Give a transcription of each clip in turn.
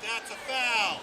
That's a foul.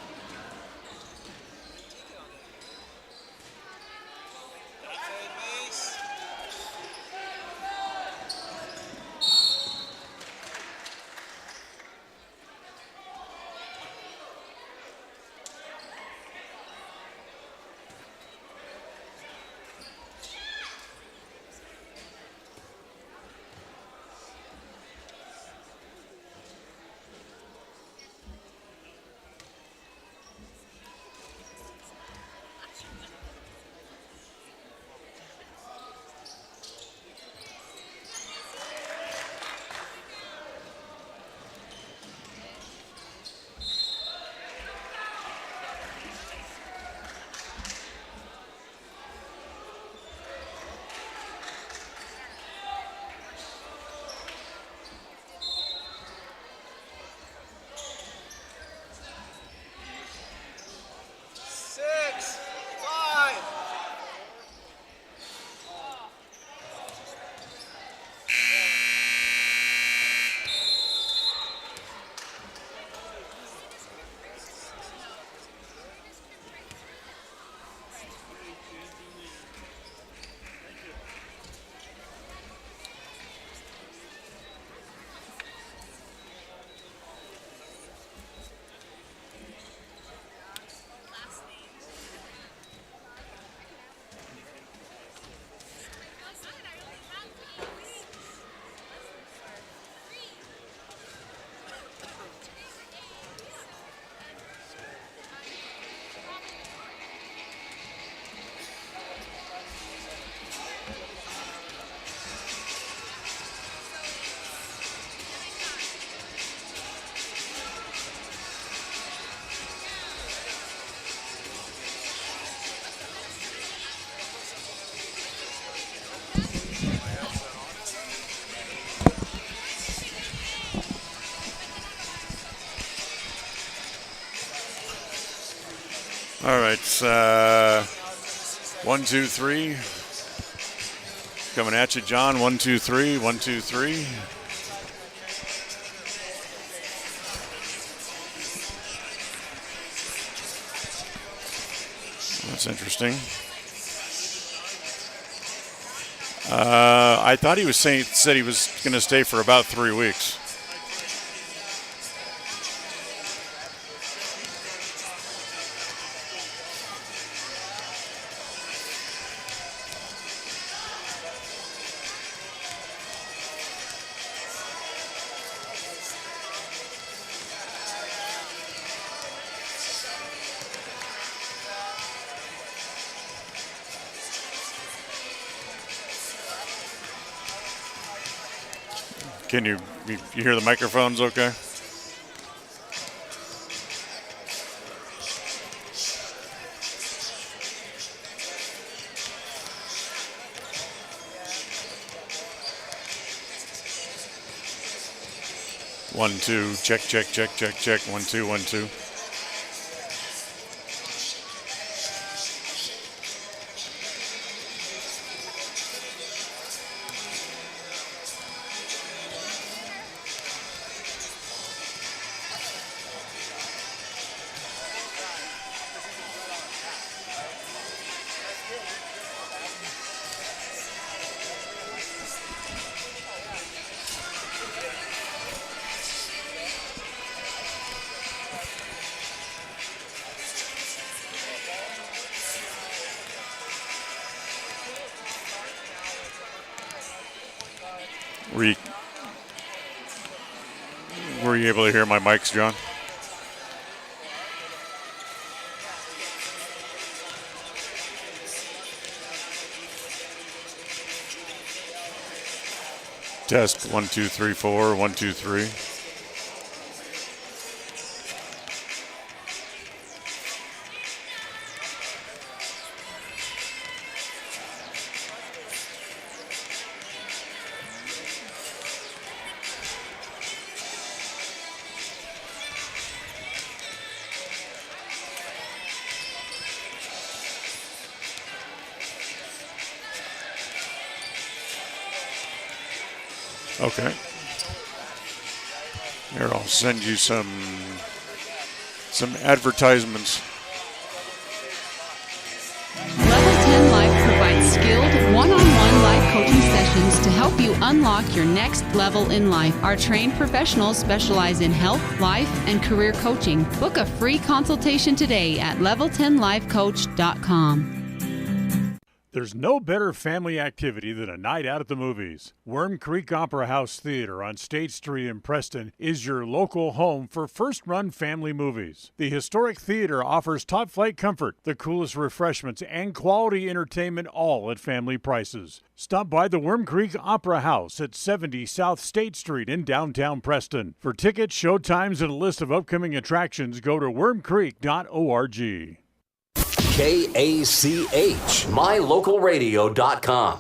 All right, 1, 2, 3. Coming at you, John. 1, 2, 3. 1, 2, 3. That's interesting. I thought he was said he was going to stay for about 3 weeks. Can you hear the microphones okay? One, two, check, check, check, check, check. 1, 2, 1, 2. Were you able to hear my mics, John? Test 1, 2, 3, 4. 1, 2, 3. Okay. Here, I'll send you some some advertisements. Level 10 Life provides skilled, one-on-one life coaching sessions to help you unlock your next level in life. Our trained professionals specialize in health, life, and career coaching. Book a free consultation today at level10lifecoach.com. There's no better family activity than a night out at the movies. Worm Creek Opera House Theater on State Street in Preston is your local home for first-run family movies. The historic theater offers top-flight comfort, the coolest refreshments, and quality entertainment, all at family prices. Stop by the Worm Creek Opera House at 70 South State Street in downtown Preston. For tickets, show times, and a list of upcoming attractions, go to wormcreek.org. KACH, mylocalradio.com.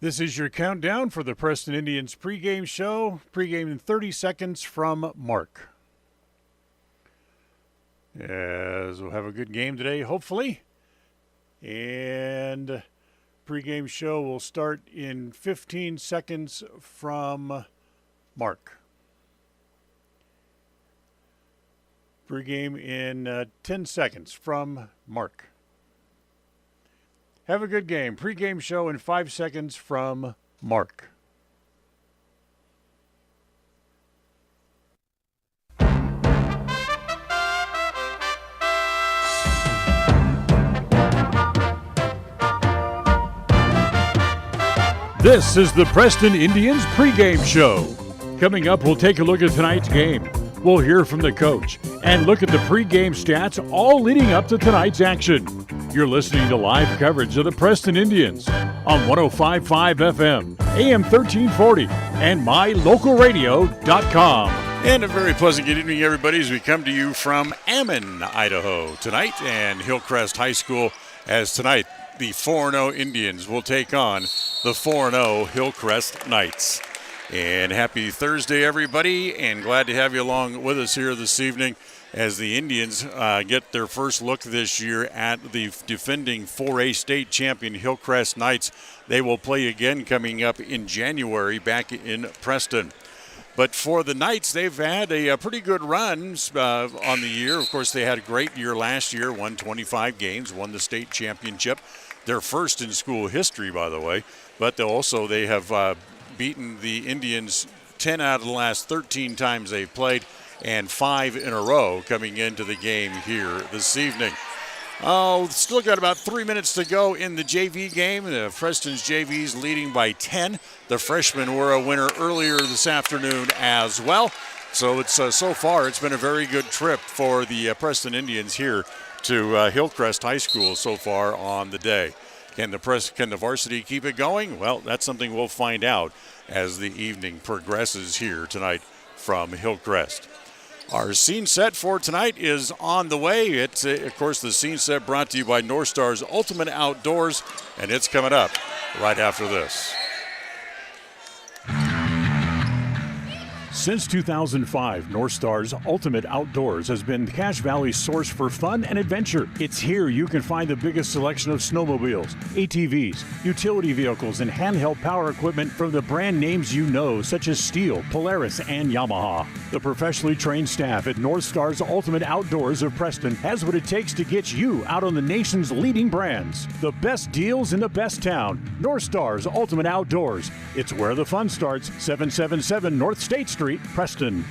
This is your countdown for the Preston Indians pregame show. Pregame in 30 seconds from Mark. As we'll have a good game today, hopefully. And pregame show will start in 15 seconds from Mark. Pregame in 10 seconds from Mark. Have a good game. Pregame show in 5 seconds from Mark. This is the Preston Indians pregame show. Coming up, we'll take a look at tonight's game. We'll hear from the coach and look at the pregame stats, all leading up to tonight's action. You're listening to live coverage of the Preston Indians on 105.5 FM, AM 1340, and mylocalradio.com. And a very pleasant good evening, everybody, as we come to you from Ammon, Idaho tonight, and Hillcrest High School, as tonight the 4-0 Indians will take on the 4-0 Hillcrest Knights. And happy Thursday, everybody, and glad to have you along with us here this evening as the Indians get their first look this year at the defending 4A state champion Hillcrest Knights. They will play again coming up in January back in Preston. But for the Knights, they've had a pretty good run on the year. Of course, they had a great year last year, won 25 games, won the state championship. Their first in school history, by the way. But they have beaten the Indians 10 out of the last 13 times they've played, and 5 in a row coming into the game here this evening. Still got about 3 minutes to go in the JV game. The Preston's JV's leading by 10. The freshmen were a winner earlier this afternoon as well. So it's so far it's been a very good trip for the Preston Indians here to Hillcrest High School so far on the day. Can the varsity keep it going? Well, that's something we'll find out as the evening progresses here tonight from Hillcrest. Our scene set for tonight is on the way. It's, of course, the scene set brought to you by North Star's Ultimate Outdoors, and it's coming up right after this. Since 2005, North Star's Ultimate Outdoors has been Cache Valley's source for fun and adventure. It's here you can find the biggest selection of snowmobiles, ATVs, utility vehicles, and handheld power equipment from the brand names you know, such as Steel, Polaris, and Yamaha. The professionally trained staff at North Star's Ultimate Outdoors of Preston has what it takes to get you out on the nation's leading brands. The best deals in the best town. North Star's Ultimate Outdoors. It's where the fun starts. 777 North State Street, Preston.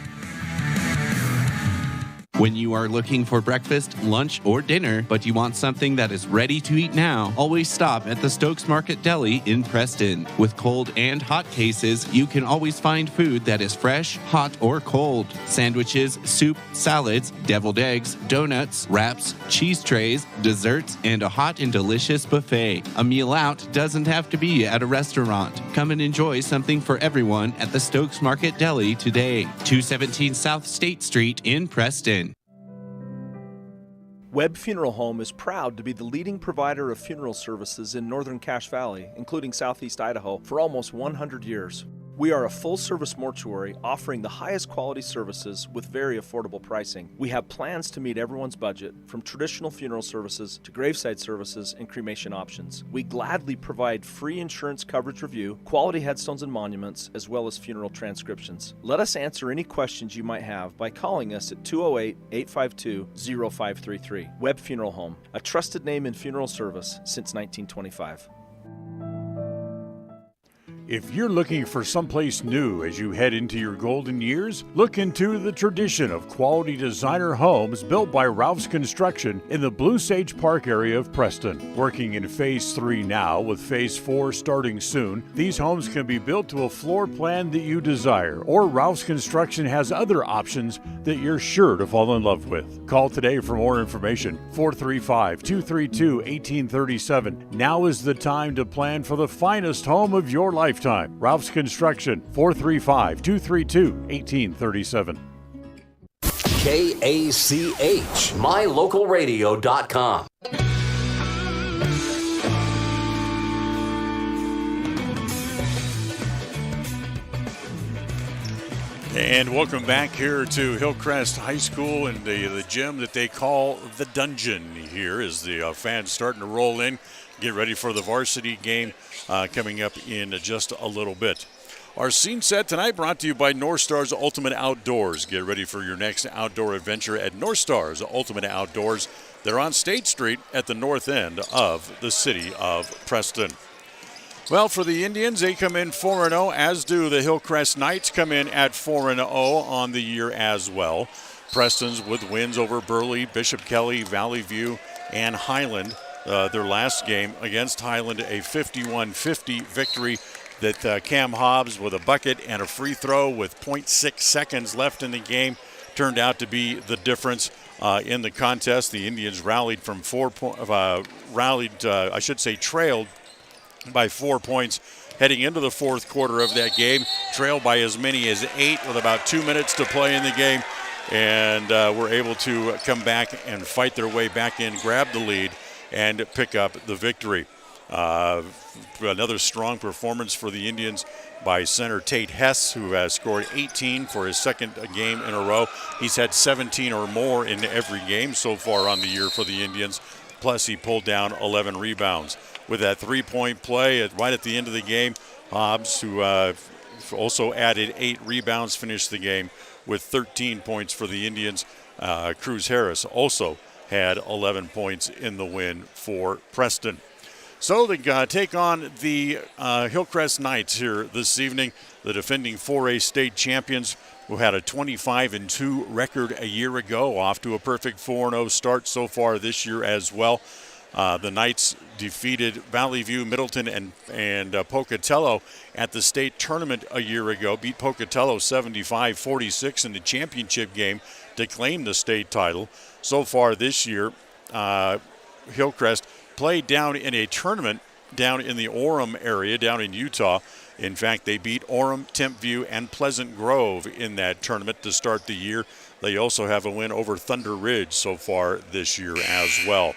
When you are looking for breakfast, lunch, or dinner, but you want something that is ready to eat now, always stop at the Stokes Market Deli in Preston. With cold and hot cases, you can always find food that is fresh, hot, or cold. Sandwiches, soup, salads, deviled eggs, donuts, wraps, cheese trays, desserts, and a hot and delicious buffet. A meal out doesn't have to be at a restaurant. Come and enjoy something for everyone at the Stokes Market Deli today. 217 South State Street in Preston. Webb Funeral Home is proud to be the leading provider of funeral services in northern Cache Valley, including southeast Idaho, for almost 100 years. We are a full-service mortuary offering the highest quality services with very affordable pricing. We have plans to meet everyone's budget, from traditional funeral services to graveside services and cremation options. We gladly provide free insurance coverage review, quality headstones and monuments, as well as funeral transcriptions. Let us answer any questions you might have by calling us at 208-852-0533. Webb Funeral Home, a trusted name in funeral service since 1925. If you're looking for someplace new as you head into your golden years, look into the tradition of quality designer homes built by Ralph's Construction in the Blue Sage Park area of Preston. Working in Phase 3 now, with Phase 4 starting soon, these homes can be built to a floor plan that you desire, or Ralph's Construction has other options that you're sure to fall in love with. Call today for more information, 435-232-1837. Now is the time to plan for the finest home of your lifetime. Ralph's Construction, 435-232-1837. KACH, mylocalradio.com. And welcome back here to Hillcrest High School in the gym that they call the Dungeon here as the fans starting to roll in. Get ready for the varsity game coming up in just a little bit. Our scene set tonight brought to you by North Stars Ultimate Outdoors. Get ready for your next outdoor adventure at North Stars Ultimate Outdoors. They're on State Street at the north end of the city of Preston. Well, for the Indians, they come in 4-0, as do the Hillcrest Knights come in at 4-0 on the year as well. Preston's with wins over Burley, Bishop Kelly, Valley View, and Highland. Their last game against Highland, a 51-50 victory that Cam Hobbs with a bucket and a free throw with 0.6 seconds left in the game turned out to be the difference in the contest. The Indians rallied from trailed by 4 points heading into the fourth quarter of that game, trailed by as many as 8 with about 2 minutes to play in the game, and were able to come back and fight their way back in, grab the lead, and pick up the victory. Another strong performance for the Indians by center Tate Hess, who has scored 18 for his second game in a row. He's had 17 or more in every game so far on the year for the Indians, plus he pulled down 11 rebounds. With that three-point play right at the end of the game, Hobbs, who also added 8 rebounds, finished the game with 13 points for the Indians. Cruz Harris also had 11 points in the win for Preston. So they take on the Hillcrest Knights here this evening, the defending 4A state champions who had a 25-2 record a year ago, off to a perfect 4-0 start so far this year as well. The Knights defeated Valley View, Middleton, and Pocatello at the state tournament a year ago, beat Pocatello 75-46 in the championship game to claim the state title. So far this year, Hillcrest played down in a tournament down in the Orem area, down in Utah. In fact, they beat Orem, Tempview, and Pleasant Grove in that tournament to start the year. They also have a win over Thunder Ridge so far this year as well.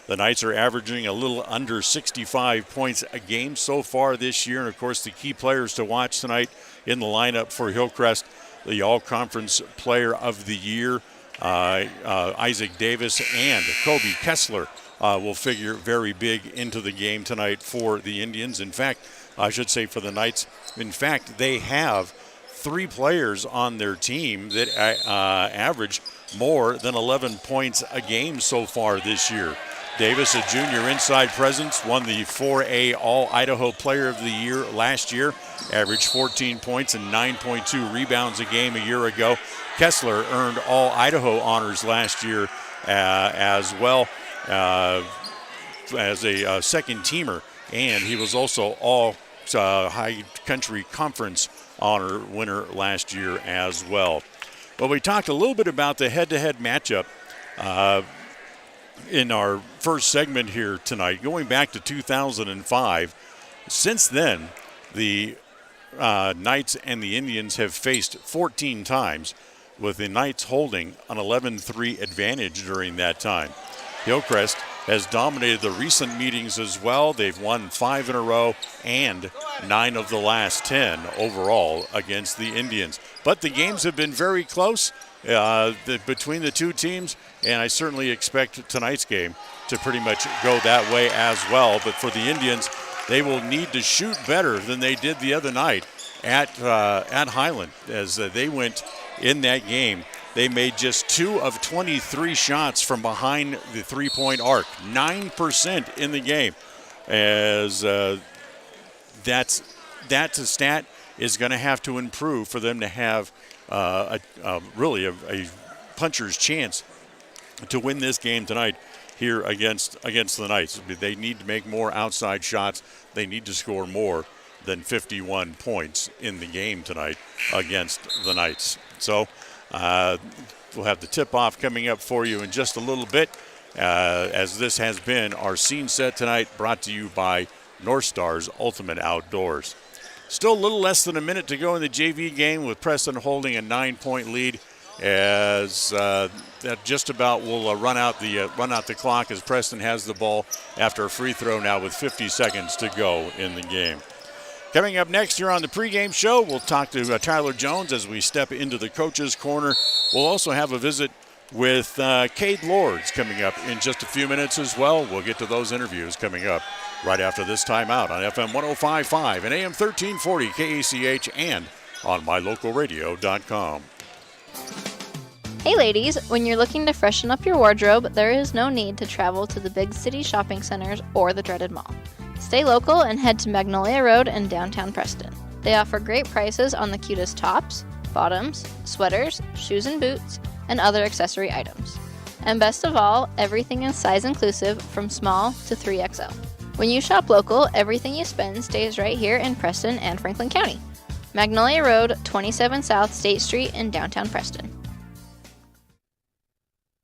The Knights are averaging a little under 65 points a game so far this year. And, of course, the key players to watch tonight in the lineup for Hillcrest, the All-Conference Player of the Year, Isaac Davis, and Kobe Kessler will figure very big into the game tonight for the Indians. In fact, I should say for the Knights, in fact, they have 3 players on their team that average more than 11 points a game so far this year. Davis, a junior inside presence, won the 4A All-Idaho Player of the Year last year, averaged 14 points and 9.2 rebounds a game a year ago. Kessler earned All-Idaho honors last year as well as a second-teamer, and he was also All-High Country Conference honor winner last year as well. Well, we talked a little bit about the head-to-head matchup in our first segment here tonight, going back to 2005. Since then, the Knights and the Indians have faced 14 times, with the Knights holding an 11-3 advantage during that time. Hillcrest has dominated the recent meetings as well. They've won 5 in a row and 9 of the last 10 overall against the Indians. But the games have been very close between the two teams, and I certainly expect tonight's game to pretty much go that way as well. But for the Indians, they will need to shoot better than they did the other night at Highland. As they went in that game, they made just 2 of 23 shots from behind the three-point arc, 9% in the game. As that stat is going to have to improve for them to have really a puncher's chance to win this game tonight here against the Knights. They need to make more outside shots. They need to score more than 51 points in the game tonight against the Knights. So we'll have the tip-off coming up for you in just a little bit, as this has been our scene set tonight, brought to you by North Stars Ultimate Outdoors. Still a little less than a minute to go in the JV game, with Preston holding a 9-point lead, as that just about will run out the clock, as Preston has the ball after a free throw now with 50 seconds to go in the game. Coming up next here on the pregame show, we'll talk to Tyler Jones as we step into the coach's corner. We'll also have a visit with Cade Lords coming up in just a few minutes as well. We'll get to those interviews coming up right after this timeout on FM 105.5 and AM 1340 KACH and on mylocalradio.com. Hey ladies, when you're looking to freshen up your wardrobe, there is no need to travel to the big city shopping centers or the dreaded mall. Stay local and head to Magnolia Road in downtown Preston. They offer great prices on the cutest tops, bottoms, sweaters, shoes and boots, and other accessory items. And best of all, everything is size inclusive from small to 3XL. When you shop local, everything you spend stays right here in Preston and Franklin County. Magnolia Road, 27 South State Street in downtown Preston.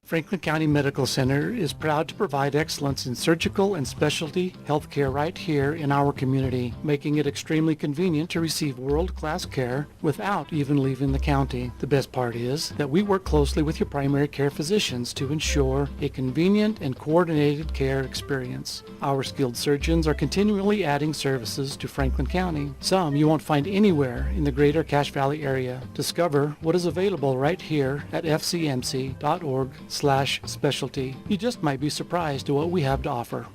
Franklin County Medical Center is proud to provide excellence in surgical and specialty healthcare right here in our community, making it extremely convenient to receive world-class care without even leaving the county. The best part is that we work closely with your primary care physicians to ensure a convenient and coordinated care experience. Our skilled surgeons are continually adding services to Franklin County, some you won't find anywhere in the greater Cache Valley area. Discover what is available right here at fcmc.org/specialty. You just might be surprised at what we have to offer.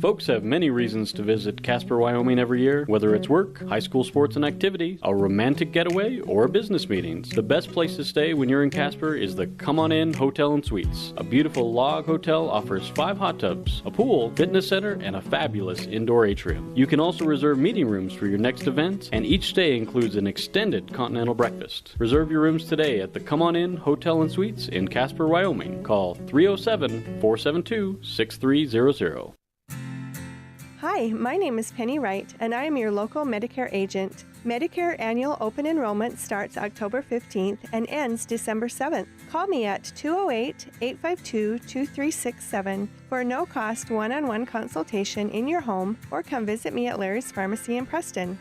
Folks have many reasons to visit Casper, Wyoming every year, whether it's work, high school sports and activities, a romantic getaway, or business meetings. The best place to stay when you're in Casper is the Come On In Hotel and Suites. A beautiful log hotel offers 5 hot tubs, a pool, fitness center, and a fabulous indoor atrium. You can also reserve meeting rooms for your next event, and each stay includes an extended continental breakfast. Reserve your rooms today at the Come On In Hotel and Suites in Casper, Wyoming. Call 307-472-6300. Hi, my name is Penny Wright, and I am your local Medicare agent. Medicare annual open enrollment starts October 15th and ends December 7th. Call me at 208-852-2367 for a no-cost one-on-one consultation in your home, or come visit me at Larry's Pharmacy in Preston.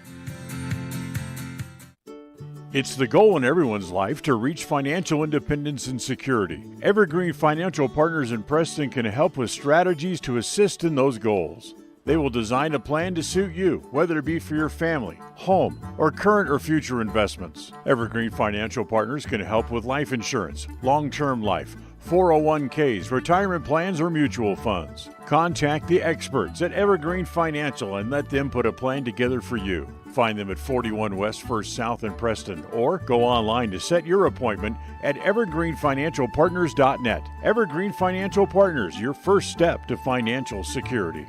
It's the goal in everyone's life to reach financial independence and security. Evergreen Financial Partners in Preston can help with strategies to assist in those goals. They will design a plan to suit you, whether it be for your family, home, or current or future investments. Evergreen Financial Partners can help with life insurance, long-term life, 401ks, retirement plans, or mutual funds. Contact the experts at Evergreen Financial and let them put a plan together for you. Find them at 41 West 1st South in Preston, or go online to set your appointment at evergreenfinancialpartners.net. Evergreen Financial Partners, your first step to financial security.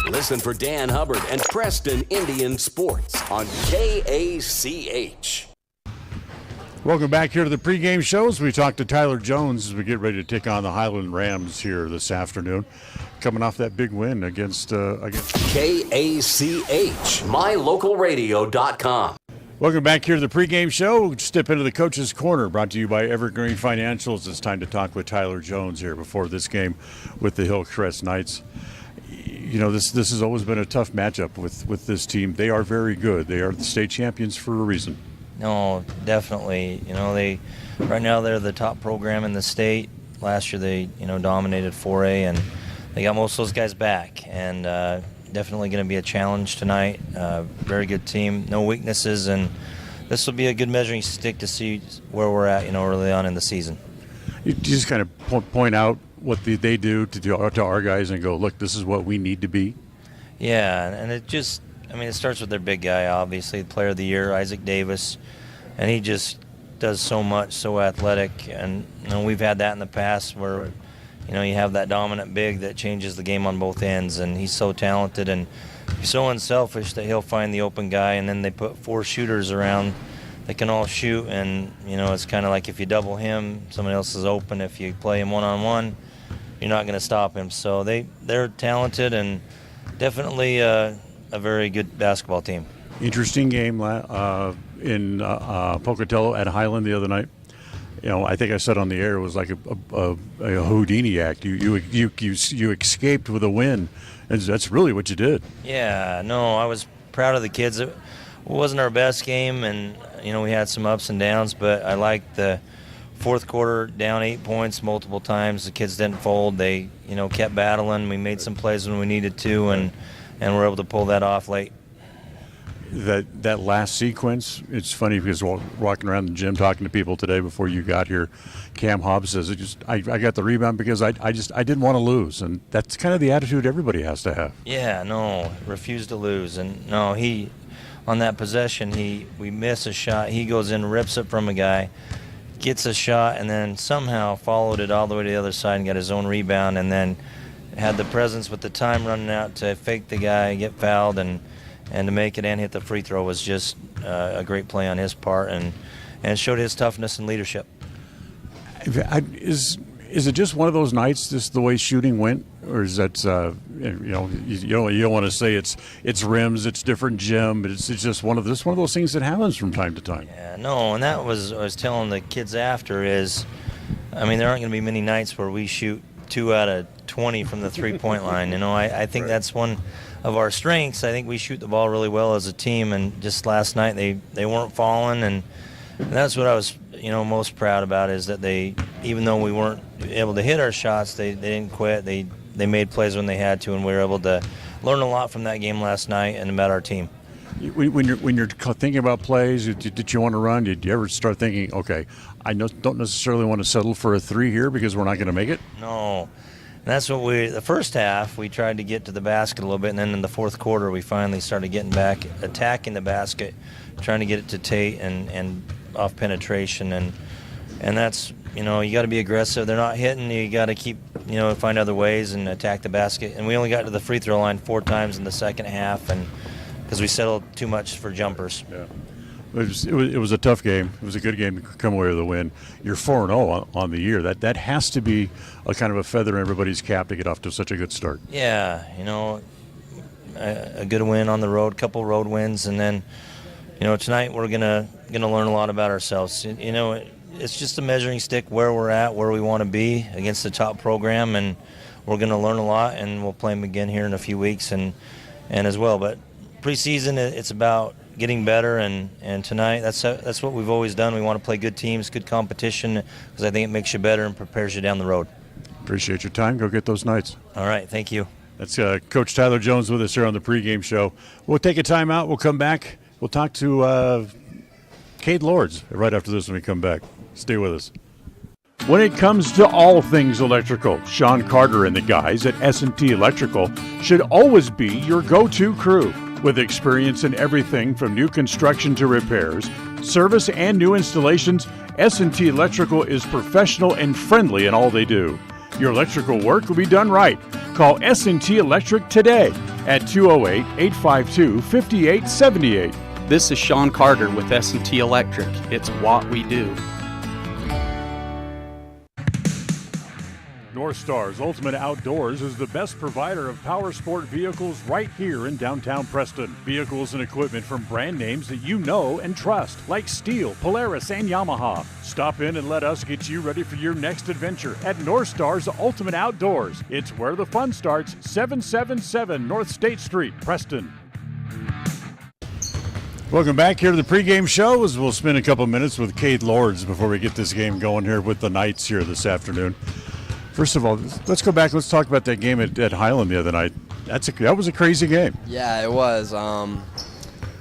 Listen for Dan Hubbard and Preston Indian Sports on KACH. Welcome back here to the pregame shows. We talked to Tyler Jones as we get ready to take on the Highland Rams here this afternoon, coming off that big win against KACH, mylocalradio.com. Welcome back here to the pregame show. We'll step into the coach's corner, brought to you by Evergreen Financials. It's time to talk with Tyler Jones here before this game with the Hillcrest Knights. You know, this has always been a tough matchup with this team. They are very good. They are the state champions for a reason. No, definitely. You know, right now they're the top program in the state. Last year they, dominated 4A, and they got most of those guys back. And definitely going to be a challenge tonight. Very good team, no weaknesses, and this will be a good measuring stick to see where we're at, early on in the season. You just kind of point out what they do to our guys and go, look, this is what we need to be. Yeah, and it starts with their big guy, obviously, the player of the year, Isaac Davis, and he just does so much, so athletic, and we've had that in the past where, you have that dominant big that changes the game on both ends, and he's so talented and so unselfish that he'll find the open guy, and then they put 4 shooters around that can all shoot, and, it's kind of like if you double him, someone else is open. If you play him one-on-one, you're not going to stop him. So they're talented and definitely a very good basketball team. Interesting game in Pocatello at Highland the other night. I think I said on the air it was like a Houdini act. You escaped with a win, and that's really what you did. Yeah, no, I was proud of the kids. It wasn't our best game, and we had some ups and downs, but I liked the fourth quarter, down 8 points multiple times. The kids didn't fold. They kept battling. We made some plays when we needed to, and were able to pull that off late that last sequence, it's funny because walking around the gym talking to people today before you got here, Cam Hobbs says, I got the rebound because I didn't want to lose, and that's kind of the attitude everybody has to have. Yeah, no, refuse to lose, and no, he on that possession we miss a shot, he goes in, rips it from a guy, gets a shot, and then somehow followed it all the way to the other side and got his own rebound, and then had the presence with the time running out to fake the guy, get fouled, and to make it and hit the free throw was just a great play on his part, and showed his toughness and leadership. Is it just one of those nights, just the way shooting went, or is that you don't want to say it's rims, it's different gym, but it's just one of those things that happens from time to time. Yeah, no, and that was I was telling the kids after is, I mean, there aren't going to be many nights where we shoot 2 out of 20 from the three-point line. You know, I think that's one of our strengths. I think we shoot the ball really well as a team, and just last night they weren't falling, and that's what I was most proud about, is that they, even though we weren't able to hit our shots, they didn't quit. They made plays when they had to, and we were able to learn a lot from that game last night and about our team. When you're thinking about plays that you want to run, did you ever start thinking, okay, I don't necessarily want to settle for a 3 here because we're not going to make it? No. And that's what the first half, we tried to get to the basket a little bit, and then in the fourth quarter, we finally started getting back, attacking the basket, trying to get it to Tate and off penetration, and that's, you got to be aggressive. They're not hitting. You got to keep, find other ways and attack the basket. And we only got to the free throw line 4 times in the second half, and because we settled too much for jumpers. Yeah. It was a tough game. It was a good game to come away with a win. You're 4-0 on the year. That has to be a kind of a feather in everybody's cap to get off to such a good start. Yeah, a good win on the road, couple road wins, and then, tonight we're gonna learn a lot about ourselves. It's just a measuring stick where we're at, where we want to be against the top program, and we're gonna learn a lot, and we'll play them again here in a few weeks and as well. But preseason, it's about getting better, and tonight that's what we've always done. We want to play good teams, good competition, because I think it makes you better and prepares you down the road. Appreciate your time. Go get those Knights. All right, thank you. That's Coach Tyler Jones with us here on the pregame show. We'll take a timeout. We'll come back. We'll talk to Cade Lords right after this when we come back. Stay with us. When it comes to all things electrical, Sean Carter and the guys at S&T Electrical should always be your go-to crew. With experience in everything from new construction to repairs, service, and new installations, S&T Electrical is professional and friendly in all they do. Your electrical work will be done right. Call S&T Electric today at 208-852-5878. This is Sean Carter with S&T Electric. It's what we do. North Star's Ultimate Outdoors is the best provider of power sport vehicles right here in downtown Preston. Vehicles and equipment from brand names that you know and trust, like Steel, Polaris, and Yamaha. Stop in and let us get you ready for your next adventure at North Star's Ultimate Outdoors. It's where the fun starts, 777 North State Street, Preston. Welcome back here to the pregame show, as we'll spend a couple minutes with Cade Lords before we get this game going here with the Knights here this afternoon. First of all, let's go back. Let's talk about that game at Highland the other night. That was a crazy game. Yeah, it was.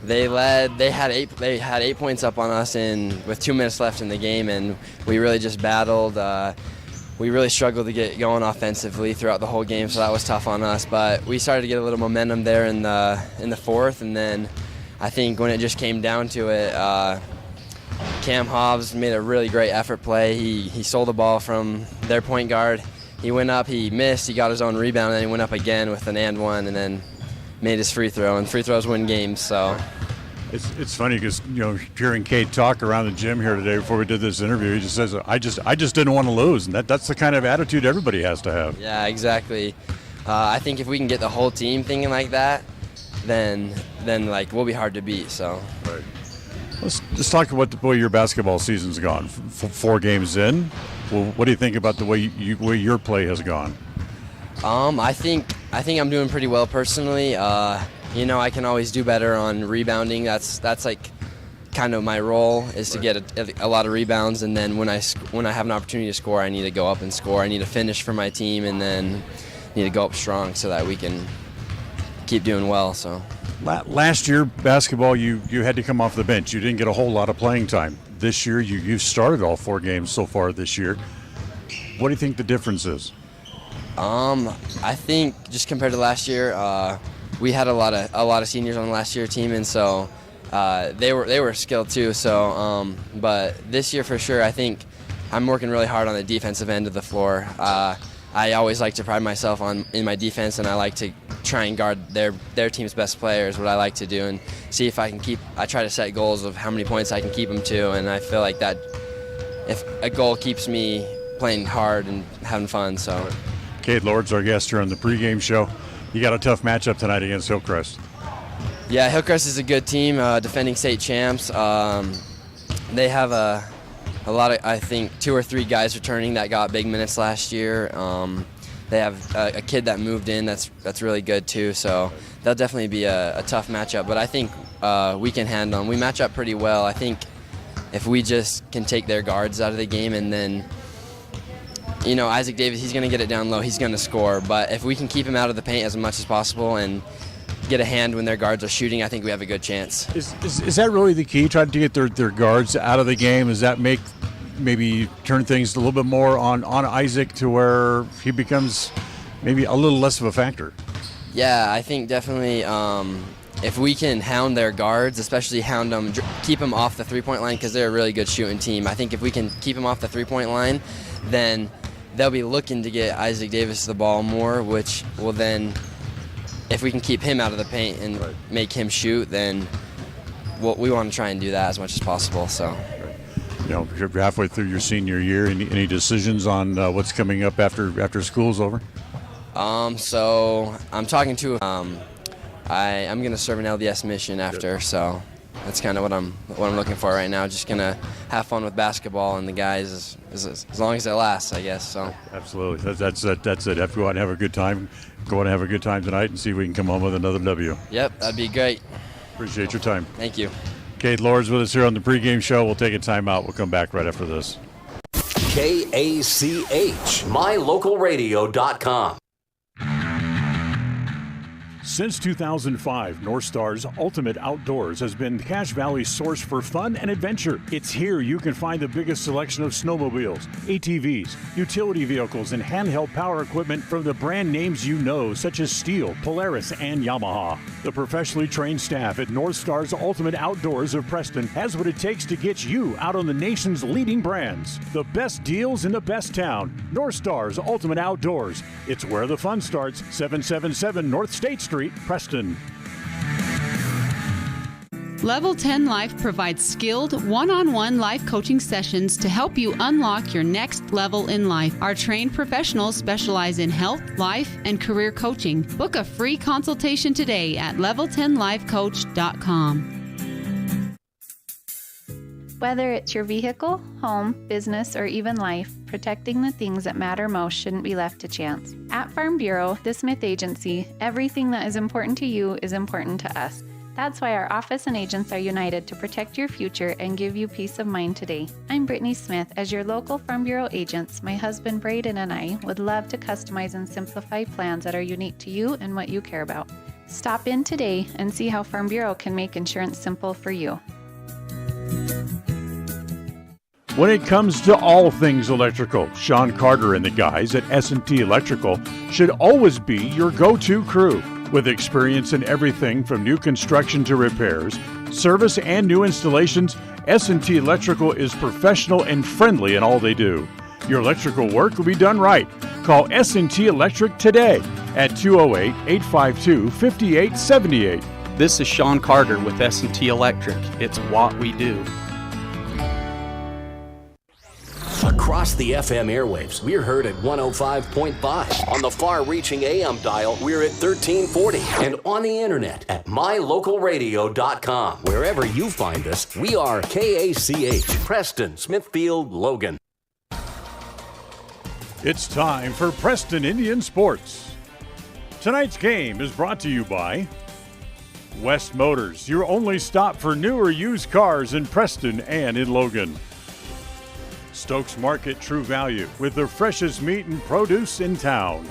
They led. They had 8 points up on us with 2 minutes left in the game, and we really just battled. We really struggled to get going offensively throughout the whole game, so that was tough on us. But we started to get a little momentum there in the fourth, and then I think when it just came down to it, Cam Hobbs made a really great effort play. He stole the ball from their point guard. He went up, he missed, he got his own rebound, and then he went up again with an and one, and then made his free throw. And free throws win games, so. It's funny because, hearing Cade talk around the gym here today before we did this interview, he just says, I just didn't want to lose, and that's the kind of attitude everybody has to have. Yeah, exactly. I think if we can get the whole team thinking like that, then we'll be hard to beat. So. Right. Let's talk about the way your basketball season's gone. 4 games in, well, what do you think about the way your play has gone? I think I'm doing pretty well personally. I can always do better on rebounding. That's like kind of my role is to get a lot of rebounds, and then when I have an opportunity to score, I need to go up and score. I need to finish for my team, and then need to go up strong so that we can keep doing well. So last year, basketball, you had to come off the bench. You didn't get a whole lot of playing time. This year, you've started all 4 games so far this year. What do you think the difference is? I think just compared to last year, we had a lot of seniors on the last year team, and so they were skilled too. So, but this year for sure, I think I'm working really hard on the defensive end of the floor. I always like to pride myself in my defense, and I like to try and guard their team's best players. What I like to do, and see if I can keep. I try to set goals of how many points I can keep them to, and I feel like that if a goal keeps me playing hard and having fun. So. Cade Lord's our guest here on the pregame show. You got a tough matchup tonight against Hillcrest. Yeah, Hillcrest is a good team, defending state champs. They have a lot of, I think, 2 or 3 guys returning that got big minutes last year. They have a kid that moved in that's really good too. So that'll definitely be a tough matchup. But I think we can handle them. We match up pretty well. I think if we just can take their guards out of the game, and then Isaac Davis, he's going to get it down low. He's going to score. But if we can keep him out of the paint as much as possible and get a hand when their guards are shooting, I think we have a good chance. Is that really the key, trying to get their guards out of the game? Does that maybe turn things a little bit more on Isaac to where he becomes maybe a little less of a factor? Yeah, I think definitely if we can hound their guards, especially hound them, keep them off the three-point line, because they're a really good shooting team. I think if we can keep them off the three-point line, then they'll be looking to get Isaac Davis the ball more, which will then, if we can keep him out of the paint and make him shoot, then we want to try and do that as much as possible. So, you're halfway through your senior year. Any decisions on what's coming up after school's over? So I'm talking to. I'm going to serve an LDS mission after. So that's kind of what I'm looking for right now. Just gonna have fun with basketball and the guys as long as it lasts, I guess. So absolutely, that's it. Have to go out and have a good time. Go out and have a good time tonight, and see if we can come home with another W. Yep, that'd be great. Appreciate your time. Thank you. Cade Lord's with us here on the pregame show. We'll take a timeout. We'll come back right after this. KACH, mylocalradio.com. Since 2005, North Star's Ultimate Outdoors has been Cache Valley's source for fun and adventure. It's here you can find the biggest selection of snowmobiles, ATVs, utility vehicles, and handheld power equipment from the brand names you know, such as Steel, Polaris, and Yamaha. The professionally trained staff at North Star's Ultimate Outdoors of Preston has what it takes to get you out on the nation's leading brands. The best deals in the best town. North Star's Ultimate Outdoors. It's where the fun starts. 777 North State Street, Preston. Level 10 Life provides skilled one-on-one life coaching sessions to help you unlock your next level in life. Our trained professionals specialize in health, life, and career coaching. Book a free consultation today at level10lifecoach.com. Whether it's your vehicle, home, business, or even life, protecting the things that matter most shouldn't be left to chance. At Farm Bureau, the Smith Agency, everything that is important to you is important to us. That's why our office and agents are united to protect your future and give you peace of mind today. I'm Brittany Smith. As your local Farm Bureau agents, my husband Braden and I would love to customize and simplify plans that are unique to you and what you care about. Stop in today and see how Farm Bureau can make insurance simple for you. When it comes to all things electrical, Sean Carter and the guys at S&T Electrical should always be your go-to crew. With experience in everything from new construction to repairs, service, and new installations, S&T Electrical is professional and friendly in all they do. Your electrical work will be done right. Call S&T Electric today at 208-852-5878. This is Sean Carter with S&T Electric. It's what we do. Across the FM airwaves, we're heard at 105.5. On the far-reaching AM dial, we're at 1340. And on the internet at mylocalradio.com. Wherever you find us, we are KACH, Preston, Smithfield, Logan. It's time for Preston Indian Sports. Tonight's game is brought to you by West Motors, your only stop for new or used cars in Preston and in Logan. Stokes Market True Value with the freshest meat and produce in town.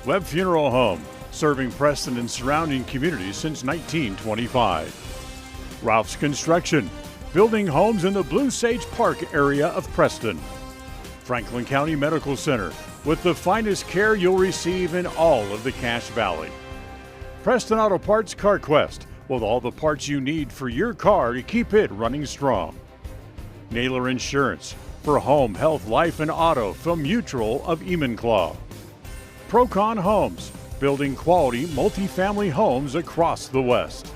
Webb Funeral Home, serving Preston and surrounding communities since 1925. Ralph's Construction, building homes in the Blue Sage Park area of Preston. Franklin County Medical Center, with the finest care you'll receive in all of the Cache Valley. Preston Auto Parts CarQuest, with all the parts you need for your car to keep it running strong. Naylor Insurance, for home, health, life, and auto from Mutual of Enumclaw. Procon Homes, building quality multifamily homes across the West.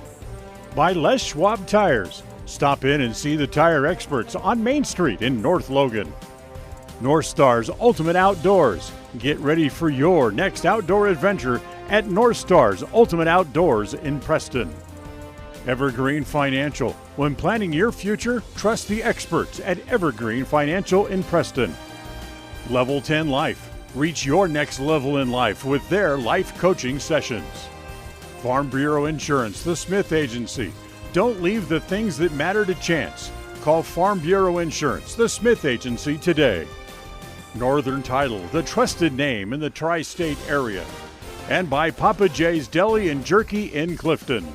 By Les Schwab Tires, stop in and see the tire experts on Main Street in North Logan. North Star's Ultimate Outdoors, get ready for your next outdoor adventure at North Star's Ultimate Outdoors in Preston. Evergreen Financial, when planning your future, trust the experts at Evergreen Financial in Preston. Level 10 Life, reach your next level in life with their life coaching sessions. Farm Bureau Insurance, the Smith Agency, don't leave the things that matter to chance. Call Farm Bureau Insurance, the Smith Agency today. Northern Title, the trusted name in the tri-state area. And by Papa J's Deli and Jerky in Clifton.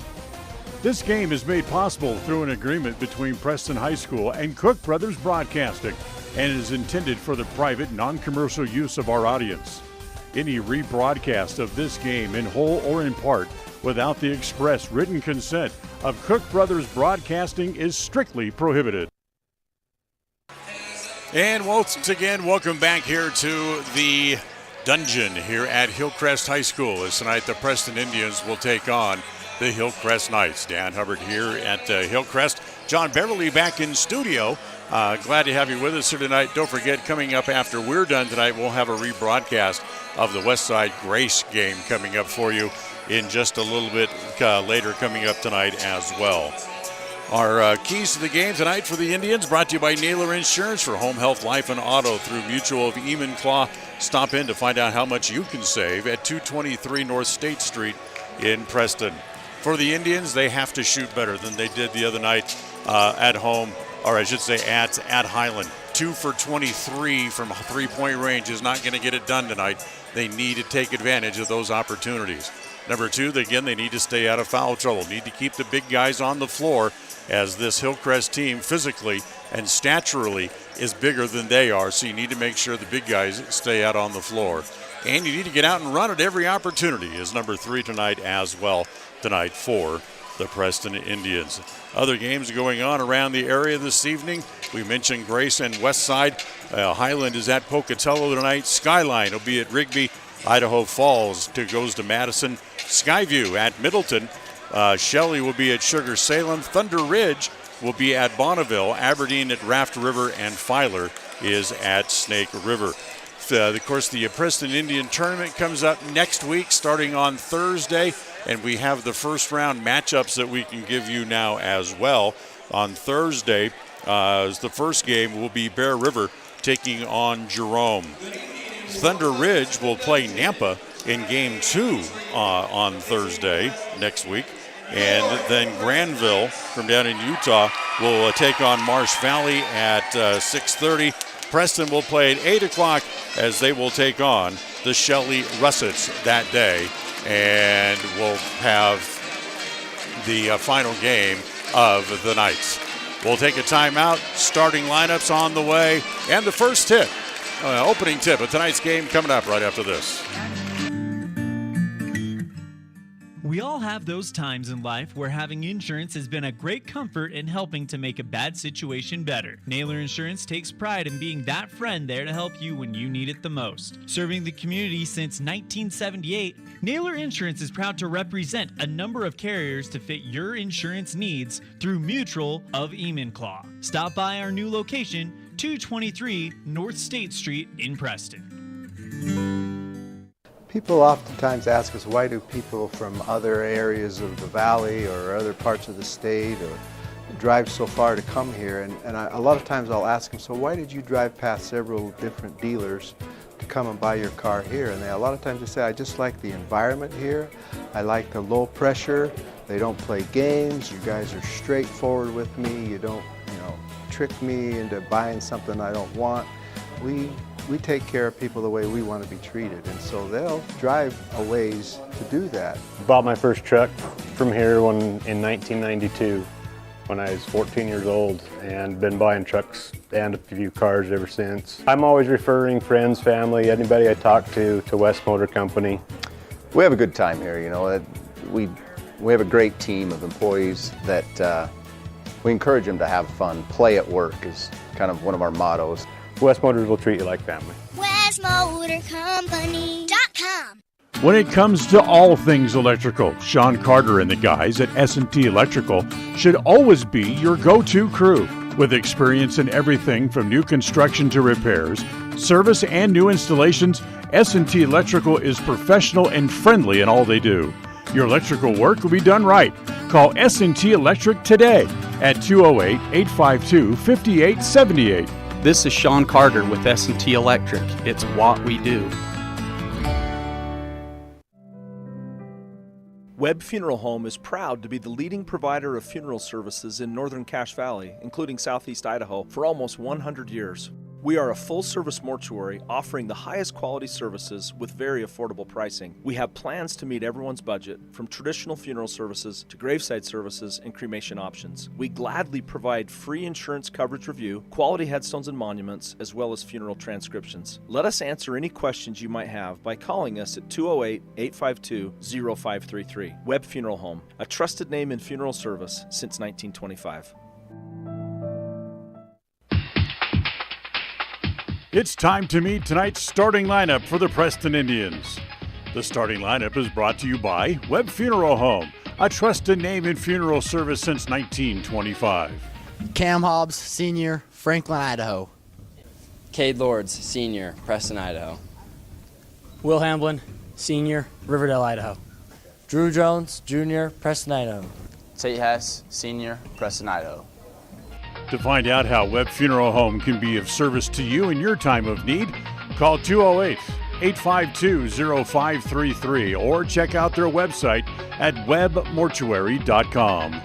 This game is made possible through an agreement between Preston High School and Cook Brothers Broadcasting and is intended for the private, non-commercial use of our audience. Any rebroadcast of this game in whole or in part without the express written consent of Cook Brothers Broadcasting is strictly prohibited. And once again, welcome back here to the dungeon here at Hillcrest High School. As tonight the Preston Indians will take on the Hillcrest Knights. Dan Hubbard here at Hillcrest. John Beverly back in studio. Glad to have you with us here tonight. Don't forget, coming up after we're done tonight, we'll have a rebroadcast of the Westside Grace game coming up for you in just a little bit later coming up tonight as well. Our keys to the game tonight for the Indians brought to you by Naylor Insurance for home, health, life, and auto through Mutual of Enumclaw. Stop in to find out how much you can save at 223 North State Street in Preston. For the Indians, they have to shoot better than they did the other night at home, or I should say at Highland. 2 for 23 from three-point range is not going to get it done tonight. They need to take advantage of those opportunities. Number 2, again, they need to stay out of foul trouble. Need to keep the big guys on the floor, as this Hillcrest team physically and staturally is bigger than they are, so you need to make sure the big guys stay out on the floor. And you need to get out and run at every opportunity is number 3 tonight as well, tonight for the Preston Indians. Other games going on around the area this evening. We mentioned Grace and Westside. Highland is at Pocatello tonight. Skyline will be at Rigby. Idaho Falls goes to Madison. Skyview at Middleton. Shelley will be at Sugar Salem. Thunder Ridge will be at Bonneville. Aberdeen at Raft River, and Filer is at Snake River. Of course, the Preston Indian Tournament comes up next week starting on Thursday, and we have the first round matchups that we can give you now as well. On Thursday, the first game will be Bear River taking on Jerome. Thunder Ridge will play Nampa in Game 2 on Thursday next week. And then Granville from down in Utah will take on Marsh Valley at 6:30. Preston will play at 8 o'clock as they will take on the Shelley Russets that day. And we'll have the final game of the night. We'll take a timeout. Starting lineups on the way. And the first tip, opening tip of tonight's game coming up right after this. We all have those times in life where having insurance has been a great comfort in helping to make a bad situation better. Naylor Insurance takes pride in being that friend there to help you when you need it the most. Serving the community since 1978, Naylor Insurance is proud to represent a number of carriers to fit your insurance needs through Mutual of Enumclaw. Stop by our new location, 223 North State Street in Preston. People oftentimes ask us, why do people from other areas of the valley or other parts of the state or drive so far to come here? And a lot of times I'll ask them, so why did you drive past several different dealers to come and buy your car here? And a lot of times they say, I just like the environment here. I like the low pressure. They don't play games. You guys are straightforward with me. You don't, trick me into buying something I don't want. We we take care of people the way we want to be treated, and so they'll drive a ways to do that. Bought my first truck from here in 1992 when I was 14 years old, and been buying trucks and a few cars ever since. I'm always referring friends, family, anybody I talk to West Motor Company. We have a good time here, you know. We have a great team of employees that we encourage them to have fun. Play at work is kind of one of our mottos. West Motors will treat you like family. WestMotorCompany.com. When it comes to all things electrical, Sean Carter and the guys at S&T Electrical should always be your go-to crew. With experience in everything from new construction to repairs, service, and new installations, S&T Electrical is professional and friendly in all they do. Your electrical work will be done right. Call S&T Electric today at 208-852-5878. This is Sean Carter with S&T Electric. It's what we do. Webb Funeral Home is proud to be the leading provider of funeral services in northern Cache Valley, including southeast Idaho, for almost 100 years. We are a full-service mortuary offering the highest quality services with very affordable pricing. We have plans to meet everyone's budget, from traditional funeral services to graveside services and cremation options. We gladly provide free insurance coverage review, quality headstones and monuments, as well as funeral transcriptions. Let us answer any questions you might have by calling us at 208-852-0533. Webb Funeral Home, a trusted name in funeral service since 1925. It's time to meet tonight's starting lineup for the Preston Indians. The starting lineup is brought to you by Webb Funeral Home, a trusted name in funeral service since 1925. Cam Hobbs, Sr., Franklin, Idaho. Cade Lords, Senior, Preston, Idaho. Will Hamblin, Sr., Riverdale, Idaho. Drew Jones, Jr., Preston, Idaho. Tate Hess, Sr., Preston, Idaho. To find out how Webb Funeral Home can be of service to you in your time of need, call 208-852-0533 or check out their website at webbmortuary.com.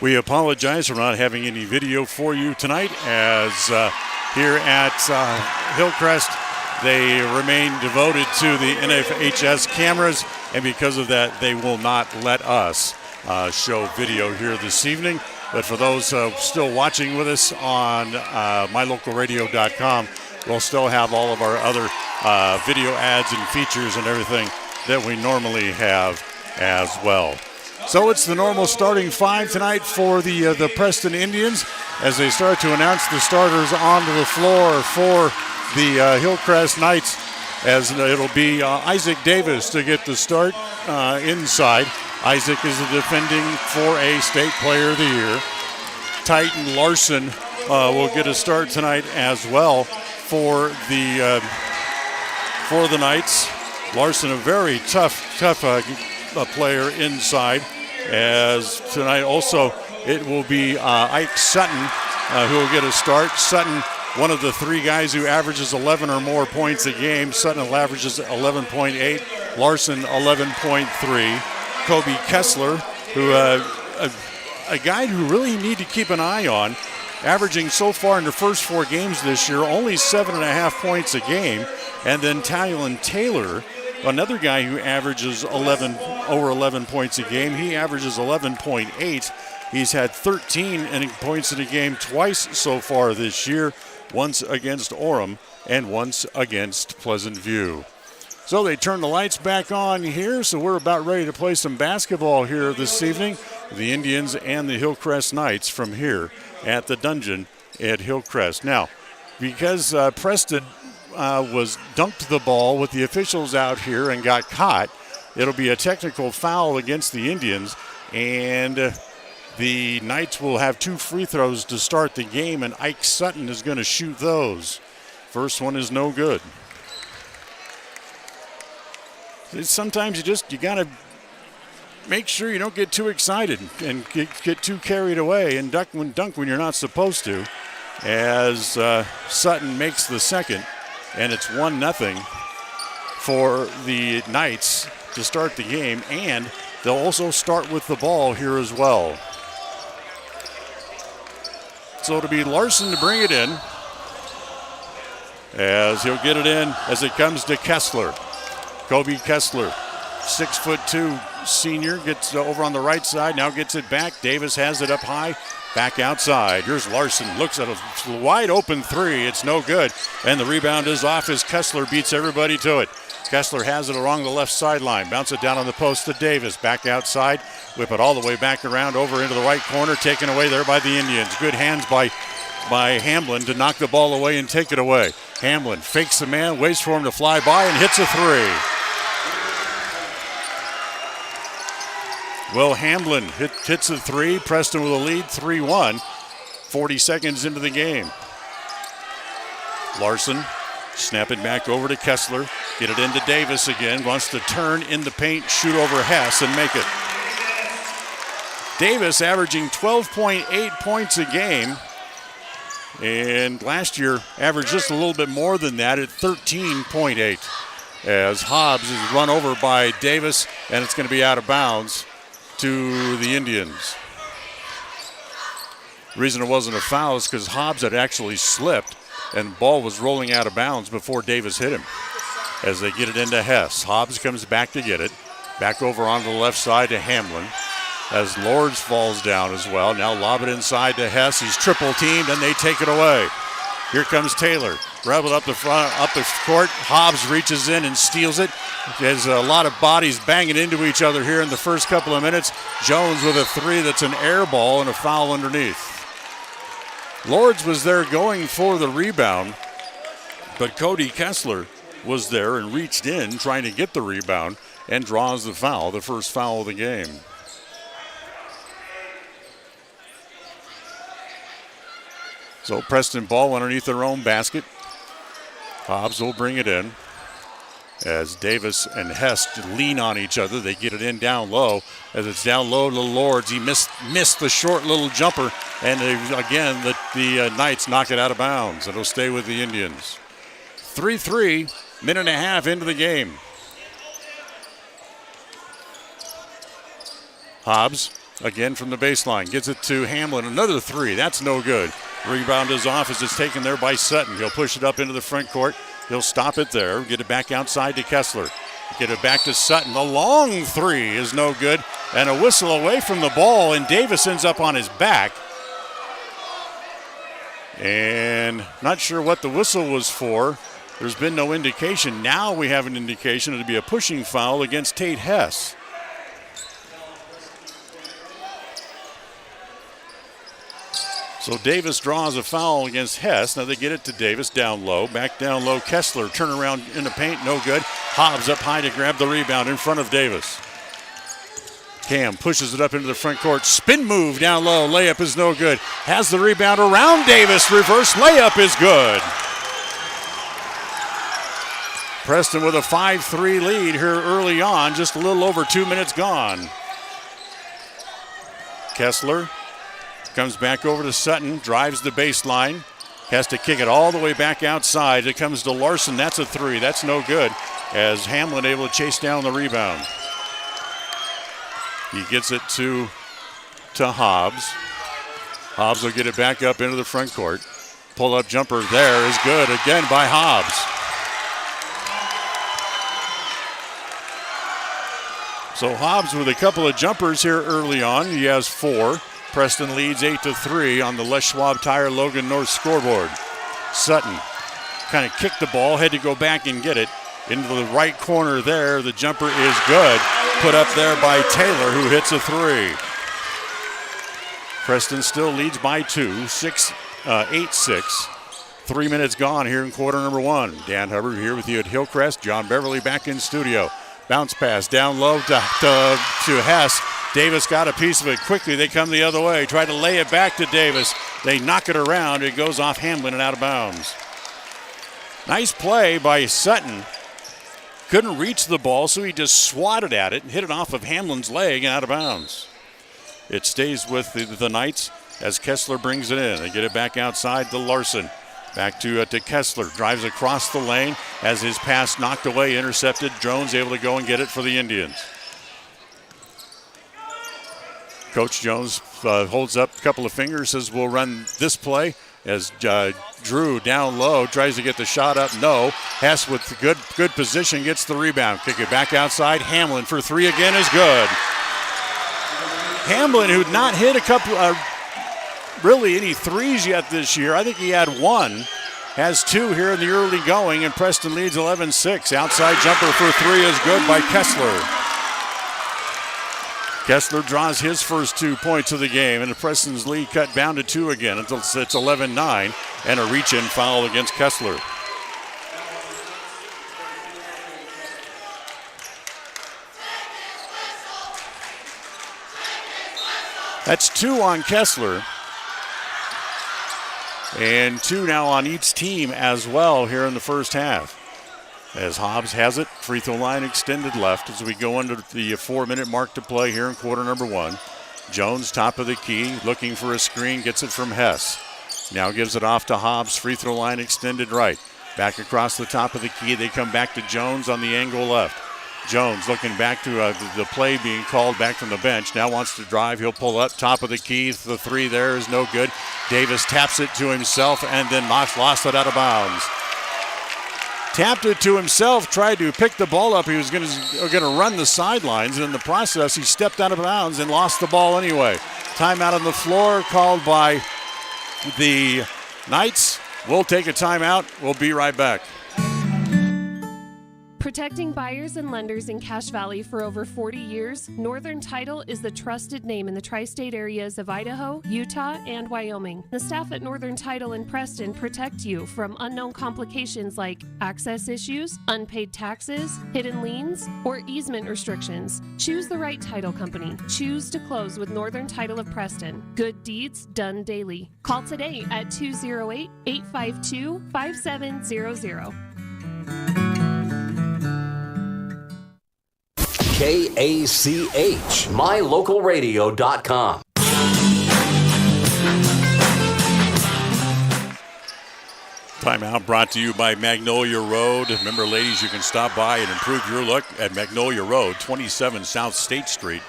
We apologize for not having any video for you tonight, as here at Hillcrest, they remain devoted to the NFHS cameras, and because of that, they will not let us show video here this evening. But for those still watching with us on mylocalradio.com, we'll still have all of our other video ads and features and everything that we normally have as well. So it's the normal starting five tonight for the Preston Indians as they start to announce the starters onto the floor for the Hillcrest Knights, as it'll be Isaac Davis to get the start inside. Isaac is the defending 4A State Player of the Year. Titan Larson will get a start tonight as well for the Knights. Larson, a very tough player inside, as tonight also it will be Ike Sutton who will get a start. Sutton, one of the three guys who averages 11 or more points a game. Sutton averages 11.8, Larson 11.3. Kobe Kessler, who a guy who really need to keep an eye on, averaging so far in the first four games this year only 7.5 points a game. And then Talon Taylor, another guy who averages over 11 points a game. He averages 11.8. He's had 13 points in a game twice so far this year, once against Orem and once against Pleasant View. So they turn the lights back on here, so we're about ready to play some basketball here this evening. The Indians and the Hillcrest Knights from here at the Dungeon at Hillcrest. Now, because Preston was dunked the ball with the officials out here and got caught, it'll be a technical foul against the Indians, and the Knights will have two free throws to start the game, and Ike Sutton is going to shoot those. First one is no good. Sometimes you got to make sure you don't get too excited and get too carried away and dunk when you're not supposed to, as Sutton makes the second, and it's 1-0 for the Knights to start the game. And They'll also start with the ball here as well. So it'll be Larson to bring it in, as he'll get it in as it comes to Kessler. Kobe Kessler, 6'2" senior, gets over on the right side, now gets it back. Davis has it up high, back outside. Here's Larson, looks at a wide open three. It's no good, and the rebound is off as Kessler beats everybody to it. Kessler has it along the left sideline, bounce it down on the post to Davis, back outside, whip it all the way back around over into the right corner, taken away there by the Indians. Good hands by Hamblin to knock the ball away and take it away. Hamblin fakes the man, waits for him to fly by, and hits a three. Will Hamblin hits a three. Preston with a lead, 3-1, 40 seconds into the game. Larson, snap it back over to Kessler. Get it into Davis again. Wants to turn in the paint, shoot over Hess, and make it. Davis averaging 12.8 points a game. And last year averaged just a little bit more than that at 13.8. As Hobbs is run over by Davis, and it's going to be out of bounds to the Indians. The reason it wasn't a foul is because Hobbs had actually slipped, and the ball was rolling out of bounds before Davis hit him. As they get it into Hess, Hobbs comes back to get it. Back over on the left side to Hamlin. As Lords falls down as well. Now lob it inside to Hess. He's triple teamed, and they take it away. Here comes Taylor. Rebel up the front, up the court. Hobbs reaches in and steals it. There's a lot of bodies banging into each other here in the first couple of minutes. Jones with a three that's an air ball and a foul underneath. Lords was there going for the rebound, but Cody Kessler was there and reached in trying to get the rebound and draws the foul, the first foul of the game. So Preston ball underneath their own basket. Hobbs will bring it in. As Davis and Hess lean on each other, they get it in down low. As it's down low to Lords, he missed the short little jumper, and again the Knights knock it out of bounds. It'll stay with the Indians. 3-3, minute and a half into the game. Hobbs again from the baseline gets it to Hamlin. Another three. That's no good. Rebound is off as it's taken there by Sutton. He'll push it up into the front court. He'll stop it there. Get it back outside to Kessler. Get it back to Sutton. The long three is no good. And a whistle away from the ball, and Davis ends up on his back. And not sure what the whistle was for. There's been no indication. Now we have an indication it'll be a pushing foul against Tate Hess. So Davis draws a foul against Hess. Now they get it to Davis down low. Back down low, Kessler. Turn around in the paint, no good. Hobbs up high to grab the rebound in front of Davis. Cam pushes it up into the front court. Spin move down low. Layup is no good. Has the rebound around Davis. Reverse layup is good. Preston with a 5-3 lead here early on. Just a little over 2 minutes gone. Kessler comes back over to Sutton, drives the baseline, has to kick it all the way back outside. It comes to Larson. That's a three. That's no good, as Hamlin able to chase down the rebound. He gets it to Hobbs. Hobbs will get it back up into the front court. Pull-up jumper there is good again by Hobbs. So Hobbs with a couple of jumpers here early on. He has 4. Preston leads 8-3 on the Les Schwab Tire Logan North scoreboard. Sutton kind of kicked the ball, had to go back and get it into the right corner there. The jumper is good. Put up there by Taylor, who hits a three. Preston still leads by 2, 8-6. 3 minutes gone here in quarter number 1. Dan Hubbard here with you at Hillcrest. John Beverly back in studio. Bounce pass down low to Hess. Davis got a piece of it quickly. They come the other way. Try to lay it back to Davis. They knock it around. It goes off Hamlin and out of bounds. Nice play by Sutton. Couldn't reach the ball, so he just swatted at it and hit it off of Hamlin's leg and out of bounds. It stays with the Knights as Kessler brings it in. They get it back outside to Larson. Back to Kessler. Drives across the lane. Has his pass knocked away, intercepted. Jones able to go and get it for the Indians. Coach Jones holds up a couple of fingers, says we'll run this play as Drew down low tries to get the shot up. No. Hess with good position gets the rebound. Kick it back outside. Hamlin for three again is good. Hamlin, who'd not hit a couple really any threes yet this year. I think he had one. Has two here in the early going, and Preston leads 11-6. Outside jumper for three is good by Kessler. Kessler draws his first 2 points of the game, and Preston's lead cut down to two again until it's 11-9, and a reach-in foul against Kessler. That's two on Kessler. And two now on each team as well here in the first half. As Hobbs has it, free throw line extended left as we go under the 4-minute mark to play here in quarter number one. Jones, top of the key, looking for a screen, gets it from Hess. Now gives it off to Hobbs, free throw line extended right. Back across the top of the key, they come back to Jones on the angle left. Jones looking back to the play being called back from the bench. Now wants to drive. He'll pull up top of the key. The three there is no good. Davis taps it to himself and then lost it out of bounds. Tapped it to himself, tried to pick the ball up. He was going to run the sidelines, and in the process, he stepped out of bounds and lost the ball anyway. Timeout on the floor called by the Knights. We'll take a timeout. We'll be right back. Protecting buyers and lenders in Cache Valley for over 40 years, Northern Title is the trusted name in the tri-state areas of Idaho, Utah, and Wyoming. The staff at Northern Title in Preston protect you from unknown complications like access issues, unpaid taxes, hidden liens, or easement restrictions. Choose the right title company. Choose to close with Northern Title of Preston. Good deeds done daily. Call today at 208-852-5700. KACH, mylocalradio.com. Timeout brought to you by Magnolia Road. Remember, ladies, you can stop by and improve your look at Magnolia Road, 27 South State Street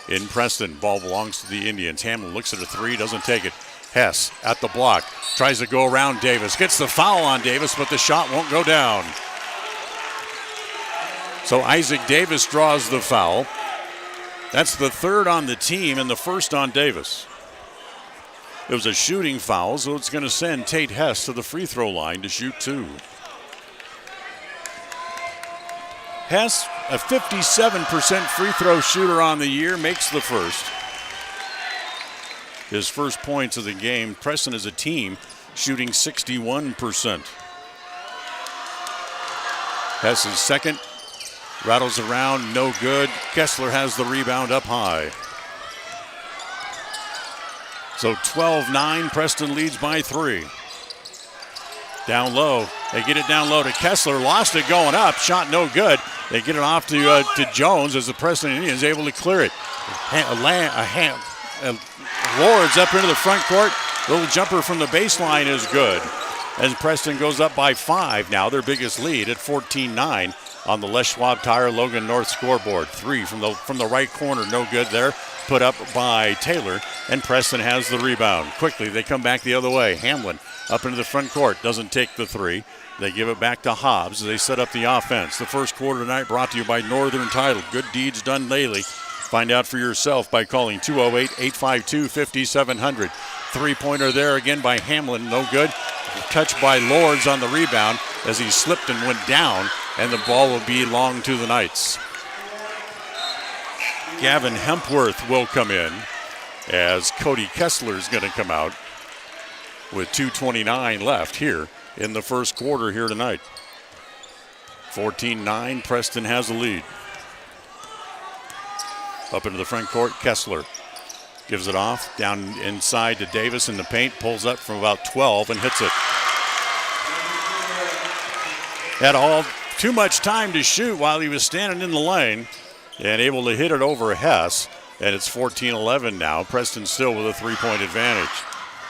in Preston. Ball belongs to the Indians. Hamlin looks at a three, doesn't take it. Hess at the block, tries to go around Davis. Gets the foul on Davis, but the shot won't go down. So Isaac Davis draws the foul. That's the third on the team and the first on Davis. It was a shooting foul, so it's going to send Tate Hess to the free throw line to shoot two. Hess, a 57% free throw shooter on the year, makes the first. His first points of the game. Preston as a team shooting 61%. Hess's second. Rattles around, no good. Kessler has the rebound up high. So 12-9, Preston leads by three. Down low, they get it down low to Kessler, lost it going up, shot no good. They get it off to Jones as the Preston Indians able to clear it. Lords up into the front court, little jumper from the baseline is good. As Preston goes up by 5 now, their biggest lead at 14-9. On the Les Schwab Tire Logan North scoreboard. Three from the right corner, no good there. Put up by Taylor, and Preston has the rebound. Quickly, they come back the other way. Hamlin up into the front court, doesn't take the three. They give it back to Hobbs as they set up the offense. The first quarter tonight brought to you by Northern Title. Good deeds done daily. Find out for yourself by calling 208-852-5700. Three-pointer there again by Hamlin, no good. Touched by Lords on the rebound as he slipped and went down, and the ball will belong to the Knights. Gavin Hempworth will come in as Cody Kessler is going to come out with 2:29 left here in the first quarter here tonight. 14-9, Preston has the lead. Up into the front court, Kessler gives it off, down inside to Davis in the paint, pulls up from about 12 and hits it. Had too much time to shoot while he was standing in the lane and able to hit it over Hess. And it's 14-11 now. Preston still with a three-point advantage.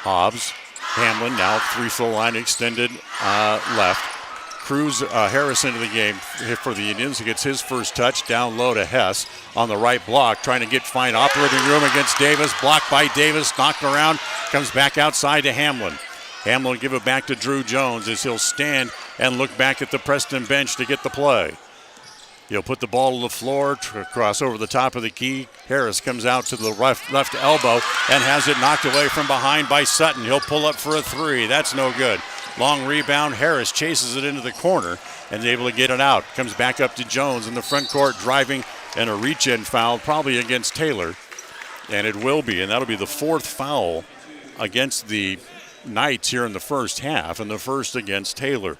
Hobbs, Hamlin now free throw line extended left. Cruz Harris into the game for the Indians. He gets his first touch down low to Hess on the right block, trying to find operating room against Davis. Blocked by Davis, knocked around, comes back outside to Hamlin. Hamlin will give it back to Drew Jones as he'll stand and look back at the Preston bench to get the play. He'll put the ball to the floor, cross over the top of the key. Harris comes out to the left elbow and has it knocked away from behind by Sutton. He'll pull up for a three. That's no good. Long rebound. Harris chases it into the corner and is able to get it out. Comes back up to Jones in the front court, driving, and a reach-in foul probably against Taylor. And it will be, and that'll be the fourth foul against the Knights here in the first half, and the first against Taylor.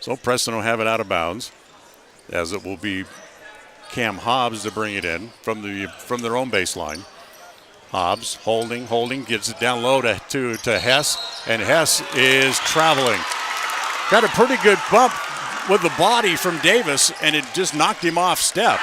So Preston will have it out of bounds, as it will be Cam Hobbs to bring it in from their own baseline. Hobbs holding, gets it down low to Hess, and Hess is traveling. Got a pretty good bump with the body from Davis, and it just knocked him off step.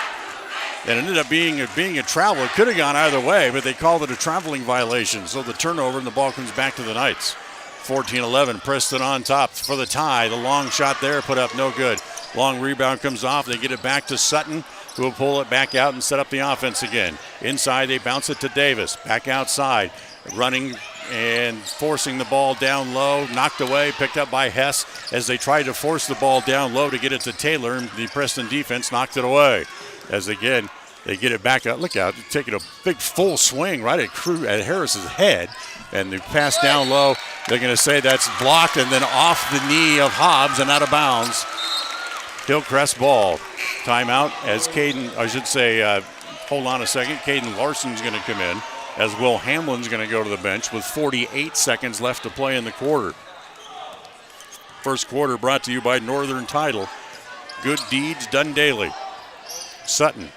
And it ended up being a travel. It could have gone either way, but they called it a traveling violation. So the turnover, and the ball comes back to the Knights. 14-11, Preston on top for the tie. The long shot there put up no good. Long rebound comes off. They get it back to Sutton, who will pull it back out and set up the offense again. Inside, they bounce it to Davis. Back outside, running and forcing the ball down low. Knocked away, picked up by Hess as they tried to force the ball down low to get it to Taylor, and the Preston defense knocked it away. As again, they get it back up. Look out, taking a big full swing right at Harris's head. And the pass down low, they're going to say that's blocked and then off the knee of Hobbs and out of bounds. Hillcrest ball. Timeout as hold on a second. Caden Larson's going to come in as Will Hamlin's going to go to the bench with 48 seconds left to play in the quarter. First quarter brought to you by Northern Title. Good deeds done daily. Sutton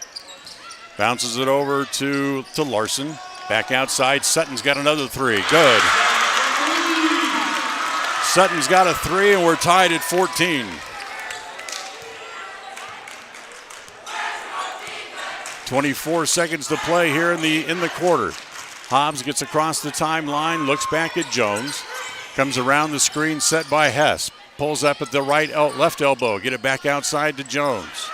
bounces it over to Larson. Back outside, Sutton's got another three. Good. Sutton's got a three, and we're tied at 14. 24 seconds to play here in the quarter. Hobbs gets across the timeline, looks back at Jones, comes around the screen set by Hess, pulls up at the left elbow, get it back outside to Jones.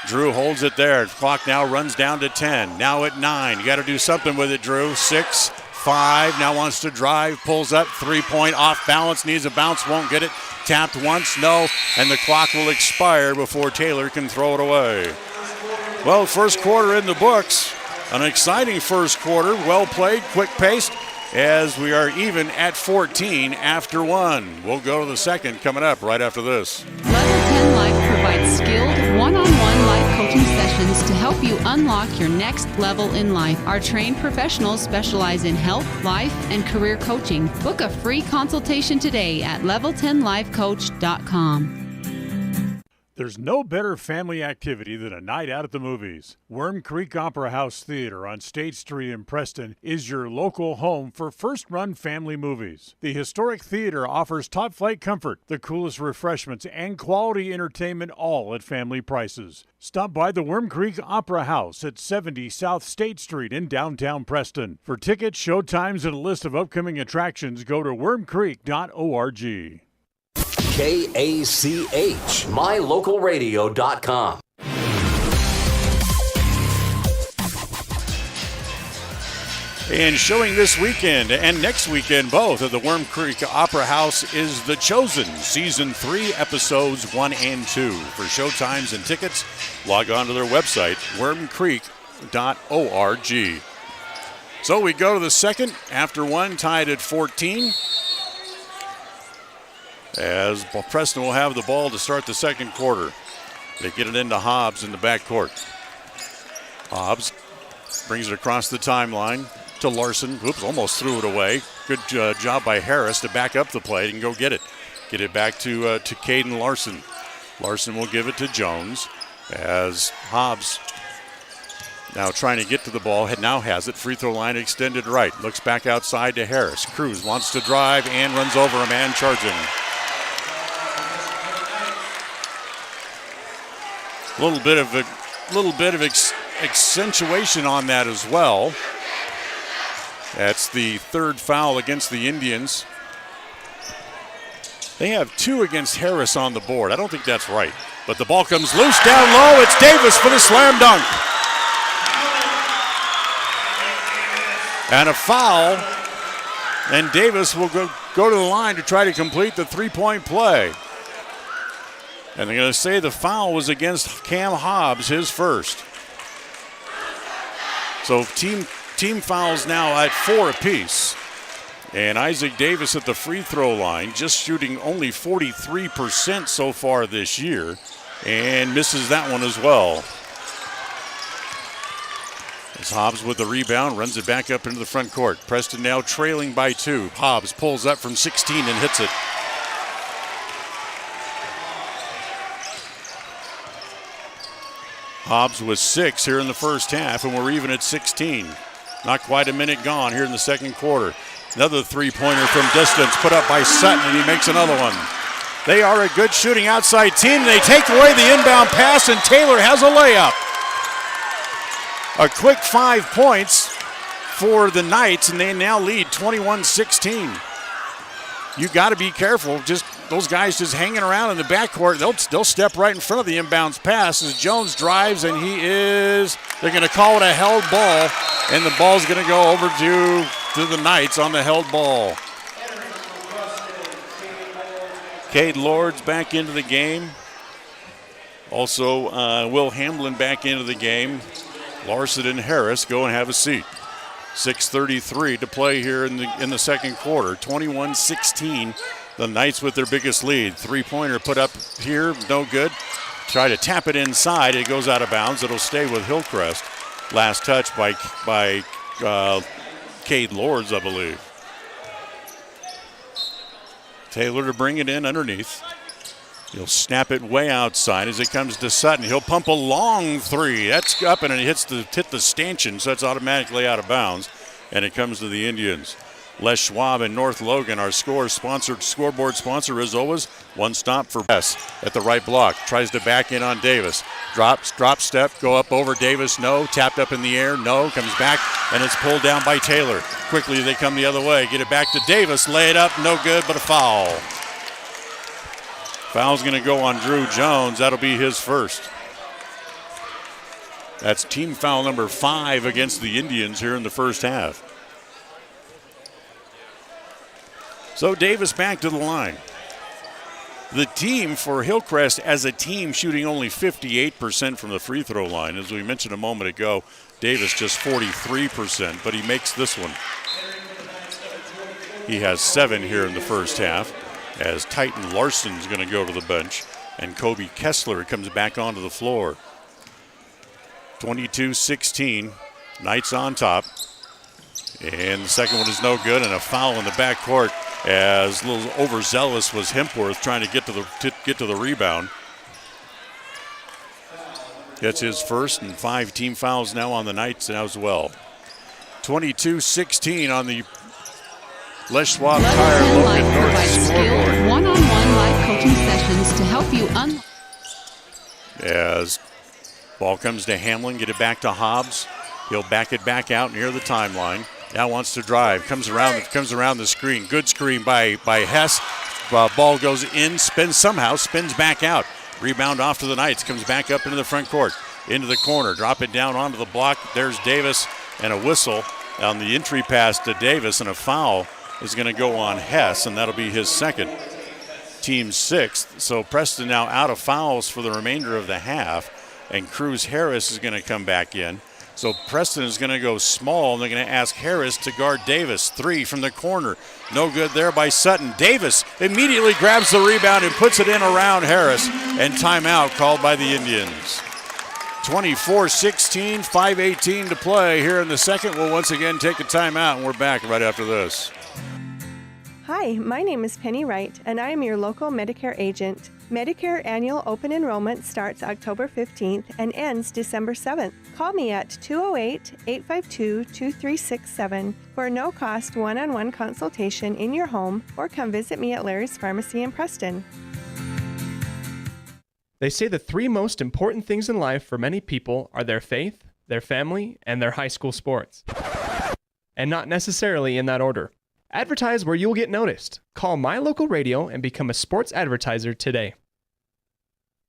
Drew holds it there. Clock now runs down to 10. Now at 9. You got to do something with it, Drew. 6, 5. Now wants to drive. Pulls up. 3-point off balance. Needs a bounce. Won't get it. Tapped once. No. And the clock will expire before Taylor can throw it away. Well, first quarter in the books. An exciting first quarter. Well played. Quick paced. As we are even at 14 after 1. We'll go to the second coming up right after this. Level 10 Life provides skilled one-on-one life coaching sessions to help you unlock your next level in life. Our trained professionals specialize in health, life, and career coaching. Book a free consultation today at level10lifecoach.com. There's no better family activity than a night out at the movies. Worm Creek Opera House Theater on State Street in Preston is your local home for first-run family movies. The historic theater offers top-flight comfort, the coolest refreshments, and quality entertainment, all at family prices. Stop by the Worm Creek Opera House at 70 South State Street in downtown Preston. For tickets, show times, and a list of upcoming attractions, go to wormcreek.org. KACH, mylocalradio.com. And showing this weekend and next weekend both at the Worm Creek Opera House is The Chosen, Season 3, Episodes 1 and 2. For showtimes and tickets, log on to their website, wormcreek.org. So we go to the second after 1, tied at 14. As Preston will have the ball to start the second quarter. They get it into Hobbs in the backcourt. Hobbs brings it across the timeline to Larson. Oops, almost threw it away. Good job by Harris to back up the play and go get it. Get it back to Caden Larson. Larson will give it to Jones as Hobbs now trying to get to the ball. Now has it. Free throw line extended right. Looks back outside to Harris. Cruz wants to drive and runs over a man charging. A little bit of accentuation on that as well. That's the third foul against the Indians. They have 2 against Harris on the board. I don't think that's right. But the ball comes loose down low. It's Davis for the slam dunk. And a foul. And Davis will go to the line to try to complete the three-point play. And they're going to say the foul was against Cam Hobbs, his first. So team fouls now at 4 apiece. And Isaac Davis at the free throw line, just shooting only 43% so far this year, and misses that one as well. As Hobbs with the rebound, runs it back up into the front court. Preston now trailing by 2. Hobbs pulls up from 16 and hits it. Hobbs was 6 here in the first half, and we're even at 16. Not quite a minute gone here in the second quarter. Another three-pointer from distance put up by Sutton, and he makes another one. They are a good shooting outside team. They take away the inbound pass, and Taylor has a layup. A quick 5 points for the Knights, and they now lead 21-16. You got to be careful. Just those guys just hanging around in the backcourt. They'll step right in front of the inbounds pass as Jones drives, and they're going to call it a held ball, and the ball's going to go over to the Knights on the held ball. Cade Lords back into the game. Also, Will Hamblin back into the game. Larson and Harris go and have a seat. 6:33 to play here in the second quarter. 21-16. The Knights with their biggest lead. Three-pointer put up here, no good. Try to tap it inside. It goes out of bounds. It'll stay with Hillcrest. Last touch by Cade Lords, I believe. Taylor to bring it in underneath. He'll snap it way outside as it comes to Sutton. He'll pump a long 3. That's up and it hit the stanchion, so it's automatically out of bounds. And it comes to the Indians. Les Schwab and North Logan, our scoreboard sponsor as always. One stop for Bess at the right block. Tries to back in on Davis. Drop step, go up over Davis. No. Tapped up in the air. No. Comes back, and it's pulled down by Taylor. Quickly they come the other way. Get it back to Davis. Lay it up. No good, but a foul. Foul's going to go on Drew Jones. That'll be his first. That's team foul number 5 against the Indians here in the first half. So Davis back to the line. The team for Hillcrest as a team shooting only 58% from the free throw line. As we mentioned a moment ago, Davis just 43%, but he makes this one. He has 7 here in the first half as Titan Larson's going to go to the bench and Kobe Kessler comes back onto the floor. 22-16, Knights on top. And the second one is no good, and a foul in the backcourt as a little overzealous was Hempworth trying to get to the rebound. Gets his first, and 5 team fouls now on the Knights as well. 22-16 on the Les Schwab Tire Logan North scoreboard. One-on-one live coaching sessions to help you As ball comes to Hamlin, get it back to Hobbs. He'll back it back out near the timeline. Now wants to drive. Comes around the screen. Good screen by Hess. Ball goes in, spins back out. Rebound off to the Knights. Comes back up into the front court. Into the corner. Drop it down onto the block. There's Davis and a whistle on the entry pass to Davis, and a foul is going to go on Hess, and that'll be his second. Team 6th. So Preston now out of fouls for the remainder of the half, and Cruz Harris is going to come back in. So Preston is going to go small, and they're going to ask Harris to guard Davis. 3 from the corner. No good there by Sutton. Davis immediately grabs the rebound and puts it in around Harris, and timeout called by the Indians. 24-16, 5:18 to play here in the second. We'll once again take a timeout, and we're back right after this. Hi, my name is Penny Wright, and I am your local Medicare agent. Medicare annual open enrollment starts October 15th and ends December 7th. Call me at 208-852-2367 for a no-cost one-on-one consultation in your home, or come visit me at Larry's Pharmacy in Preston. They say the 3 most important things in life for many people are their faith, their family, and their high school sports. And not necessarily in that order. Advertise where you'll get noticed. Call My Local Radio and become a sports advertiser today.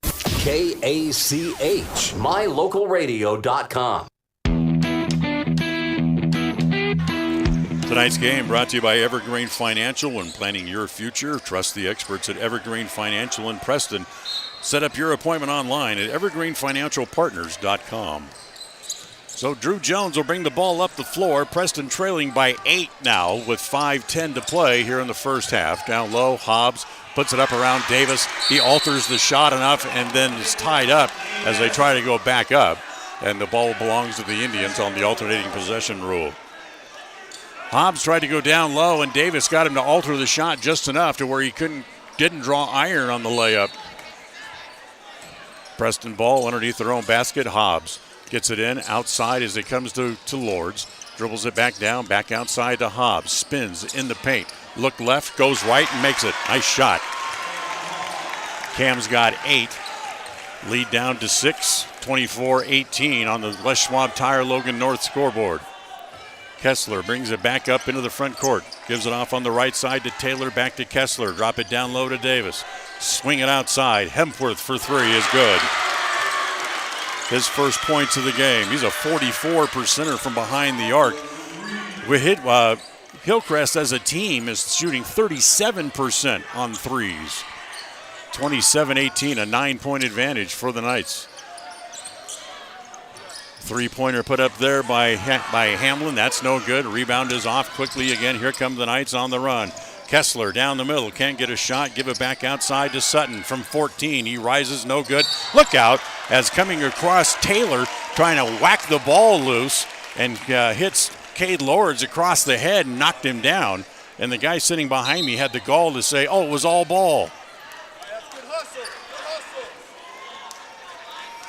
KACH, mylocalradio.com. Tonight's game brought to you by Evergreen Financial. When planning your future, trust the experts at Evergreen Financial in Preston. Set up your appointment online at evergreenfinancialpartners.com. So Drew Jones will bring the ball up the floor. Preston trailing by 8 now with 5:10 to play here in the first half. Down low, Hobbs puts it up around Davis. He alters the shot enough and then is tied up as they try to go back up. And the ball belongs to the Indians on the alternating possession rule. Hobbs tried to go down low, and Davis got him to alter the shot just enough to where he didn't draw iron on the layup. Preston ball underneath their own basket. Hobbs gets it in outside as it comes to Lords. Dribbles it back down, back outside to Hobbs. Spins in the paint. Look left, goes right, and makes it. Nice shot. Cam's got 8. Lead down to 6. 24-18 on the Les Schwab Tire Logan North scoreboard. Kessler brings it back up into the front court. Gives it off on the right side to Taylor, back to Kessler. Drop it down low to Davis. Swing it outside. Hempworth for 3 is good. His first points of the game. He's a 44%er from behind the arc. Hillcrest as a team is shooting 37% on threes. 27-18, a 9-point advantage for the Knights. Three-pointer put up there by Hamlin. That's no good. Rebound is off quickly again. Here come the Knights on the run. Kessler down the middle. Can't get a shot. Give it back outside to Sutton from 14. He rises. No good. Look out as coming across Taylor trying to whack the ball loose and hits Cade Lords across the head and knocked him down. And the guy sitting behind me had the gall to say, oh, it was all ball.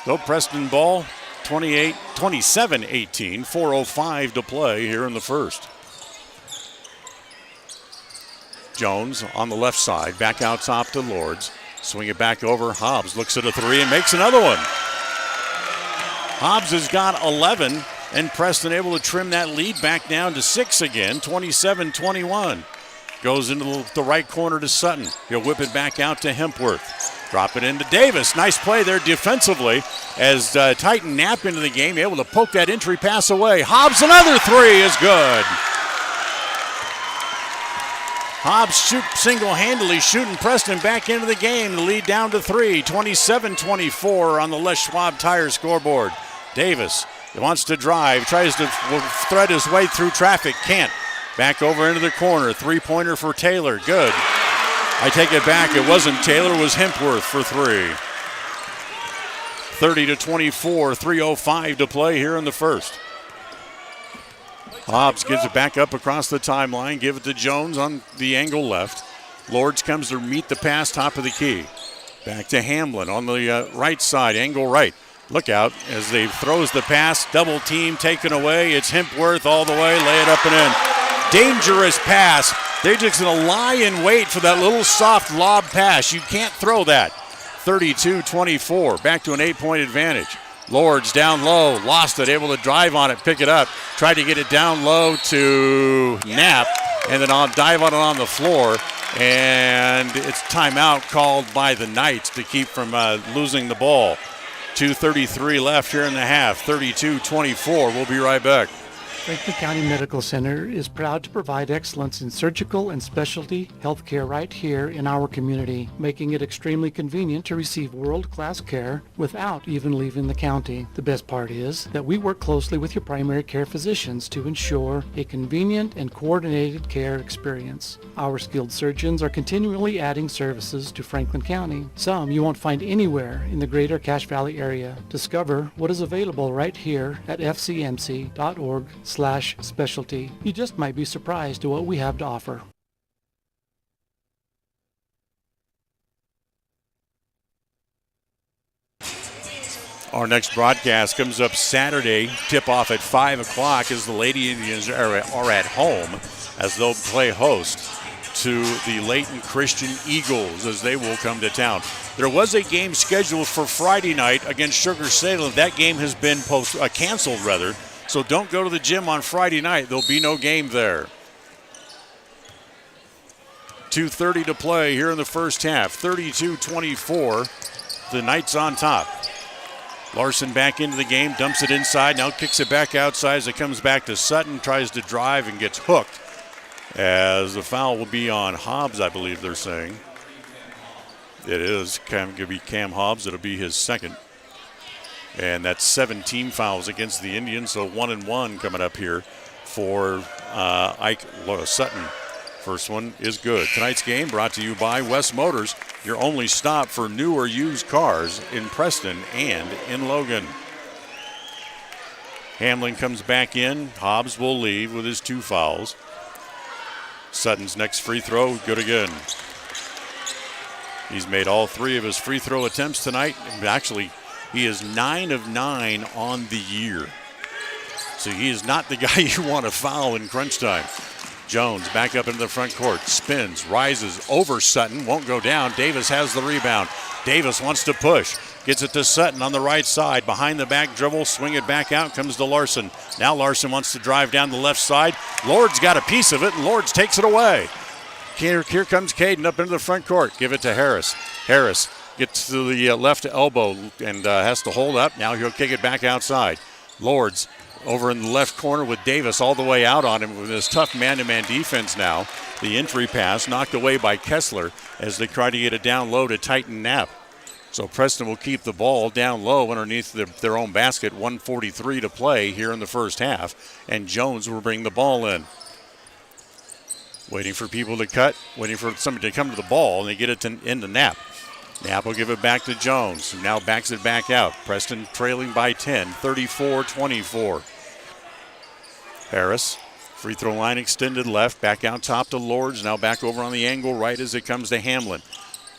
So Preston ball. 27-18, 4:05 to play here in the first. Jones on the left side, back out top to Lords. Swing it back over. Hobbs looks at a 3 and makes another one. Hobbs has got 11, and Preston able to trim that lead back down to 6 again, 27-21. Goes into the right corner to Sutton. He'll whip it back out to Hempworth. Drop it into Davis. Nice play there defensively as Titan Knapp into the game, able to poke that entry pass away. Hobbs, another 3 is good. Hobbs single-handedly shooting Preston back into the game. The lead down to 3, 27-24 on the Les Schwab Tire scoreboard. Davis wants to drive, tries to thread his way through traffic, can't. Back over into the corner, three-pointer for Taylor, good. I take it back, it wasn't Taylor, it was Hempworth for 3. 30-24, 3:05 to play here in the first. Hobbs gives it back up across the timeline, give it to Jones on the angle left. Lords comes to meet the pass, top of the key. Back to Hamlin on the right side, angle right. Look out as they throws the pass, double team taken away. It's Hempworth all the way, lay it up and in. Dangerous pass. They're just going to lie in wait for that little soft lob pass. You can't throw that. 32-24, back to an 8-point advantage. Lords down low, lost it, able to drive on it, pick it up. Tried to get it down low to Knapp, and then dive on it on the floor. And it's timeout called by the Knights to keep from losing the ball. 2:33 left here in the half, 32-24. We'll be right back. Franklin County Medical Center is proud to provide excellence in surgical and specialty healthcare right here in our community, making it extremely convenient to receive world-class care without even leaving the county. The best part is that we work closely with your primary care physicians to ensure a convenient and coordinated care experience. Our skilled surgeons are continually adding services to Franklin County, some you won't find anywhere in the greater Cache Valley area. Discover what is available right here at fcmc.org/specialty. You just might be surprised at what we have to offer. Our next broadcast comes up Saturday. Tip-off at 5 o'clock as the Lady Indians are at home as they'll play host to the Layton Christian Eagles as they will come to town. There was a game scheduled for Friday night against Sugar Salem. That game has been canceled, so don't go to the gym on Friday night. There'll be no game there. 2:30 to play here in the first half. 32-24. The Knights on top. Larson back into the game, dumps it inside, now kicks it back outside as it comes back to Sutton, tries to drive and gets hooked. As the foul will be on Hobbs, I believe they're saying. It is going to be Cam Hobbs. It'll be his second. And that's 17 fouls against the Indians, so 1-1 coming up here for Ike Sutton. First one is good. Tonight's game brought to you by West Motors, your only stop for new or used cars in Preston and in Logan. Hamlin comes back in. Hobbs will leave with his 2 fouls. Sutton's next free throw, good again. He's made all 3 of his free throw attempts tonight. Actually, he is 9 of 9 on the year. So he is not the guy you want to foul in crunch time. Jones back up into the front court, spins, rises over Sutton, won't go down. Davis has the rebound. Davis wants to push, gets it to Sutton on the right side, behind the back dribble, swing it back out, comes to Larson. Now Larson wants to drive down the left side. Lord's got a piece of it, and Lords takes it away. Here comes Caden up into the front court. Give it to Harris. Harris gets to the left elbow and has to hold up. Now he'll kick it back outside. Lords over in the left corner with Davis all the way out on him with his tough man-to-man defense now. The entry pass knocked away by Kessler as they try to get it down low to Titan Knapp. So Preston will keep the ball down low underneath their own basket. 1:43 to play here in the first half. And Jones will bring the ball in. Waiting for people to cut, waiting for somebody to come to the ball, and they get it into Knapp. Knapp will give it back to Jones, who now backs it back out. Preston trailing by 10, 34-24. Harris, free throw line extended left, back out top to Lords, now back over on the angle right as it comes to Hamlin.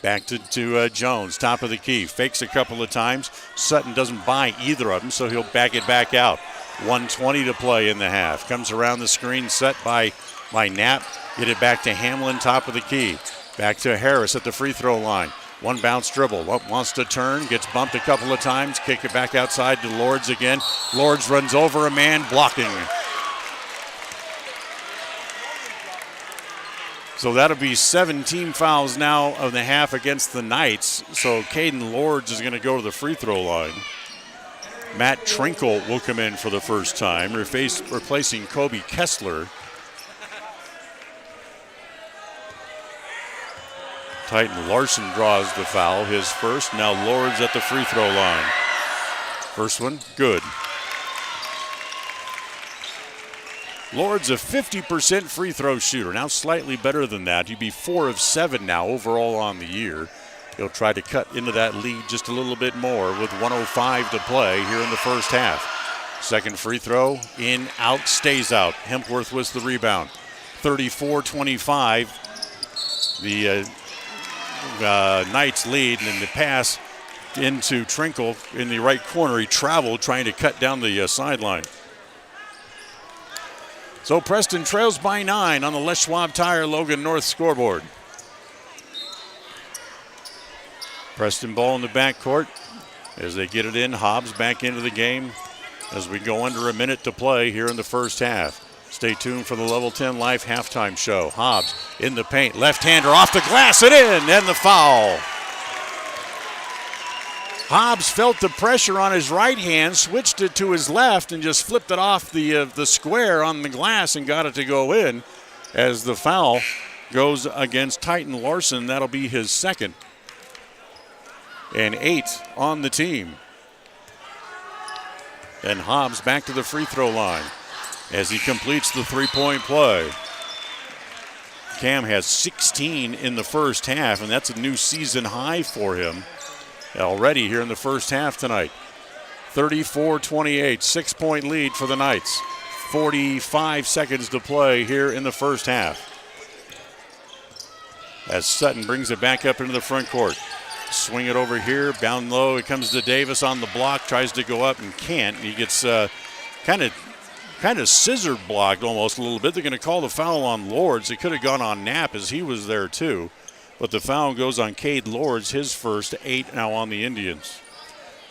Back to Jones, top of the key, fakes a couple of times. Sutton doesn't buy either of them, so he'll back it back out. 1:20 to play in the half. Comes around the screen, set by Knapp. Get it back to Hamlin, top of the key. Back to Harris at the free throw line. One bounce dribble, wants to turn, gets bumped a couple of times, kick it back outside to Lords again. Lords runs over a man, blocking. So that'll be 17 fouls now of the half against the Knights. So Caden Lords is going to go to the free throw line. Matt Trinkle will come in for the first time, replacing Kobe Kessler. Titan Larson draws the foul, his first. Now Lords at the free throw line. First one, good. Lords a 50% free throw shooter, now slightly better than that. He'd be 4 of 7 now overall on the year. He'll try to cut into that lead just a little bit more with 1:05 to play here in the first half. Second free throw, in, out, stays out. Hempworth was the rebound. 34-25. The Knights lead, and the pass into Trinkle in the right corner. He traveled trying to cut down the sideline. So Preston trails by 9 on the Les Schwab Tire Logan North scoreboard. Preston ball in the backcourt as they get it in. Hobbs back into the game as we go under a minute to play here in the first half. Stay tuned for the Level 10 Live halftime show. Hobbs in the paint, left-hander off the glass and in, and the foul. Hobbs felt the pressure on his right hand, switched it to his left, and just flipped it off the square on the glass and got it to go in as the foul goes against Titan Larson. That'll be his second. And 8 on the team. And Hobbs back to the free throw line as he completes the three-point play. Cam has 16 in the first half, and that's a new season high for him already here in the first half tonight. 34-28, 6-point lead for the Knights. 45 seconds to play here in the first half. As Sutton brings it back up into the front court. Swing it over here, down low. It comes to Davis on the block, tries to go up and can't. He gets kind of scissor blocked almost a little bit. They're going to call the foul on Lords. It could have gone on Knapp as he was there too. But the foul goes on Cade Lords, his first, 8 now on the Indians.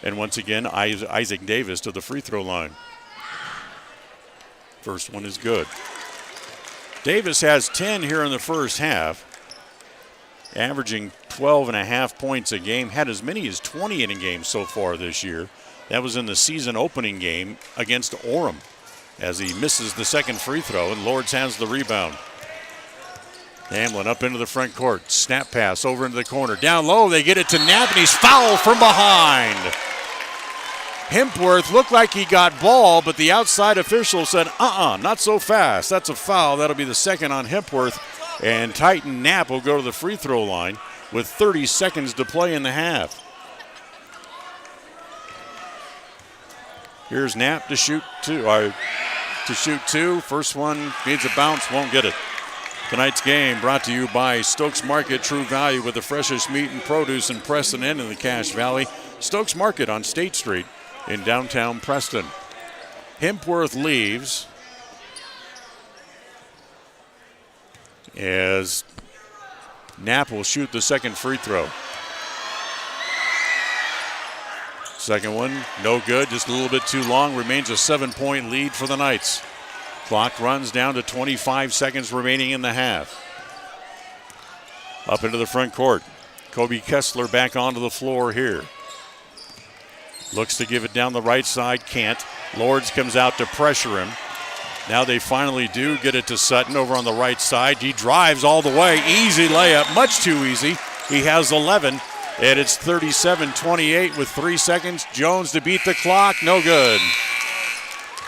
And once again, Isaac Davis to the free throw line. First one is good. Davis has 10 here in the first half. averaging 12.5 points a game, had as many as 20 in a game so far this year. That was in the season opening game against Orem as he misses the second free throw, and Lords has the rebound. Hamlin up into the front court. Snap pass over into the corner. Down low, they get it to Knapp, and he's fouled from behind. Hempworth looked like he got ball, but the outside official said, not so fast. That's a foul. That'll be the second on Hempworth. And Titan Knapp will go to the free throw line with 30 seconds to play in the half. Here's Knapp to shoot two. First one needs a bounce, won't get it. Tonight's game brought to you by Stokes Market, True Value with the freshest meat and produce in Preston and in the Cache Valley. Stokes Market on State Street in downtown Preston. Hempworth leaves as Knapp will shoot the second free throw. Second one, no good, just a little bit too long. Remains a 7-point lead for the Knights. Clock runs down to 25 seconds remaining in the half. Up into the front court. Kobe Kessler back onto the floor here. Looks to give it down the right side, can't. Lords comes out to pressure him. Now they finally do get it to Sutton over on the right side. He drives all the way. Easy layup, much too easy. He has 11, and it's 37-28 with 3 seconds. Jones to beat the clock, no good.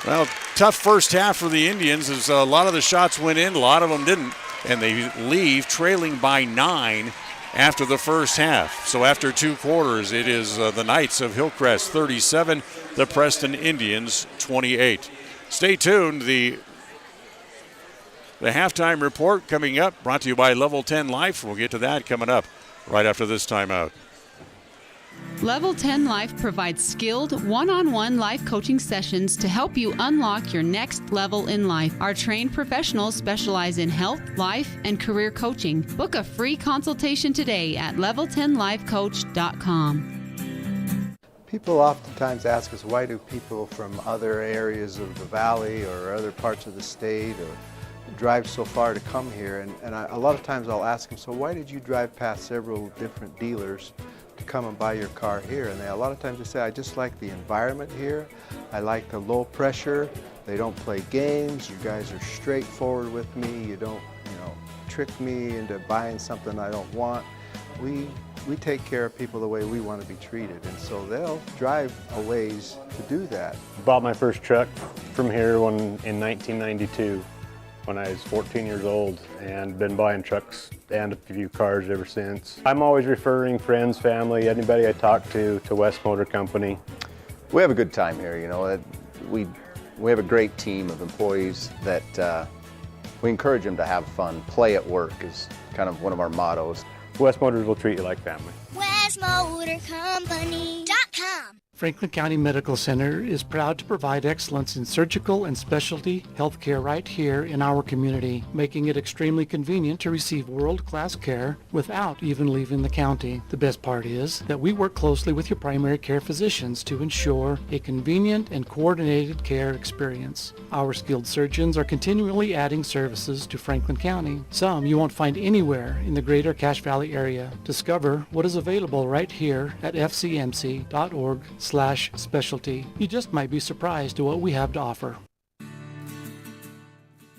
Well, tough first half for the Indians as a lot of the shots went in, a lot of them didn't, and they leave trailing by 9 after the first half. So after 2 quarters, it is the Knights of Hillcrest 37, the Preston Indians 28. Stay tuned. The halftime report coming up, brought to you by Level 10 Life. We'll get to that coming up right after this timeout. Level 10 Life provides skilled one-on-one life coaching sessions to help you unlock your next level in life. Our trained professionals specialize in health, life, and career coaching. Book a free consultation today at level10lifecoach.com. People oftentimes ask us, why do people from other areas of the valley or other parts of the state or drive so far to come here? And a lot of times I'll ask them, so why did you drive past several different dealers to come and buy your car here? And a lot of times they say, I just like the environment here. I like the low pressure. They don't play games. You guys are straightforward with me. You don't, trick me into buying something I don't want. We take care of people the way we want to be treated, and so they'll drive a ways to do that. Bought my first truck from here in 1992 when I was 14 years old, and been buying trucks and a few cars ever since. I'm always referring friends, family, anybody I talk to West Motor Company. We have a good time here, We have a great team of employees that we encourage them to have fun. Play at work is kind of one of our mottos. West Motors will treat you like family. WestMotorCompany.com. Franklin County Medical Center is proud to provide excellence in surgical and specialty healthcare right here in our community, making it extremely convenient to receive world-class care without even leaving the county. The best part is that we work closely with your primary care physicians to ensure a convenient and coordinated care experience. Our skilled surgeons are continually adding services to Franklin County, some you won't find anywhere in the greater Cache Valley area. Discover what is available right here at fcmc.org/specialty. You just might be surprised at what we have to offer.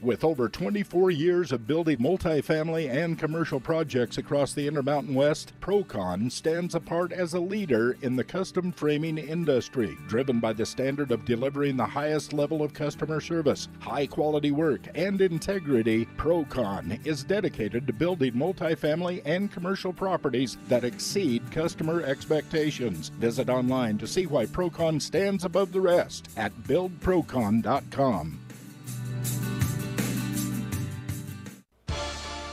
With over 24 years of building multifamily and commercial projects across the Intermountain West, Procon stands apart as a leader in the custom framing industry, driven by the standard of delivering the highest level of customer service, high-quality work, and integrity. Procon is dedicated to building multifamily and commercial properties that exceed customer expectations. Visit online to see why Procon stands above the rest at buildprocon.com.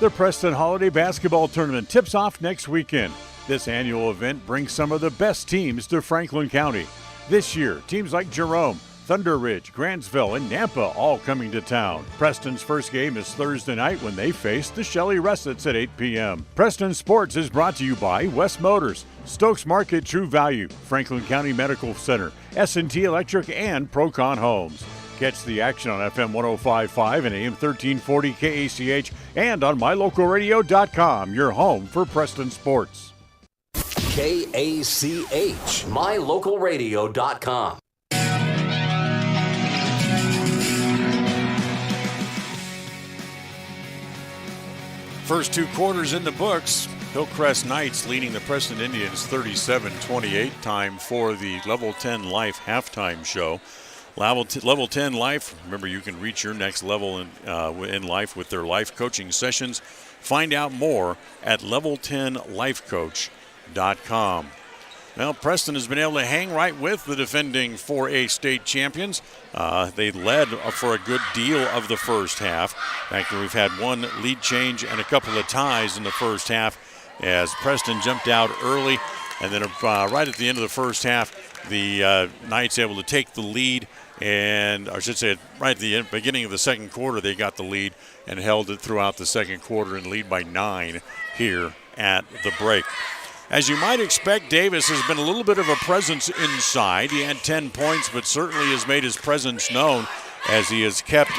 The Preston Holiday Basketball Tournament tips off next weekend. This annual event brings some of the best teams to Franklin County. This year, teams like Jerome, Thunder Ridge, Grantsville, and Nampa all coming to town. Preston's first game is Thursday night when they face the Shelley Russets at 8 p.m. Preston Sports is brought to you by West Motors, Stokes Market True Value, Franklin County Medical Center, S&T Electric, and Procon Homes. Catch the action on FM 105.5 and AM 1340 KACH and on mylocalradio.com, your home for Preston sports. KACH, mylocalradio.com. First two quarters in the books. Hillcrest Knights leading the Preston Indians 37-28. Time for the Level 10 Life halftime show. Level 10 Life, remember you can reach your next level in life with their life coaching sessions. Find out more at level10lifecoach.com. Well, Preston has been able to hang right with the defending 4A state champions. They led for a good deal of the first half. In fact, we've had one lead change and a couple of ties in the first half as Preston jumped out early. And then right at the end of the first half, the Knights able to take the lead. And I should say right at the beginning of the second quarter, they got the lead and held it throughout the second quarter and lead by 9 here at the break. As you might expect, Davis has been a little bit of a presence inside. He had 10 points, but certainly has made his presence known as he has kept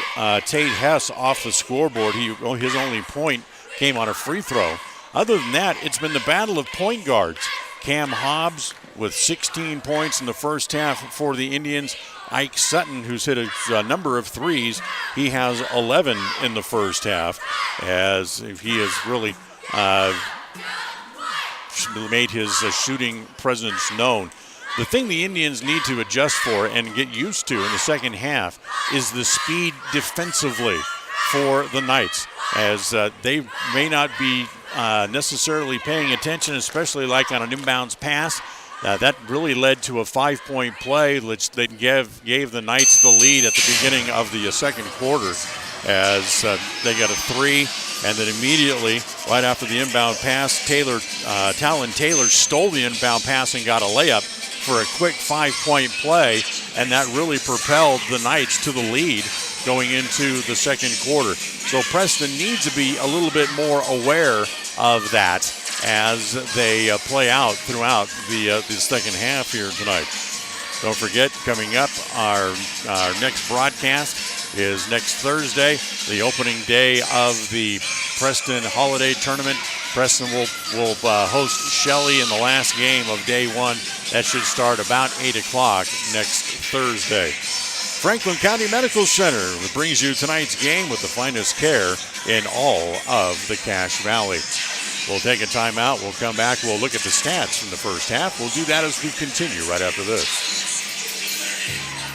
Tate Hess off the scoreboard. His only point came on a free throw. Other than that, it's been the battle of point guards. Cam Hobbs with 16 points in the first half for the Indians. Ike Sutton, who's hit a number of threes, he has 11 in the first half as he has really made his shooting presence known. The thing the Indians need to adjust for and get used to in the second half is the speed defensively for the Knights, as they may not be necessarily paying attention, especially like on an inbounds pass. That really led to a 5-point play, which they gave the Knights the lead at the beginning of the second quarter as they got a 3. And then immediately, right after the inbound pass, Talon Taylor stole the inbound pass and got a layup for a quick 5-point play. And that really propelled the Knights to the lead going into the second quarter. So Preston needs to be a little bit more aware of that as they play out throughout the second half here tonight. Don't forget, coming up, our next broadcast is next Thursday, the opening day of the Preston Holiday Tournament. Preston will host Shelley in the last game of day one. That should start about 8 o'clock next Thursday. Franklin County Medical Center brings you tonight's game with the finest care in all of the Cache Valley. We'll take a timeout. We'll come back. We'll look at the stats from the first half. We'll do that as we continue right after this.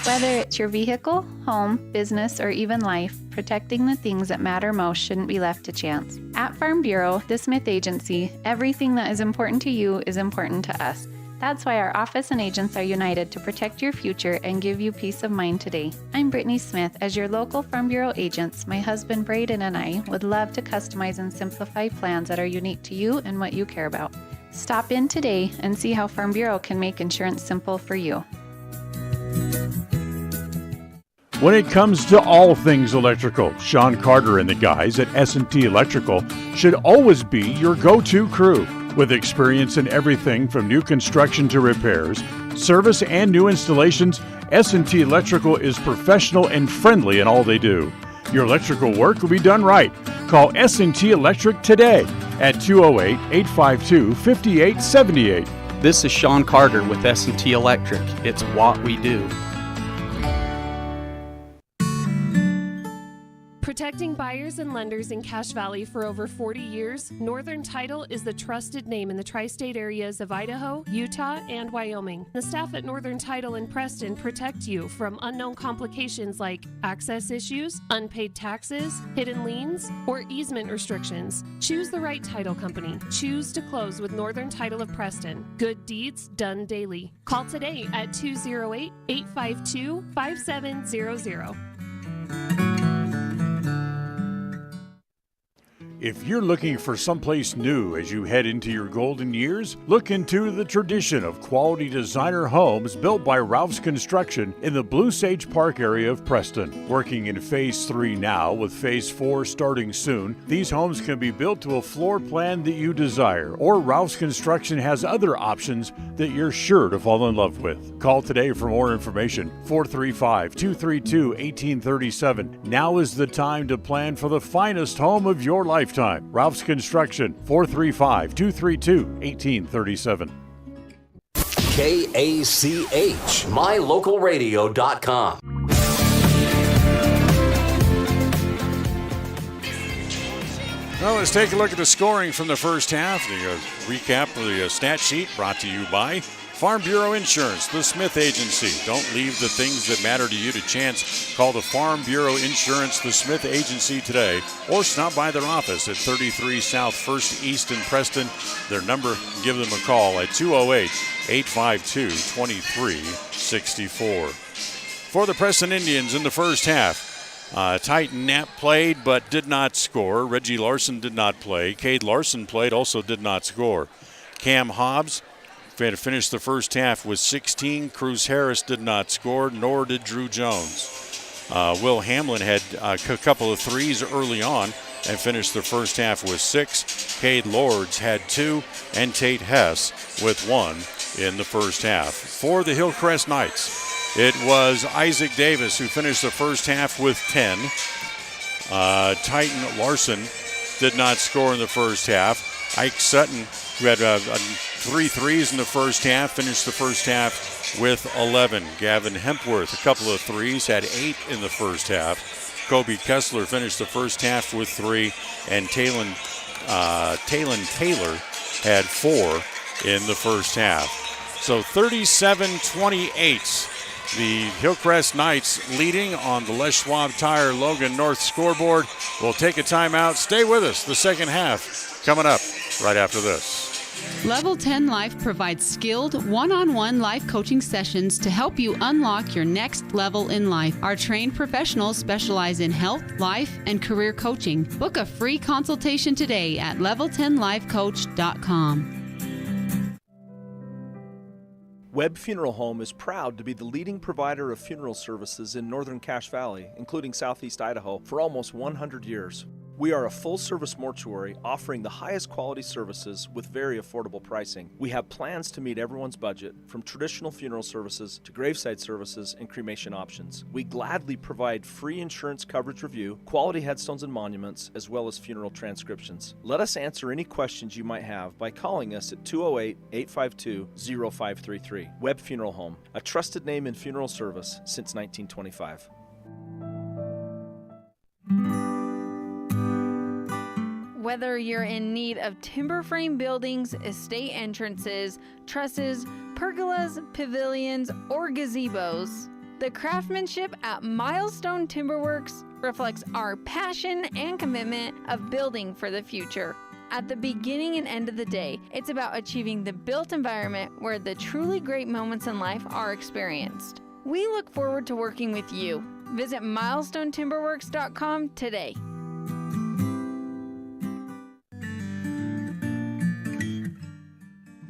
Whether it's your vehicle, home, business, or even life, protecting the things that matter most shouldn't be left to chance. At Farm Bureau, the Smith Agency, everything that is important to you is important to us. That's why our office and agents are united to protect your future and give you peace of mind today. I'm Brittany Smith. As your local Farm Bureau agents, my husband Braden and I would love to customize and simplify plans that are unique to you and what you care about. Stop in today and see how Farm Bureau can make insurance simple for you. When it comes to all things electrical, Sean Carter and the guys at S&T Electrical should always be your go-to crew. With experience in everything from new construction to repairs, service, and new installations, S&T Electrical is professional and friendly in all they do. Your electrical work will be done right. Call S&T Electric today at 208-852-5878. This is Sean Carter with S&T Electric. It's what we do. Protecting buyers and lenders in Cache Valley for over 40 years, Northern Title is the trusted name in the tri-state areas of Idaho, Utah, and Wyoming. The staff at Northern Title in Preston protect you from unknown complications like access issues, unpaid taxes, hidden liens, or easement restrictions. Choose the right title company. Choose to close with Northern Title of Preston. Good deeds done daily. Call today at 208-852-5700. If you're looking for someplace new as you head into your golden years, look into the tradition of quality designer homes built by Ralph's Construction in the Blue Sage Park area of Preston. Working in Phase 3 now, with Phase 4 starting soon, these homes can be built to a floor plan that you desire, or Ralph's Construction has other options that you're sure to fall in love with. Call today for more information, 435-232-1837. Now is the time to plan for the finest home of your lifetime. Ralph's Construction, 435-232-1837. KACH, mylocalradio.com. Well, let's take a look at the scoring from the first half. The recap of the stat sheet brought to you by Farm Bureau Insurance, the Smith Agency. Don't leave the things that matter to you to chance. Call the Farm Bureau Insurance, the Smith Agency today, or stop by their office at 33 South 1st East in Preston. Their number, give them a call at 208-852-2364. For the Preston Indians in the first half, Titan Knapp played but did not score. Reggie Larson did not play. Cade Larson played, also did not score. Cam Hobbs finished the first half with 16. Cruz Harris did not score, nor did Drew Jones. Will Hamlin had a couple of threes early on and finished the first half with 6. Cade Lords had 2, and Tate Hess with 1 in the first half. For the Hillcrest Knights, it was Isaac Davis who finished the first half with 10. Titan Larson did not score in the first half. Ike Sutton, who had 3 threes in the first half, finished the first half with 11. Gavin Hempworth, a couple of threes, had 8 in the first half. Kobe Kessler finished the first half with 3, and Talon Taylor had 4 in the first half. So 37-28. The Hillcrest Knights leading on the Les Schwab Tire Logan North scoreboard. We'll take a timeout. Stay with us. The second half coming up right after this. Level 10 Life provides skilled one-on-one life coaching sessions to help you unlock your next level in life. Our trained professionals specialize in health, life, and career coaching. Book a free consultation today at level10lifecoach.com. Webb Funeral Home is proud to be the leading provider of funeral services in northern Cache Valley, including southeast Idaho, for almost 100 years. We are a full-service mortuary offering the highest quality services with very affordable pricing. We have plans to meet everyone's budget, from traditional funeral services to graveside services and cremation options. We gladly provide free insurance coverage review, quality headstones and monuments, as well as funeral transcriptions. Let us answer any questions you might have by calling us at 208-852-0533. Webb Funeral Home, a trusted name in funeral service since 1925. Whether you're in need of timber frame buildings, estate entrances, trusses, pergolas, pavilions, or gazebos, the craftsmanship at Milestone Timberworks reflects our passion and commitment of building for the future. At the beginning and end of the day, it's about achieving the built environment where the truly great moments in life are experienced. We look forward to working with you. Visit milestonetimberworks.com today.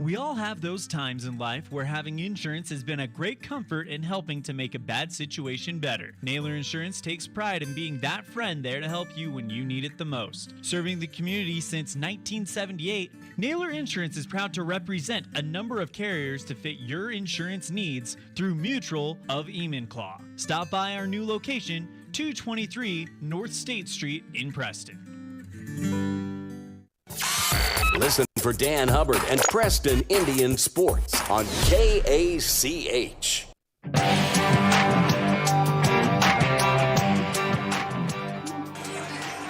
We all have those times in life where having insurance has been a great comfort in helping to make a bad situation better. Naylor Insurance takes pride in being that friend there to help you when you need it the most. Serving the community since 1978, Naylor Insurance is proud to represent a number of carriers to fit your insurance needs through Mutual of Enumclaw. Stop by our new location, 223 North State Street in Preston. Listen for Dan Hubbard and Preston Indian Sports on KACH.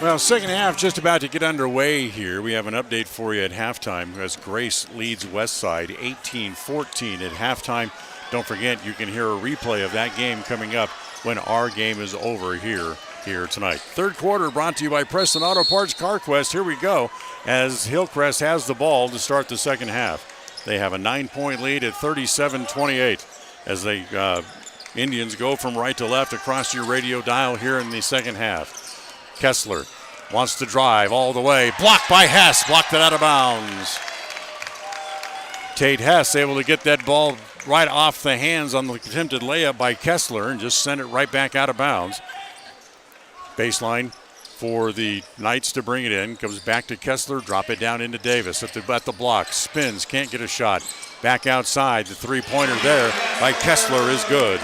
Well, second half just about to get underway here. We have an update for you at halftime as Grace leads Westside 18-14 at halftime. Don't forget, you can hear a replay of that game coming up when our game is over here tonight. Third quarter brought to you by Preston Auto Parts CarQuest. Here we go as Hillcrest has the ball to start the second half. They have a 9-point lead at 37-28 as they Indians go from right to left across your radio dial here in the second half. Kessler wants to drive all the way. Blocked by Hess, blocked it out of bounds. Tate Hess able to get that ball right off the hands on the attempted layup by Kessler and just sent it right back out of bounds. Baseline for the Knights to bring it in. Comes back to Kessler, drop it down into Davis at the block. Spins, can't get a shot. Back outside, the three-pointer there by Kessler is good.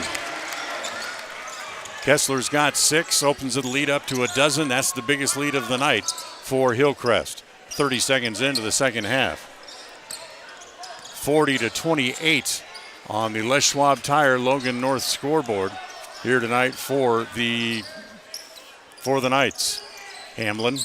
Kessler's got 6, opens the lead up to a dozen. That's the biggest lead of the night for Hillcrest. 30 seconds into the second half. 40-28 on the Les Schwab Tire Logan North scoreboard here tonight for the Knights. Hamlin,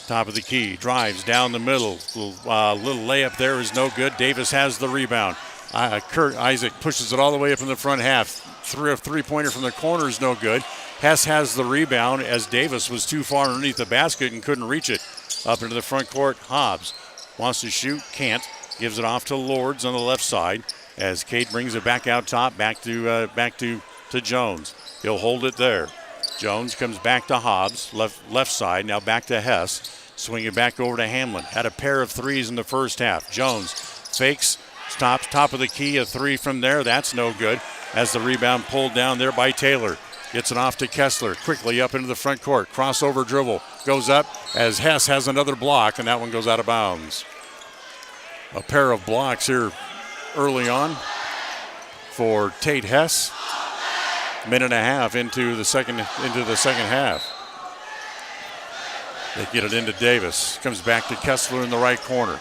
top of the key, drives down the middle. Little layup there is no good. Davis has the rebound. Kurt Isaac pushes it all the way up in the front half. Three-pointer from the corner is no good. Hess has the rebound as Davis was too far underneath the basket and couldn't reach it. Up into the front court, Hobbs wants to shoot, can't. Gives it off to Lords on the left side as Cade brings it back out top, back to Jones. He'll hold it there. Jones comes back to Hobbs, left side, now back to Hess. Swing it back over to Hamlin. Had a pair of threes in the first half. Jones fakes, stops, top of the key, a three from there. That's no good as the rebound pulled down there by Taylor. Gets it off to Kessler, quickly up into the front court. Crossover dribble, goes up as Hess has another block, and that one goes out of bounds. A pair of blocks here early on for Tate Hess. Minute and a half into the second half. They get it into Davis. Comes back to Kessler in the right corner.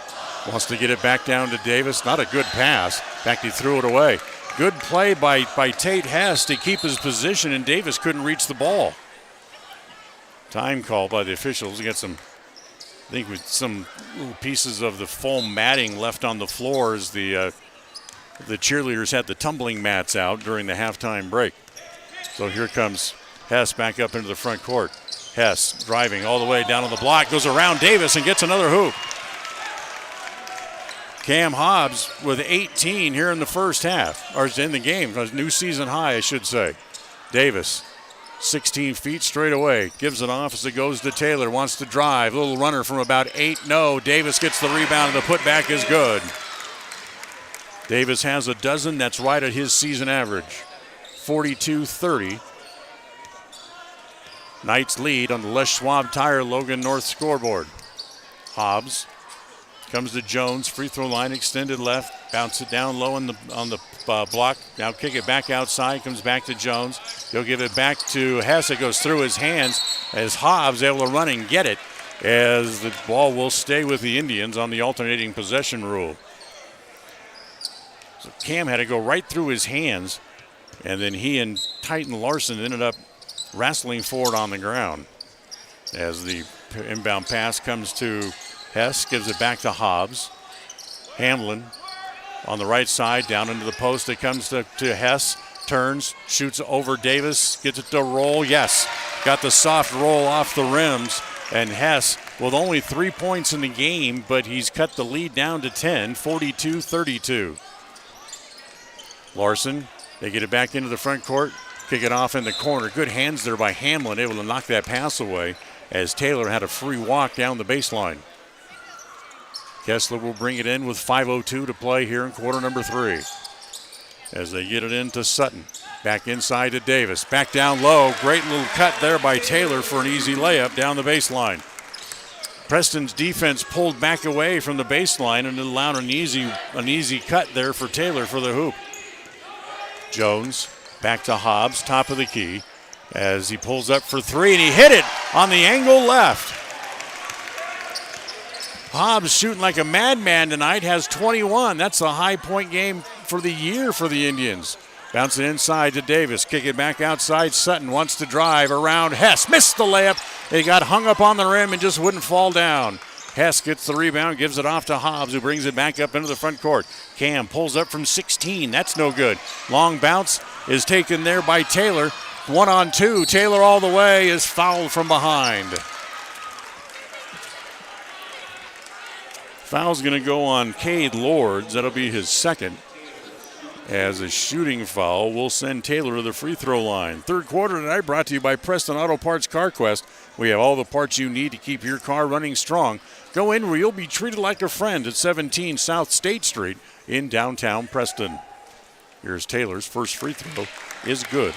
Wants to get it back down to Davis. Not a good pass. In fact, he threw it away. Good play by Tate Hess to keep his position, and Davis couldn't reach the ball. Time call by the officials. Get some, I think, with some little pieces of the foam matting left on the floor as the cheerleaders had the tumbling mats out during the halftime break. So here comes Hess back up into the front court. Hess driving all the way down on the block, goes around Davis and gets another hoop. Cam Hobbs with 18 here in the first half, or in the game, a new season high, I should say. Davis, 16 feet straight away, gives it off as it goes to Taylor, wants to drive, little runner from about 8, no. Davis gets the rebound and the putback is good. Davis has a dozen, that's right at his season average. 42-30. Knights lead on the Les Schwab Tire Logan North scoreboard. Hobbs comes to Jones, free throw line, extended left, bounce it down low on the block. Now kick it back outside, comes back to Jones. He'll give it back to Hess. It goes through his hands as Hobbs able to run and get it, as the ball will stay with the Indians on the alternating possession rule. So Cam had to go right through his hands, and then he and Titan Larson ended up wrestling forward on the ground as the inbound pass comes to Hess, gives it back to Hobbs. Hamlin on the right side, down into the post. It comes to Hess, turns, shoots over Davis, gets it to roll. Yes, got the soft roll off the rims. And Hess with only 3 points in the game, but he's cut the lead down to 10, 42-32. Larson, they get it back into the front court, kick it off in the corner. Good hands there by Hamlin, able to knock that pass away as Taylor had a free walk down the baseline. Kessler will bring it in with 5:02 to play here in quarter number 3. As they get it into Sutton. Back inside to Davis. Back down low. Great little cut there by Taylor for an easy layup down the baseline. Preston's defense pulled back away from the baseline and allowed an easy cut there for Taylor for the hoop. Jones back to Hobbs, top of the key, as he pulls up for three, and he hit it on the angle left. Hobbs shooting like a madman tonight, has 21. That's a high point game for the year for the Indians. Bounce it inside to Davis, kick it back outside. Sutton wants to drive around Hess, missed the layup. He got hung up on the rim and just wouldn't fall down. Hess gets the rebound, gives it off to Hobbs, who brings it back up into the front court. Cam pulls up from 16. That's no good. Long bounce is taken there by Taylor. 1-on-2. Taylor all the way is fouled from behind. Foul's going to go on Cade Lords. That'll be his second. as a shooting foul will send Taylor to the free throw line. Third quarter tonight brought to you by Preston Auto Parts CarQuest. We have all the parts you need to keep your car running strong. Go in where you'll be treated like a friend at 17 South State Street in downtown Preston. Here's Taylor's first free throw is good.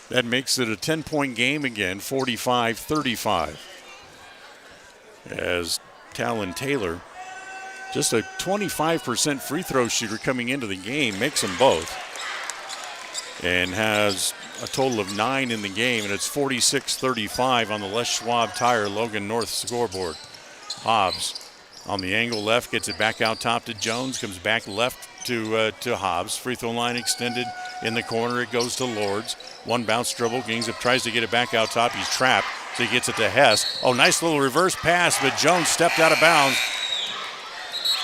That makes it a 10-point game again, 45-35. As Talon Taylor, just a 25% free throw shooter coming into the game, makes them both. And has a total of 9 in the game, and it's 46-35 on the Les Schwab Tire Logan North scoreboard. Hobbs on the angle left, gets it back out top to Jones, comes back left to Hobbs. Free throw line extended in the corner. It goes to Lords. One bounce dribble. Gingsup tries to get it back out top. He's trapped, so he gets it to Hess. Oh, nice little reverse pass, but Jones stepped out of bounds.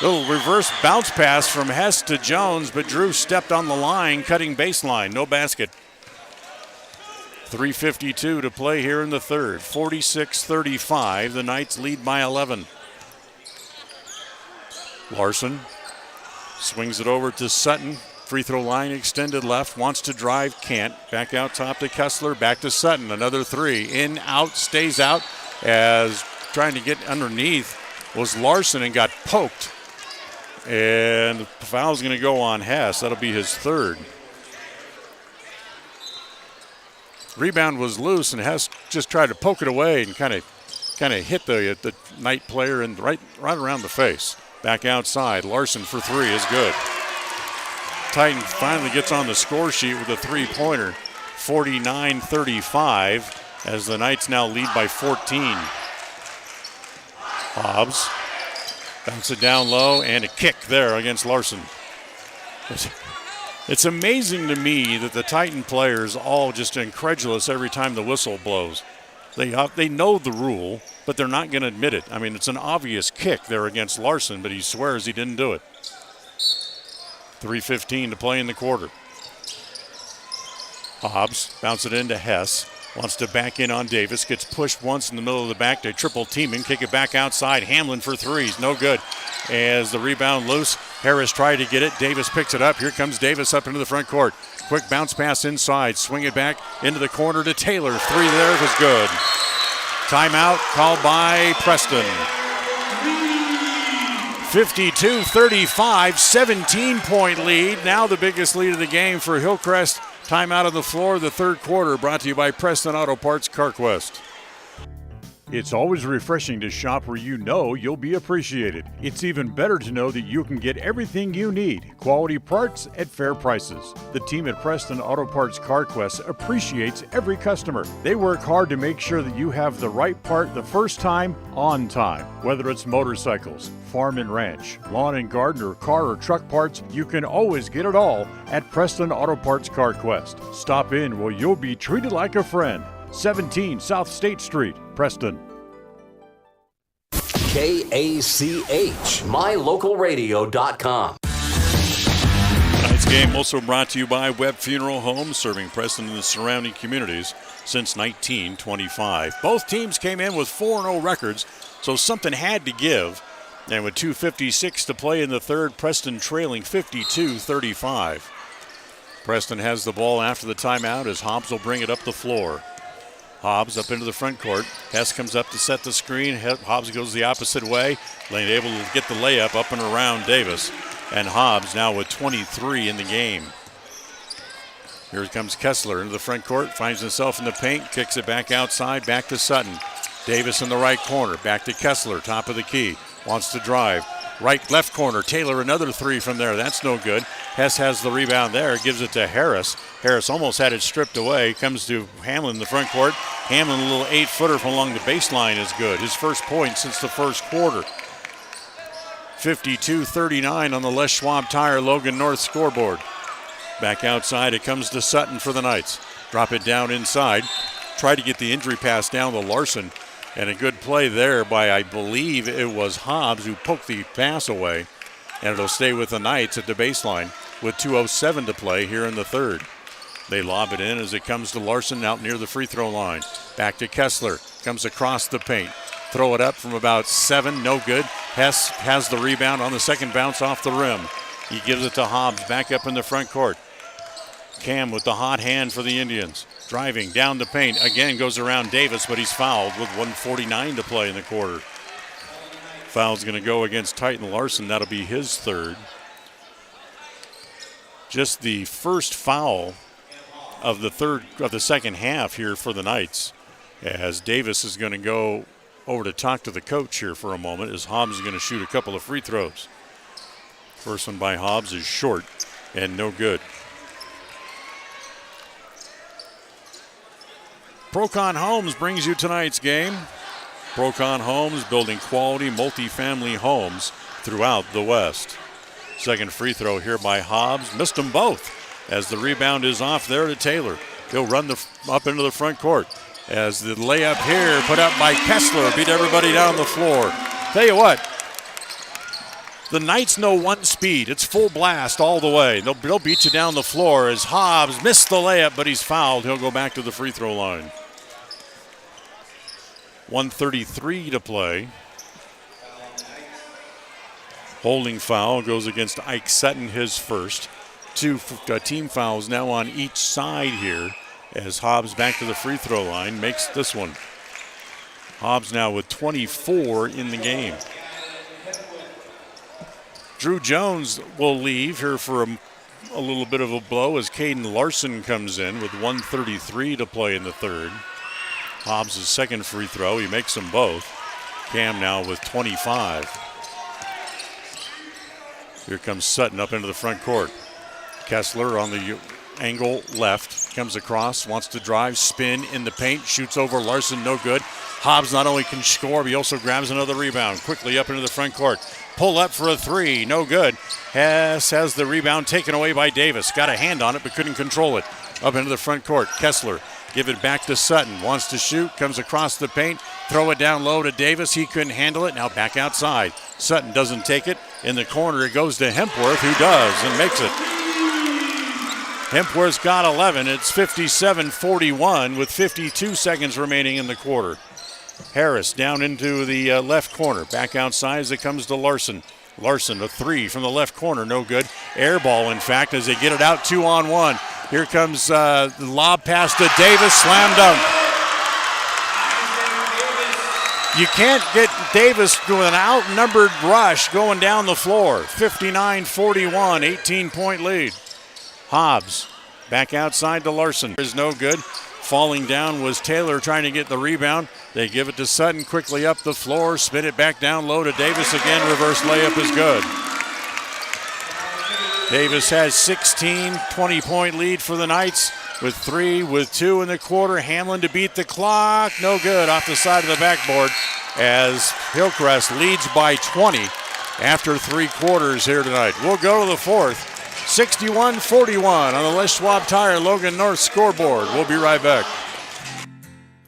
Little reverse bounce pass from Hess to Jones, but Drew stepped on the line, cutting baseline. No basket. 3:52 to play here in the third. 46-35. The Knights lead by 11. Larson swings it over to Sutton. Free throw line extended left. Wants to drive, can't. Back out top to Kessler. Back to Sutton. Another three. In, out, stays out. As trying to get underneath was Larson and got poked. And the foul's going to go on Hess. That'll be his third. Rebound was loose, and Hess just tried to poke it away and kind of hit the Knight player in right around the face. Back outside. Larson for three is good. Titan finally gets on the score sheet with a three-pointer. 49-35 as the Knights now lead by 14. Hobbs bounce it down low and a kick there against Larson. It's amazing to me that the Titan players all just incredulous every time the whistle blows. They know the rule, but they're not going to admit it. I mean, it's an obvious kick there against Larson, but he swears he didn't do it. 3:15 to play in the quarter. Hobbs bounce it into Hess. Wants to back in on Davis. Gets pushed once in the middle of the back. They triple team him. Kick it back outside. Hamlin for threes. No good. As the rebound loose, Harris tried to get it. Davis picks it up. Here comes Davis up into the front court. Quick bounce pass inside. Swing it back into the corner to Taylor. Three there was good. Timeout called by Preston. 52-35, 17-point lead. Now the biggest lead of the game for Hillcrest. Timeout on the floor, the third quarter, brought to you by Preston Auto Parts CarQuest. It's always refreshing to shop where you know you'll be appreciated. It's even better to know that you can get everything you need, quality parts at fair prices. The team at Preston Auto Parts CarQuest appreciates every customer. They work hard to make sure that you have the right part the first time, on time. Whether it's motorcycles, farm and ranch, lawn and garden, or car or truck parts, you can always get it all at Preston Auto Parts CarQuest. Stop in where you'll be treated like a friend. 17 South State Street, Preston. KACH, mylocalradio.com. Tonight's game also brought to you by Webb Funeral Homes, serving Preston and the surrounding communities since 1925. Both teams came in with 4-0 records, so something had to give. And with 2:56 to play in the third, Preston trailing 52-35. Preston has the ball after the timeout as Hobbs will bring it up the floor. Hobbs up into the front court. Hess comes up to set the screen. Hobbs goes the opposite way. Lane able to get the layup up and around Davis. And Hobbs now with 23 in the game. Here comes Kessler into the front court. Finds himself in the paint. Kicks it back outside. Back to Sutton. Davis in the right corner. Back to Kessler. Top of the key. Wants to drive. Right, left corner. Taylor another three from there. That's no good. Hess has the rebound there. Gives it to Harris. Harris almost had it stripped away. Comes to Hamlin in the front court. Hamlin, a little 8-footer from along the baseline is good. His first point since the first quarter. 52-39 on the Les Schwab Tire Logan North scoreboard. Back outside, it comes to Sutton for the Knights. Drop it down inside. Try to get the injury pass down to Larson. And a good play there by, I believe it was Hobbs, who poked the pass away. And it'll stay with the Knights at the baseline with 2:07 to play here in the third. They lob it in as it comes to Larson out near the free throw line. Back to Kessler. Comes across the paint. throw it up from about 7, no good. Hess has the rebound on the second bounce off the rim. He gives it to Hobbs back up in the front court. Cam with the hot hand for the Indians. Driving down the paint. Again goes around Davis, but he's fouled with 1:49 to play in the quarter. Foul's going to go against Titan Larson. That'll be his third. Just the first foul of the second half here for the Knights, as Davis is going to go over to talk to the coach here for a moment, as Hobbs is going to shoot a couple of free throws. First one by Hobbs is short and no good. Procon Homes brings you tonight's game. Procon Homes building quality multifamily homes throughout the West. Second free throw here by Hobbs. Missed them both as the rebound is off there to Taylor. He'll run up into the front court as the layup here put up by Kessler beat everybody down the floor. Tell you what, the Knights know one speed. It's full blast all the way. They'll beat you down the floor as Hobbs missed the layup, but he's fouled. He'll go back to the free throw line. 1:33 to play. Holding foul goes against Ike Sutton, his first. 2 team fouls now on each side here as Hobbs back to the free throw line makes this one. Hobbs now with 24 in the game. Drew Jones will leave here for a little bit of a blow as Caden Larson comes in with 1:33 to play in the third. Hobbs' second free throw, he makes them both. Cam now with 25. Here comes Sutton up into the front court. Kessler on the angle left, comes across, wants to drive, spin in the paint, shoots over Larson, no good. Hobbs not only can score, but he also grabs another rebound. Quickly up into the front court. Pull up for a three, no good. Hess has the rebound taken away by Davis. Got a hand on it, but couldn't control it. Up into the front court, Kessler. Give it back to Sutton. Wants to shoot. Comes across the paint. Throw it down low to Davis. He couldn't handle it. Now back outside. Sutton doesn't take it. In the corner, it goes to Hempworth, who does and makes it. Hempworth's got 11. It's 57-41 with 52 seconds remaining in the quarter. Harris down into the left corner. Back outside as it comes to Larson. Larson, a three from the left corner. No good. Air ball, in fact, as they get it out 2-on-1. Here comes the lob pass to Davis, slam dunk. You can't get Davis with an outnumbered rush going down the floor. 59-41, 18-point lead. Hobbs back outside to Larson. Is no good. Falling down was Taylor trying to get the rebound. They give it to Sutton quickly up the floor, spin it back down low to Davis again. Reverse layup is good. Davis has 16, 20-point lead for the Knights with 3, with 2 in the quarter. Hamlin to beat the clock. No good off the side of the backboard as Hillcrest leads by 20 after 3 quarters here tonight. We'll go to the fourth. 61-41 on the Les Schwab Tire Logan North scoreboard. We'll be right back.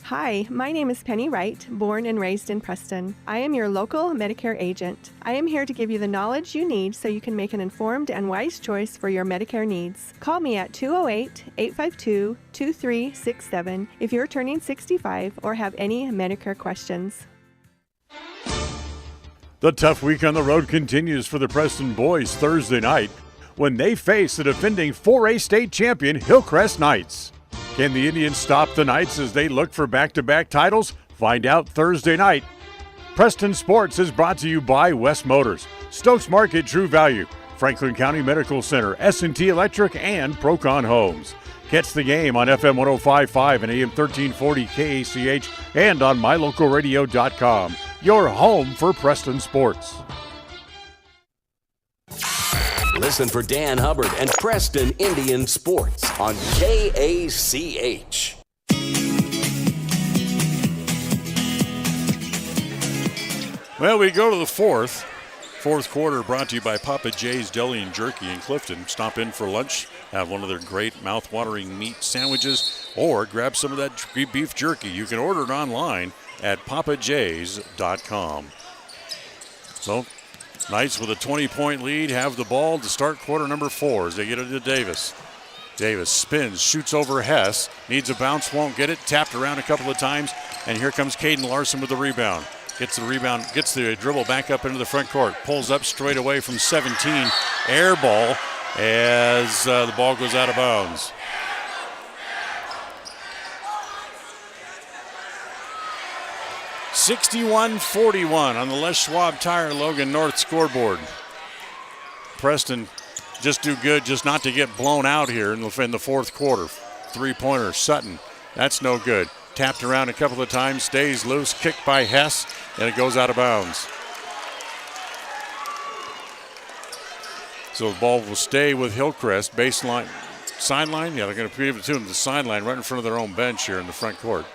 Hi, my name is Penny Wright, born and raised in Preston. I am your local Medicare agent. I am here to give you the knowledge you need so you can make an informed and wise choice for your Medicare needs. Call me at 208-852-2367 if you're turning 65 or have any Medicare questions. The tough week on the road continues for the Preston boys Thursday night when they face the defending 4A state champion Hillcrest Knights. Can the Indians stop the Knights as they look for back-to-back titles? Find out Thursday night. Preston Sports is brought to you by West Motors, Stokes Market True Value, Franklin County Medical Center, S&T Electric, and Procon Homes. Catch the game on FM 105.5 and AM 1340 KACH and on mylocalradio.com. Your home for Preston Sports. Listen for Dan Hubbard and Preston Indian Sports on KACH. Well, we go to the fourth quarter brought to you by Papa J's Deli and Jerky in Clifton. Stop in for lunch, have one of their great mouth-watering meat sandwiches, or grab some of that beef jerky. You can order it online at papajs.com. So, Knights with a 20-point lead have the ball to start quarter number 4 as they get it to Davis. Davis spins, shoots over Hess, needs a bounce, won't get it, tapped around a couple of times, and here comes Caden Larson with the rebound. gets the rebound, gets the dribble back up into the front court, pulls up straight away from 17, air ball as the ball goes out of bounds. (61-41) on the Les Schwab Tire Logan North scoreboard. Preston just do good just not to get blown out here in the fourth quarter. Three-pointer, Sutton. That's no good. Tapped around a couple of times, stays loose, kicked by Hess, and it goes out of bounds. So the ball will stay with Hillcrest. Baseline, sideline. Yeah, they're going to give it to them to the sideline right in front of their own bench here in the front court.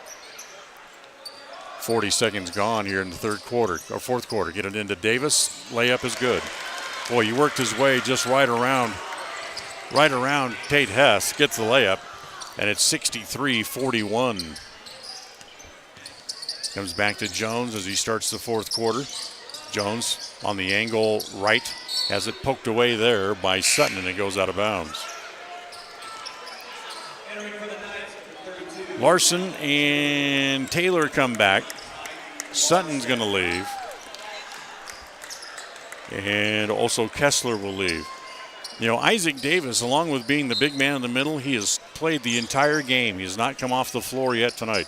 40 seconds gone here in the fourth quarter. Get it into Davis. Layup is good. Boy, he worked his way just right around Tate Hess. Gets the layup, and it's 63-41. Comes back to Jones as he starts the fourth quarter. Jones on the angle right. Has it poked away there by Sutton, and it goes out of bounds. Larson and Taylor come back. Sutton's going to leave. And also Kessler will leave. You know, Isaac Davis, along with being the big man in the middle, he has played the entire game. He has not come off the floor yet tonight.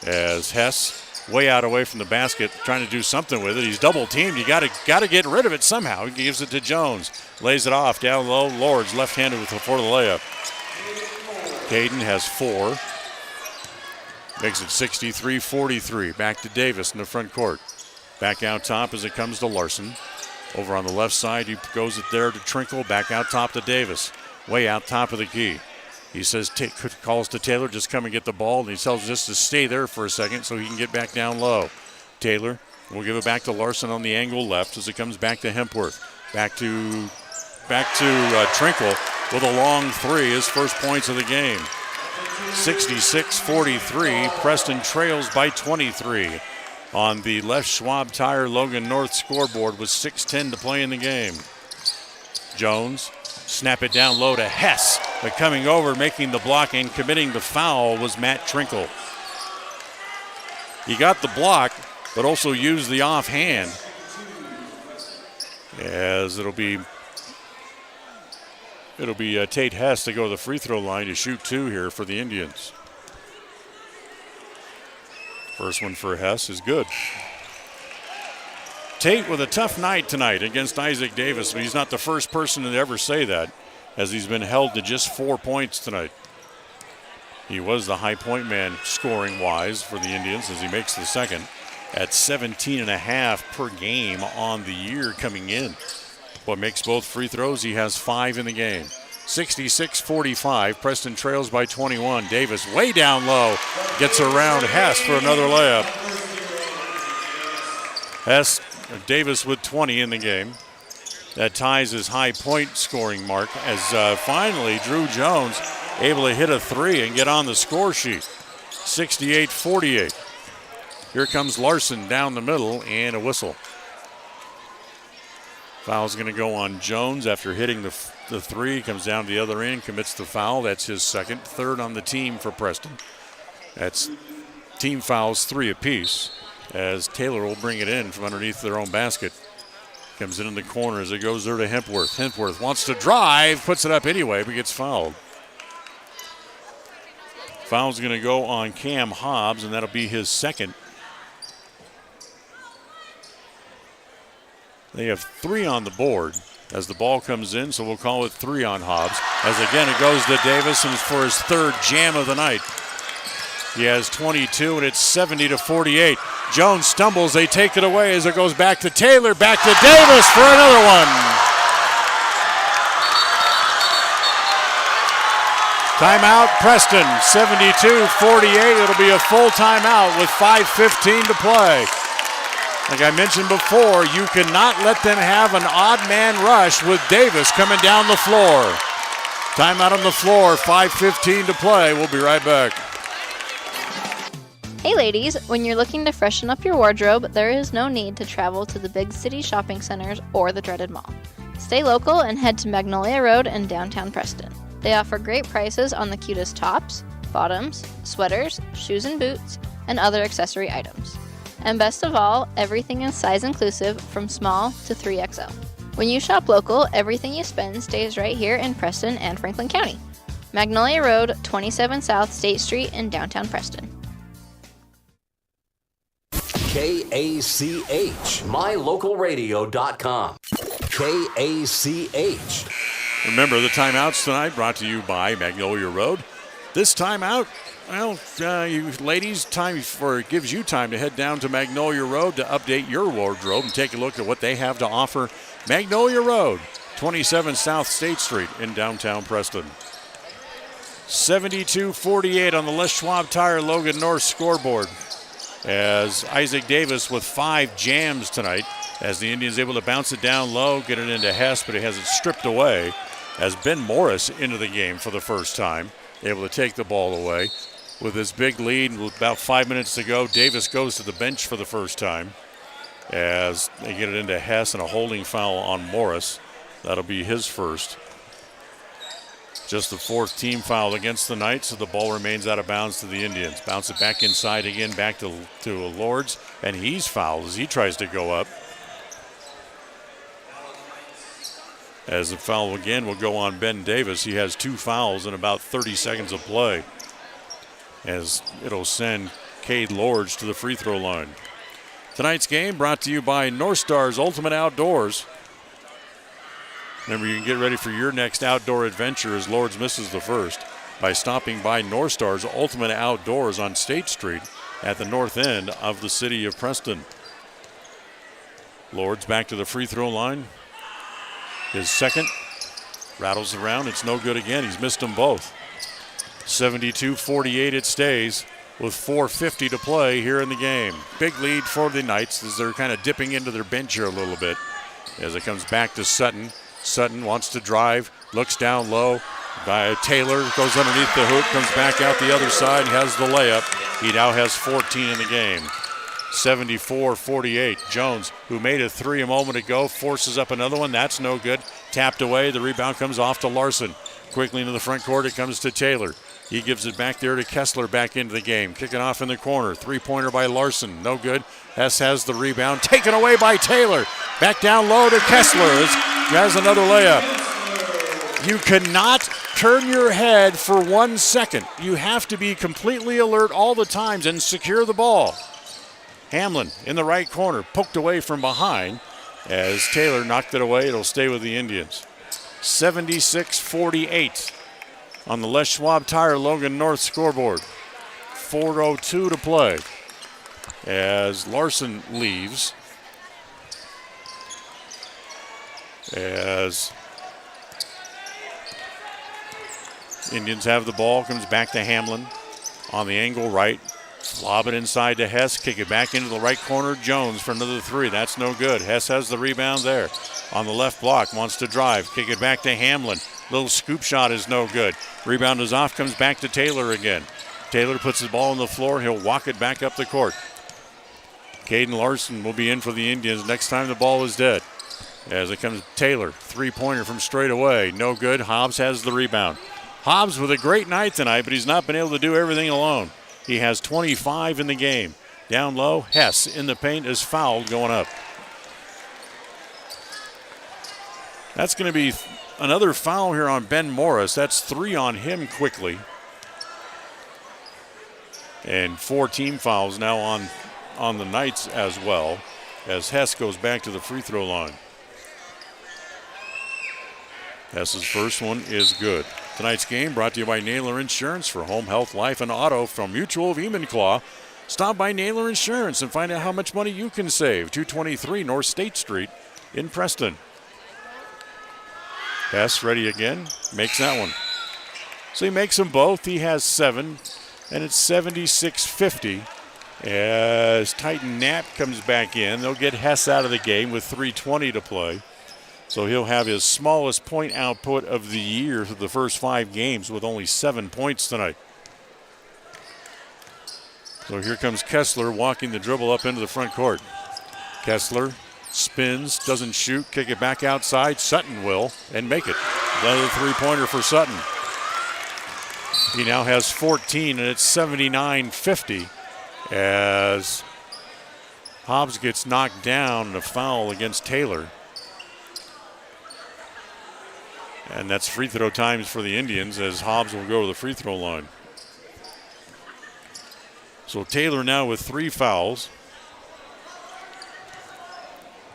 As Hess, way out away from the basket, trying to do something with it. He's double teamed. You got to get rid of it somehow. He gives it to Jones. Lays it off down low. Lords left-handed for the layup. Caden has 4. Makes it 63-43. Back to Davis in the front court. Back out top as it comes to Larson. Over on the left side, he goes it there to Trinkle. Back out top to Davis. Way out top of the key. He says, calls to Taylor, just come and get the ball. And he tells him just to stay there for a second so he can get back down low. Taylor will give it back to Larson on the angle left as it comes back to Hempworth. Back to Trinkle with a long three, his first points of the game. 66-43. Preston trails by 23 on the Les Schwab Tire Logan North scoreboard with 6:10 to play in the game. Jones, snap it down low to Hess, but coming over, making the block and committing the foul was Matt Trinkle. He got the block, but also used the offhand. As it'll be Tate Hess to go to the free throw line to shoot 2 here for the Indians. First one for Hess is good. Tate with a tough night tonight against Isaac Davis, but he's not the first person to ever say that, as he's been held to just 4 points tonight. He was the high point man scoring-wise for the Indians as he makes the second at 17.5 per game on the year coming in. But makes both free throws. He has 5 in the game. 66-45. Preston trails by 21. Davis way down low. Gets around Hess for another layup. Davis with 20 in the game. That ties his high point scoring mark as finally Drew Jones able to hit a 3 and get on the score sheet. 68-48. Here comes Larson down the middle and a whistle. Foul's going to go on Jones after hitting the 3. Comes down to the other end, commits the foul. That's his second, third on the team for Preston. That's team fouls 3 apiece as Taylor will bring it in from underneath their own basket. Comes in the corner as it goes there to Hempworth. Hempworth wants to drive, puts it up anyway, but gets fouled. Foul's going to go on Cam Hobbs, and that'll be his second. They have 3 on the board as the ball comes in, so we'll call it 3 on Hobbs. As again, it goes to Davis and for his 3rd jam of the night. He has 22, and it's 70-48. Jones stumbles. They take it away as it goes back to Taylor, back to Davis for another one. Timeout, Preston, 72-48. It'll be a full timeout with 5:15 to play. Like I mentioned before, you cannot let them have an odd man rush with Davis coming down the floor. Timeout on the floor, 5:15 to play. We'll be right back. Hey ladies, when you're looking to freshen up your wardrobe, there is no need to travel to the big city shopping centers or the dreaded mall. Stay local and head to Magnolia Road in downtown Preston. They offer great prices on the cutest tops, bottoms, sweaters, shoes and boots, and other accessory items. And best of all, everything is size inclusive from small to 3XL. When you shop local, everything you spend stays right here in Preston and Franklin County. Magnolia Road, 27 South State Street in downtown Preston. KACH, mylocalradio.com. KACH. Remember, the timeouts tonight brought to you by Magnolia Road. This timeout, well, you ladies, it gives you time to head down to Magnolia Road to update your wardrobe and take a look at what they have to offer. Magnolia Road, 27 South State Street in downtown Preston. 72-48 on the Les Schwab Tire Logan North scoreboard, as Isaac Davis with 5 jams tonight, as the Indians able to bounce it down low, get it into Hess, but he has it stripped away, as Ben Morris into the game for the first time, able to take the ball away. With his big lead, with about 5 minutes to go, Davis goes to the bench for the first time, as they get it into Hess and a holding foul on Morris. That'll be his first. Just the 4th team foul against the Knights, so the ball remains out of bounds to the Indians. Bounce it back inside again, back to Lords, and he's fouled as he tries to go up. As the foul again will go on Ben Davis. He has 2 fouls in about 30 seconds of play, as it'll send Cade Lords to the free throw line. Tonight's game brought to you by North Stars Ultimate Outdoors. Remember, you can get ready for your next outdoor adventure as Lords misses the first by stopping by North Stars Ultimate Outdoors on State Street at the north end of the city of Preston. Lords back to the free throw line. His second, rattles around, it's no good again. He's missed them both. 72-48 it stays with 4:50 to play here in the game. Big lead for the Knights as they're kind of dipping into their bench here a little bit. As it comes back to Sutton. Sutton wants to drive, looks down low. By Taylor, goes underneath the hoop, comes back out the other side, has the layup. He now has 14 in the game. 74-48. Jones, who made a 3 a moment ago, forces up another one. That's no good. Tapped away. The rebound comes off to Larson. Quickly into the front court, it comes to Taylor. He gives it back there to Kessler back into the game. Kicking off in the corner. 3-pointer by Larson. No good. Hess has the rebound. Taken away by Taylor. Back down low to Kessler. Has another layup. You cannot turn your head for 1 second. You have to be completely alert all the times and secure the ball. Hamlin in the right corner, poked away from behind as Taylor knocked it away. It'll stay with the Indians. 76-48 on the Les Schwab Tire Logan North scoreboard. 4:02 to play as Larson leaves. As Indians have the ball, comes back to Hamlin on the angle right. Lob it inside to Hess, kick it back into the right corner. Jones for another 3. That's no good. Hess has the rebound there. On the left block, wants to drive, kick it back to Hamlin. Little scoop shot is no good. Rebound is off, comes back to Taylor again. Taylor puts the ball on the floor. He'll walk it back up the court. Caden Larson will be in for the Indians next time the ball is dead. As it comes Taylor, 3-pointer from straight away. No good. Hobbs has the rebound. Hobbs with a great night tonight, but he's not been able to do everything alone. He has 25 in the game. Down low, Hess in the paint is fouled going up. That's going to be another foul here on Ben Morris. That's 3 on him quickly. And 4 team fouls now on the Knights as well, as Hess goes back to the free throw line. Hess's first one is good. Tonight's game brought to you by Naylor Insurance for home, health, life, and auto from Mutual of Enumclaw. Stop by Naylor Insurance and find out how much money you can save. 223 North State Street in Preston. Hess ready again, makes that one. So he makes them both. He has 7, and it's 76-50 as Titan Knapp comes back in. They'll get Hess out of the game with 3:20 to play. So he'll have his smallest point output of the year for the first 5 games with only 7 points tonight. So here comes Kessler walking the dribble up into the front court. Kessler spins, doesn't shoot, kick it back outside. Sutton will and make it. Another 3-pointer for Sutton. He now has 14, and it's 79-50 as Hobbs gets knocked down in a foul against Taylor. And that's free throw times for the Indians as Hobbs will go to the free throw line. So Taylor now with 3 fouls.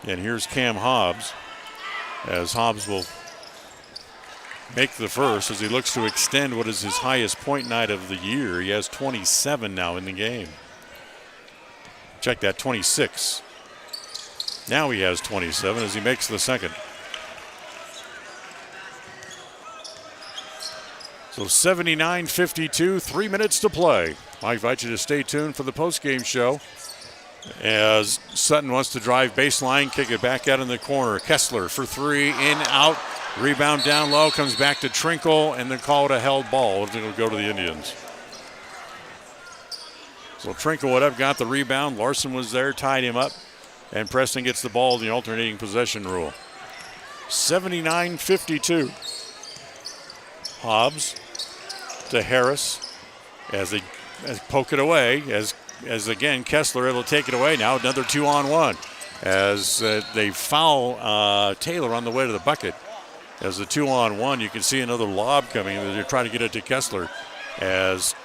And here's Cam Hobbs as Hobbs will make the first as he looks to extend what is his highest point night of the year. He has 27 now in the game. Check that, 26. Now he has 27 as he makes the second. So 79-52, 3 minutes to play. I invite you to stay tuned for the postgame show as Sutton wants to drive baseline, kick it back out in the corner. Kessler for 3, in, out, rebound down low, comes back to Trinkle, and then call it a held ball. It'll go to the Indians. So Trinkle would have got the rebound. Larson was there, tied him up, and Preston gets the ball in the alternating possession rule. 79-52. Hobbs to Harris as they poke it away, as again Kessler able to take it away. Now another 2-on-1 as they foul Taylor on the way to the bucket. As the 2-on-1, you can see another lob coming. They're trying to get it to Kessler as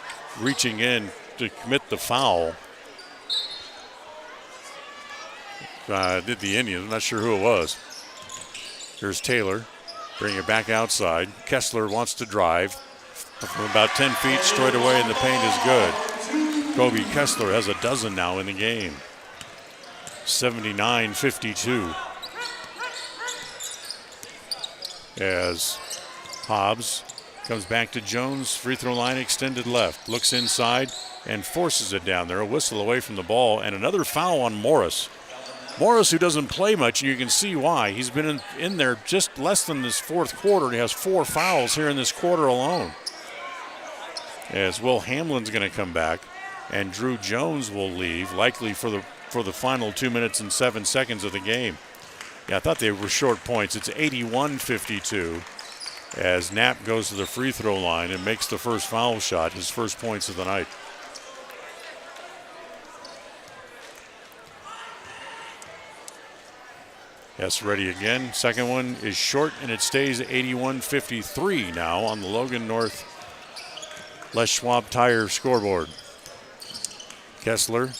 reaching in to commit the foul. Did the Indians, I'm not sure who it was. Here's Taylor, bring it back outside. Kessler wants to drive. From about 10 feet, straight away, and the paint is good. Kobe Kessler has a dozen now in the game. 79-52. As Hobbs comes back to Jones, free throw line extended left, looks inside and forces it down there. A whistle away from the ball, and another foul on Morris. Morris, who doesn't play much, and you can see why. He's been in there just less than this fourth quarter, and he has 4 fouls here in this quarter alone. As Will Hamlin's going to come back, and Drew Jones will leave, likely for the final 2 minutes and 7 seconds of the game. Yeah, I thought they were short points. It's 81-52 as Knapp goes to the free throw line and makes the first foul shot, his first points of the night. Yes, ready again. Second one is short, and it stays 81-53 now on the Logan North Les Schwab Tire scoreboard. Kessler,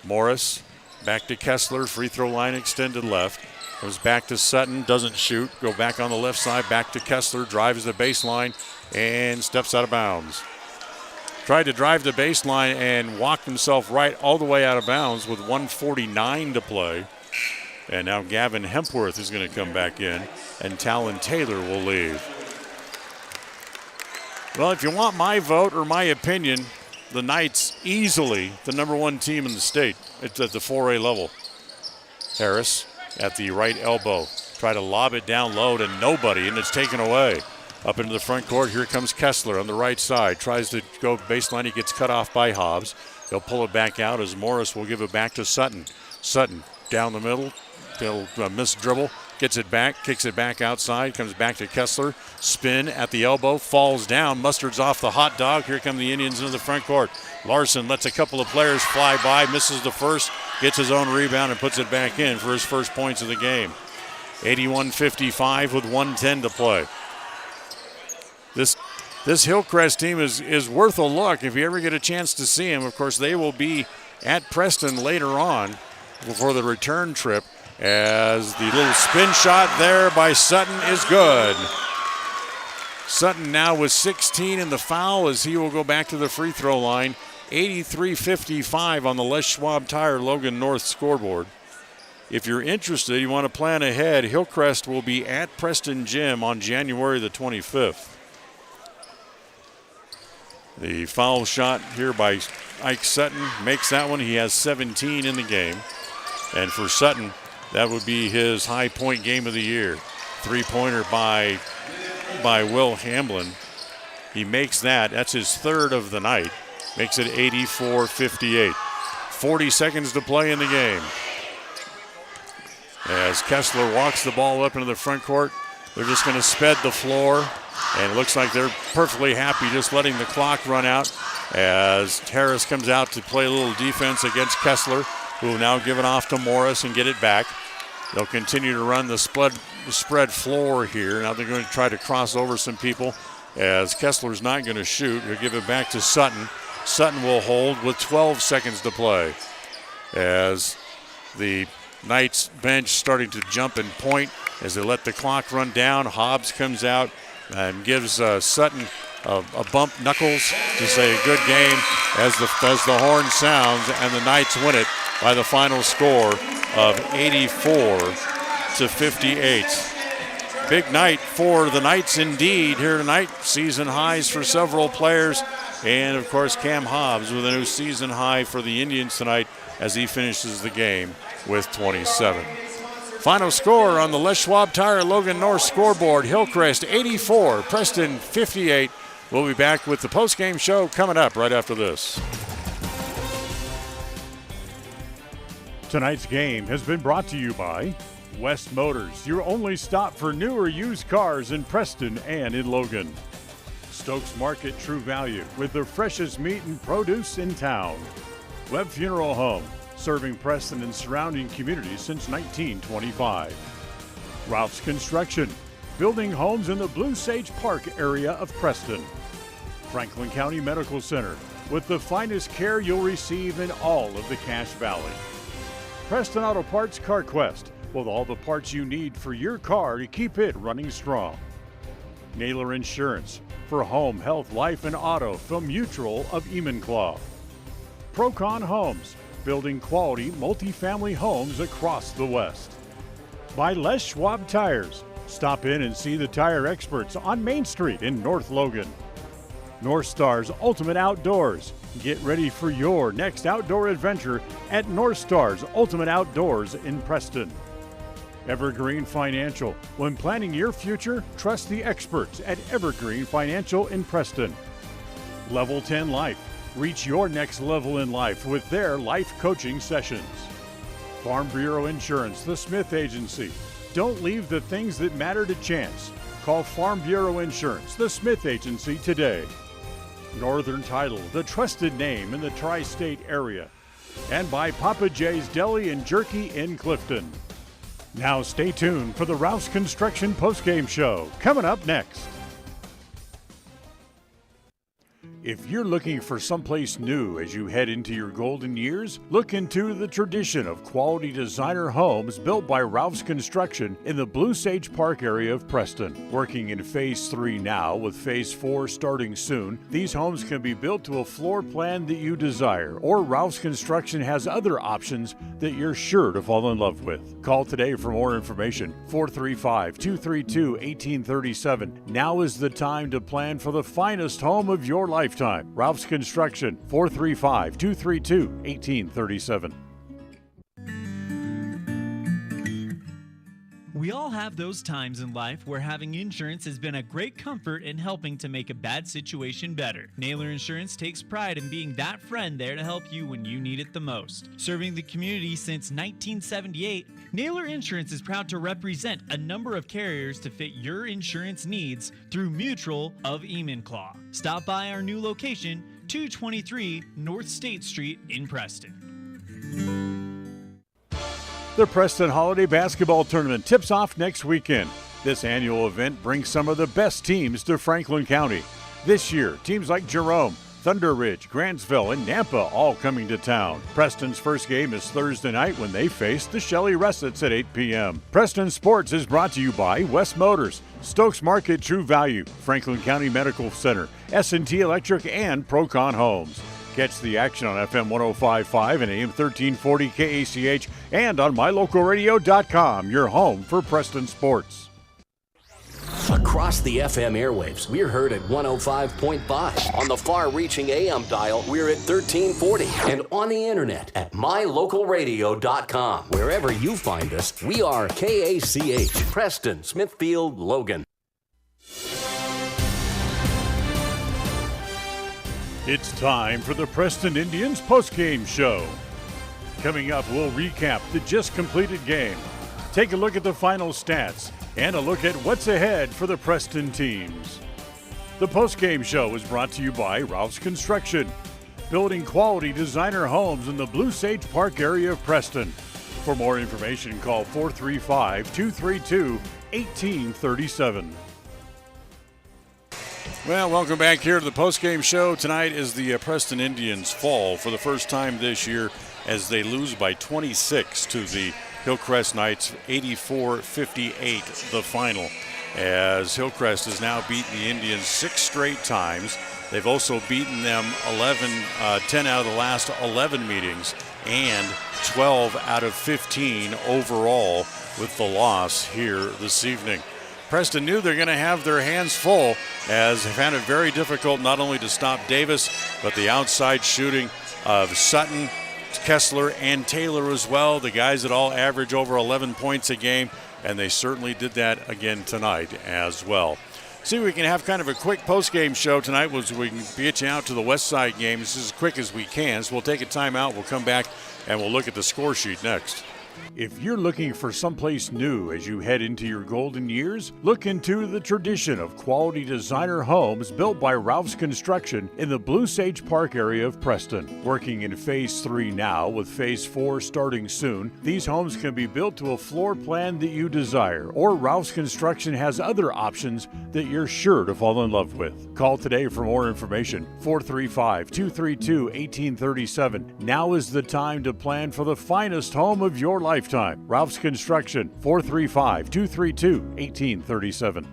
Morris, back to Kessler, free throw line extended left. Goes back to Sutton, doesn't shoot. Go back on the left side, back to Kessler, drives the baseline, and steps out of bounds. Tried to drive the baseline and walked himself right all the way out of bounds with 1:49 to play. And now Gavin Hempworth is going to come back in, and Talon Taylor will leave. Well, if you want my vote or my opinion, the Knights easily the number 1 team in the state. It's at the 4A level. Harris at the right elbow. Try to lob it down low to nobody, and it's taken away. Up into the front court, here comes Kessler on the right side. Tries to go baseline, he gets cut off by Hobbs. They'll pull it back out as Morris will give it back to Sutton. Sutton down the middle. They'll miss dribble. Gets it back, kicks it back outside, comes back to Kessler. Spin at the elbow, falls down. Mustard's off the hot dog. Here come the Indians into the front court. Larson lets a couple of players fly by, misses the first, gets his own rebound and puts it back in for his first points of the game. 81-55 with 1:10 to play. This Hillcrest team is worth a look if you ever get a chance to see them. Of course, they will be at Preston later on for the return trip, as the little spin shot there by Sutton is good. Sutton now with 16 in the foul as he will go back to the free throw line. 83-55 on the Les Schwab Tire Logan North scoreboard. If you're interested, you want to plan ahead, Hillcrest will be at Preston Gym on January the 25th. The foul shot here by Ike Sutton makes that one. He has 17 in the game. And for Sutton, that would be his high point game of the year. 3-pointer by Will Hamlin. He makes that. That's his third of the night. Makes it 84-58. 40 seconds to play in the game. As Kessler walks the ball up into the front court, they're just going to sped the floor. And it looks like they're perfectly happy just letting the clock run out as Harris comes out to play a little defense against Kessler. who will now give it off to Morris and get it back. They'll continue to run the spread floor here. Now they're going to try to cross over some people as Kessler's not going to shoot. He'll give it back to Sutton. Sutton will hold with 12 seconds to play as the Knights bench starting to jump and point as they let the clock run down. Hobbs comes out and gives Sutton a bump knuckles to say a good game as the horn sounds, and the Knights win it by the final score of 84-58. Big night for the Knights indeed here tonight. Season highs for several players, and of course Cam Hobbs with a new season high for the Indians tonight as he finishes the game with 27. Final score on the Les Schwab Tire Logan North scoreboard: Hillcrest 84, Preston 58. We'll be back with the post-game show coming up right after this. Tonight's game has been brought to you by West Motors, your only stop for new or used cars in Preston and in Logan. Stokes Market True Value with the freshest meat and produce in town. Webb Funeral Home, serving Preston and surrounding communities since 1925. Ralph's Construction, building homes in the Blue Sage Park area of Preston. Franklin County Medical Center, with the finest care you'll receive in all of the Cache Valley. Preston Auto Parts CarQuest, with all the parts you need for your car to keep it running strong. Naylor Insurance, for home, health, life, and auto from Mutual of Enumclaw. Procon Homes, building quality multifamily homes across the West. By Les Schwab Tires, stop in and see the tire experts on Main Street in North Logan. North Star's Ultimate Outdoors. Get ready for your next outdoor adventure at North Star's Ultimate Outdoors in Preston. Evergreen Financial. When planning your future, trust the experts at Evergreen Financial in Preston. Level 10 Life. Reach your next level in life with their life coaching sessions. Farm Bureau Insurance, the Smith Agency. Don't leave the things that matter to chance. Call Farm Bureau Insurance, the Smith Agency today. Northern Title, the trusted name in the tri-state area. And by Papa J's Deli and Jerky in Clifton. Now stay tuned for the Ralph's Construction postgame show coming up next. If you're looking for someplace new as you head into your golden years, look into the tradition of quality designer homes built by Ralph's Construction in the Blue Sage Park area of Preston. Working in Phase 3 now, with Phase 4 starting soon, these homes can be built to a floor plan that you desire, or Ralph's Construction has other options that you're sure to fall in love with. Call today for more information, 435-232-1837. Now is the time to plan for the finest home of your lifetime. Ralph's Construction, 435-232-1837. We all have those times in life where having insurance has been a great comfort in helping to make a bad situation better. Naylor Insurance takes pride in being that friend there to help you when you need it the most. Serving the community since 1978, Naylor Insurance is proud to represent a number of carriers to fit your insurance needs through Mutual of Enumclaw. Stop by our new location, 223 North State Street in Preston. The Preston Holiday Basketball Tournament tips off next weekend. This annual event brings some of the best teams to Franklin County. This year, teams like Jerome, Thunder Ridge, Grantsville, and Nampa all coming to town. Preston's first game is Thursday night when they face the Shelley Russets at 8 p.m. Preston Sports is brought to you by West Motors, Stokes Market True Value, Franklin County Medical Center, S&T Electric, and Procon Homes. Catch the action on FM 105.5 and AM 1340 KACH and on mylocalradio.com, your home for Preston sports. Across the FM airwaves, we're heard at 105.5. On the far-reaching AM dial, we're at 1340. And on the internet at mylocalradio.com. Wherever you find us, we are KACH, Preston, Smithfield, Logan. It's time for the Preston Indians postgame show. Coming up, we'll recap the just completed game, take a look at the final stats, and a look at what's ahead for the Preston teams. The postgame show is brought to you by Ralph's Construction, building quality designer homes in the Blue Sage Park area of Preston. For more information, call 435-232-1837. Well, welcome back here to the postgame show. Tonight is the Preston Indians fall for the first time this year as they lose by 26 to the Hillcrest Knights, 84-58 the final. As Hillcrest has now beaten the Indians 6 straight times. They've also beaten them 10 out of the last 11 meetings and 12 out of 15 overall with the loss here this evening. Preston knew they're going to have their hands full as they've had it very difficult not only to stop Davis, but the outside shooting of Sutton, Kessler, and Taylor as well. The guys that all average over 11 points a game, and they certainly did that again tonight as well. See, we can have kind of a quick post-game show tonight as we can get you out to the West Side game. This is as quick as we can, so we'll take a timeout. We'll come back, and we'll look at the score sheet next. If you're looking for someplace new as you head into your golden years, look into the tradition of quality designer homes built by Ralph's Construction in the Blue Sage Park area of Preston. Working in Phase 3 now, with Phase 4 starting soon, these homes can be built to a floor plan that you desire, or Ralph's Construction has other options that you're sure to fall in love with. Call today for more information, 435-232-1837. Now is the time to plan for the finest home of your lifetime. Ralph's Construction, 435-232-1837.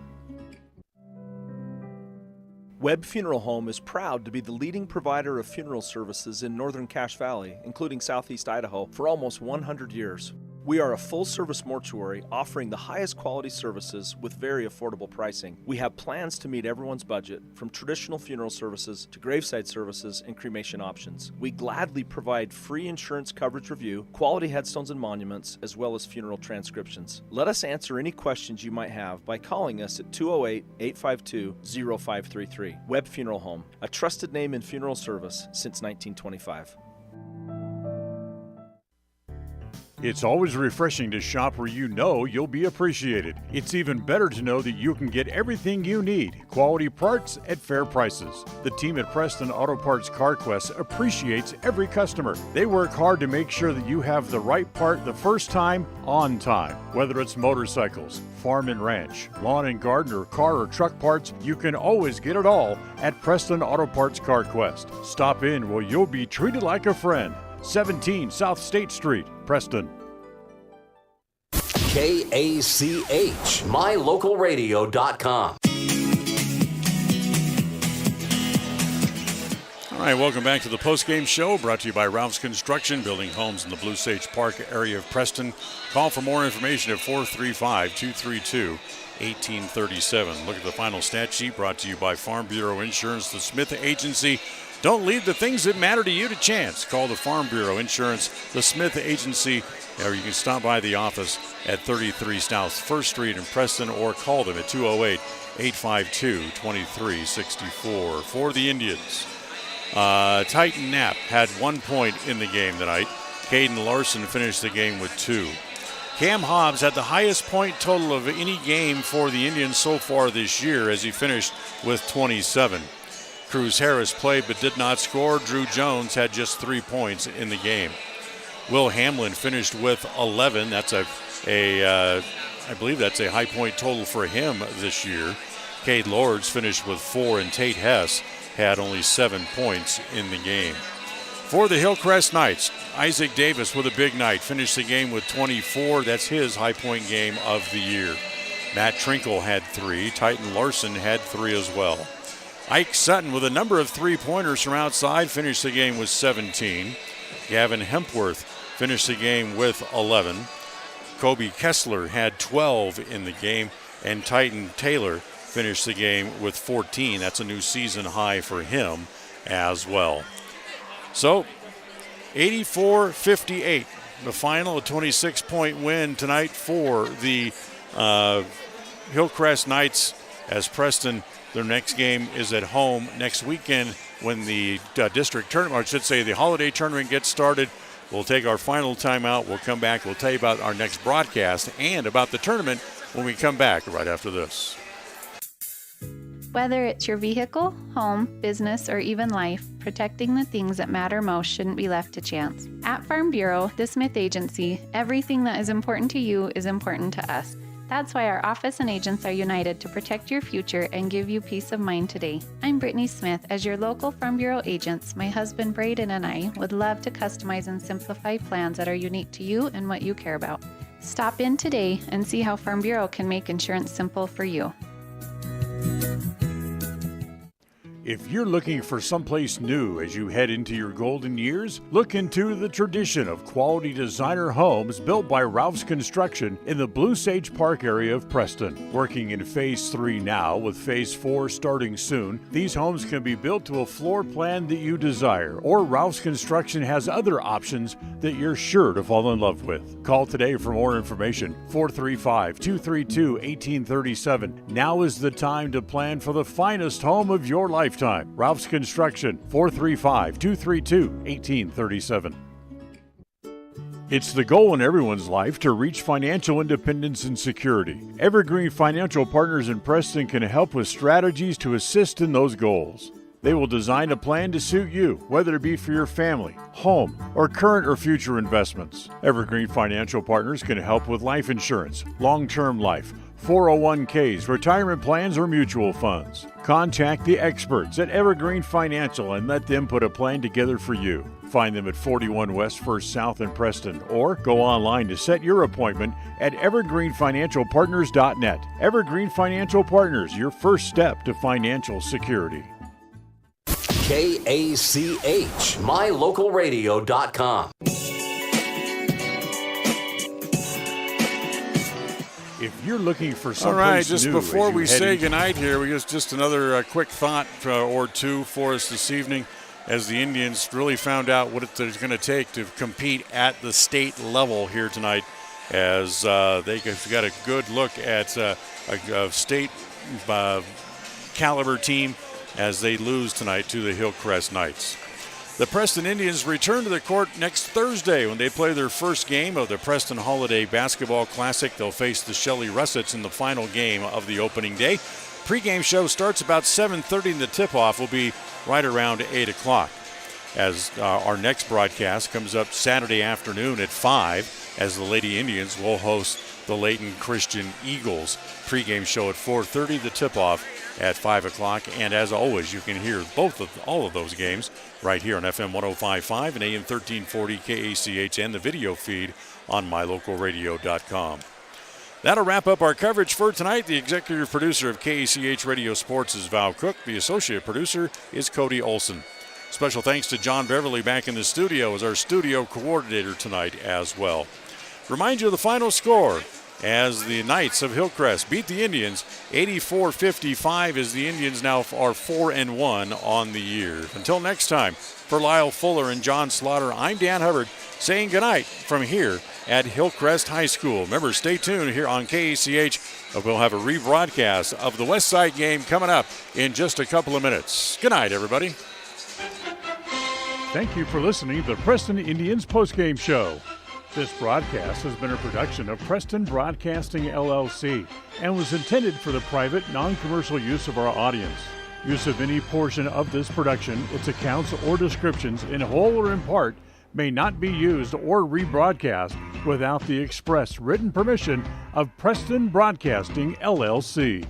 Webb Funeral Home is proud to be the leading provider of funeral services in northern Cache Valley, including southeast Idaho, for almost 100 years. We are a full-service mortuary offering the highest quality services with very affordable pricing. We have plans to meet everyone's budget, from traditional funeral services to graveside services and cremation options. We gladly provide free insurance coverage review, quality headstones and monuments, as well as funeral transcriptions. Let us answer any questions you might have by calling us at 208-852-0533. Webb Funeral Home, a trusted name in funeral service since 1925. It's always refreshing to shop where you know you'll be appreciated. It's even better to know that you can get everything you need, quality parts at fair prices. The team at Preston Auto Parts CarQuest appreciates every customer. They work hard to make sure that you have the right part the first time, on time. Whether it's motorcycles, farm and ranch, lawn and garden, or car or truck parts, you can always get it all at Preston Auto Parts CarQuest. Stop in where you'll be treated like a friend. 17 South State Street, Preston. KACH, mylocalradio.com. All right, welcome back to the postgame show, brought to you by Ralph's Construction, building homes in the Blue Sage Park area of Preston. Call for more information at 435-232-1837. Look at the final stat sheet, brought to you by Farm Bureau Insurance, the Smith Agency. Don't leave the things that matter to you to chance. Call the Farm Bureau Insurance, the Smith Agency, or you can stop by the office at 33 South 1st Street in Preston, or call them at 208-852-2364. For the Indians, Titan Knapp had 1 point in the game tonight. Caden Larson finished the game with 2. Cam Hobbs had the highest point total of any game for the Indians so far this year, as he finished with 27. Cruz Harris played but did not score. Drew Jones had just 3 points in the game. Will Hamlin finished with 11. That's I believe that's a high point total for him this year. Cade Lords finished with 4, and Tate Hess had only 7 points in the game. For the Hillcrest Knights, Isaac Davis with a big night, finished the game with 24. That's his high point game of the year. Matt Trinkle had 3. Titan Larson had 3 as well. Ike Sutton with a number of 3-pointers from outside, finished the game with 17. Gavin Hempworth finished the game with 11. Kobe Kessler had 12 in the game, and Titan Taylor finished the game with 14. That's a new season high for him as well. So, 84-58, the final, a 26-point win tonight for the Hillcrest Knights, as Preston, their next game is at home next weekend when the district tournament, or I should say the holiday tournament, gets started. We'll take our final timeout. We'll come back. We'll tell you about our next broadcast and about the tournament when we come back right after this. Whether it's your vehicle, home, business, or even life, protecting the things that matter most shouldn't be left to chance. At Farm Bureau, the Smith Agency, everything that is important to you is important to us. That's why our office and agents are united to protect your future and give you peace of mind today. I'm Brittany Smith. As your local Farm Bureau agents, my husband Braden and I would love to customize and simplify plans that are unique to you and what you care about. Stop in today and see how Farm Bureau can make insurance simple for you. If you're looking for someplace new as you head into your golden years, look into the tradition of quality designer homes built by Ralph's Construction in the Blue Sage Park area of Preston. Working in Phase 3 now, with Phase 4 starting soon, these homes can be built to a floor plan that you desire, or Ralph's Construction has other options that you're sure to fall in love with. Call today for more information, 435-232-1837. Now is the time to plan for the finest home of your lifetime. Ralph's Construction, 435-232-1837. It's the goal in everyone's life to reach financial independence and security. Evergreen Financial Partners in Preston can help with strategies to assist in those goals. They will design a plan to suit you, whether it be for your family, home, or current or future investments. Evergreen Financial Partners can help with life insurance, long-term life, 401ks, retirement plans, or mutual funds. Contact the experts at Evergreen Financial and let them put a plan together for you. Find them at 41 West 1st South in Preston, or go online to set your appointment at evergreenfinancialpartners.net. Evergreen Financial Partners, your first step to financial security. KACH, mylocalradio.com. If you're looking for someplace all right, just new before as we you head say into- goodnight here, we just another quick thought or two for us this evening, as the Indians really found out what it's going to take to compete at the state level here tonight, as they got a good look at a state caliber team as they lose tonight to the Hillcrest Knights. The Preston Indians return to the court next Thursday when they play their first game of the Preston Holiday Basketball Classic. They'll face the Shelley Russets in the final game of the opening day. Pre-game show starts about 7:30 and the tip-off will be right around 8 o'clock. As our next broadcast comes up Saturday afternoon at 5, as the Lady Indians will host the Layton Christian Eagles. Pre-game show at 4:30, the tip-off at 5 o'clock. And as always, you can hear all of those games right here on FM 105.5 and AM 1340 KACH and the video feed on mylocalradio.com. That'll wrap up our coverage for tonight. The executive producer of KACH Radio Sports is Val Cook. The associate producer is Cody Olson. Special thanks to John Beverly back in the studio as our studio coordinator tonight as well. Remind you of the final score as the Knights of Hillcrest beat the Indians 84-55, as the Indians now are 4-1 on the year. Until next time, for Lyle Fuller and John Slaughter, I'm Dan Hubbard saying goodnight from here at Hillcrest High School. Remember, stay tuned here on KACH. We'll have a rebroadcast of the West Side game coming up in just a couple of minutes. Good night, everybody. Thank you for listening to the Preston Indians postgame show. This broadcast has been a production of Preston Broadcasting, LLC, and was intended for the private, non-commercial use of our audience. Use of any portion of this production, its accounts or descriptions, in whole or in part, may not be used or rebroadcast without the express written permission of Preston Broadcasting, LLC.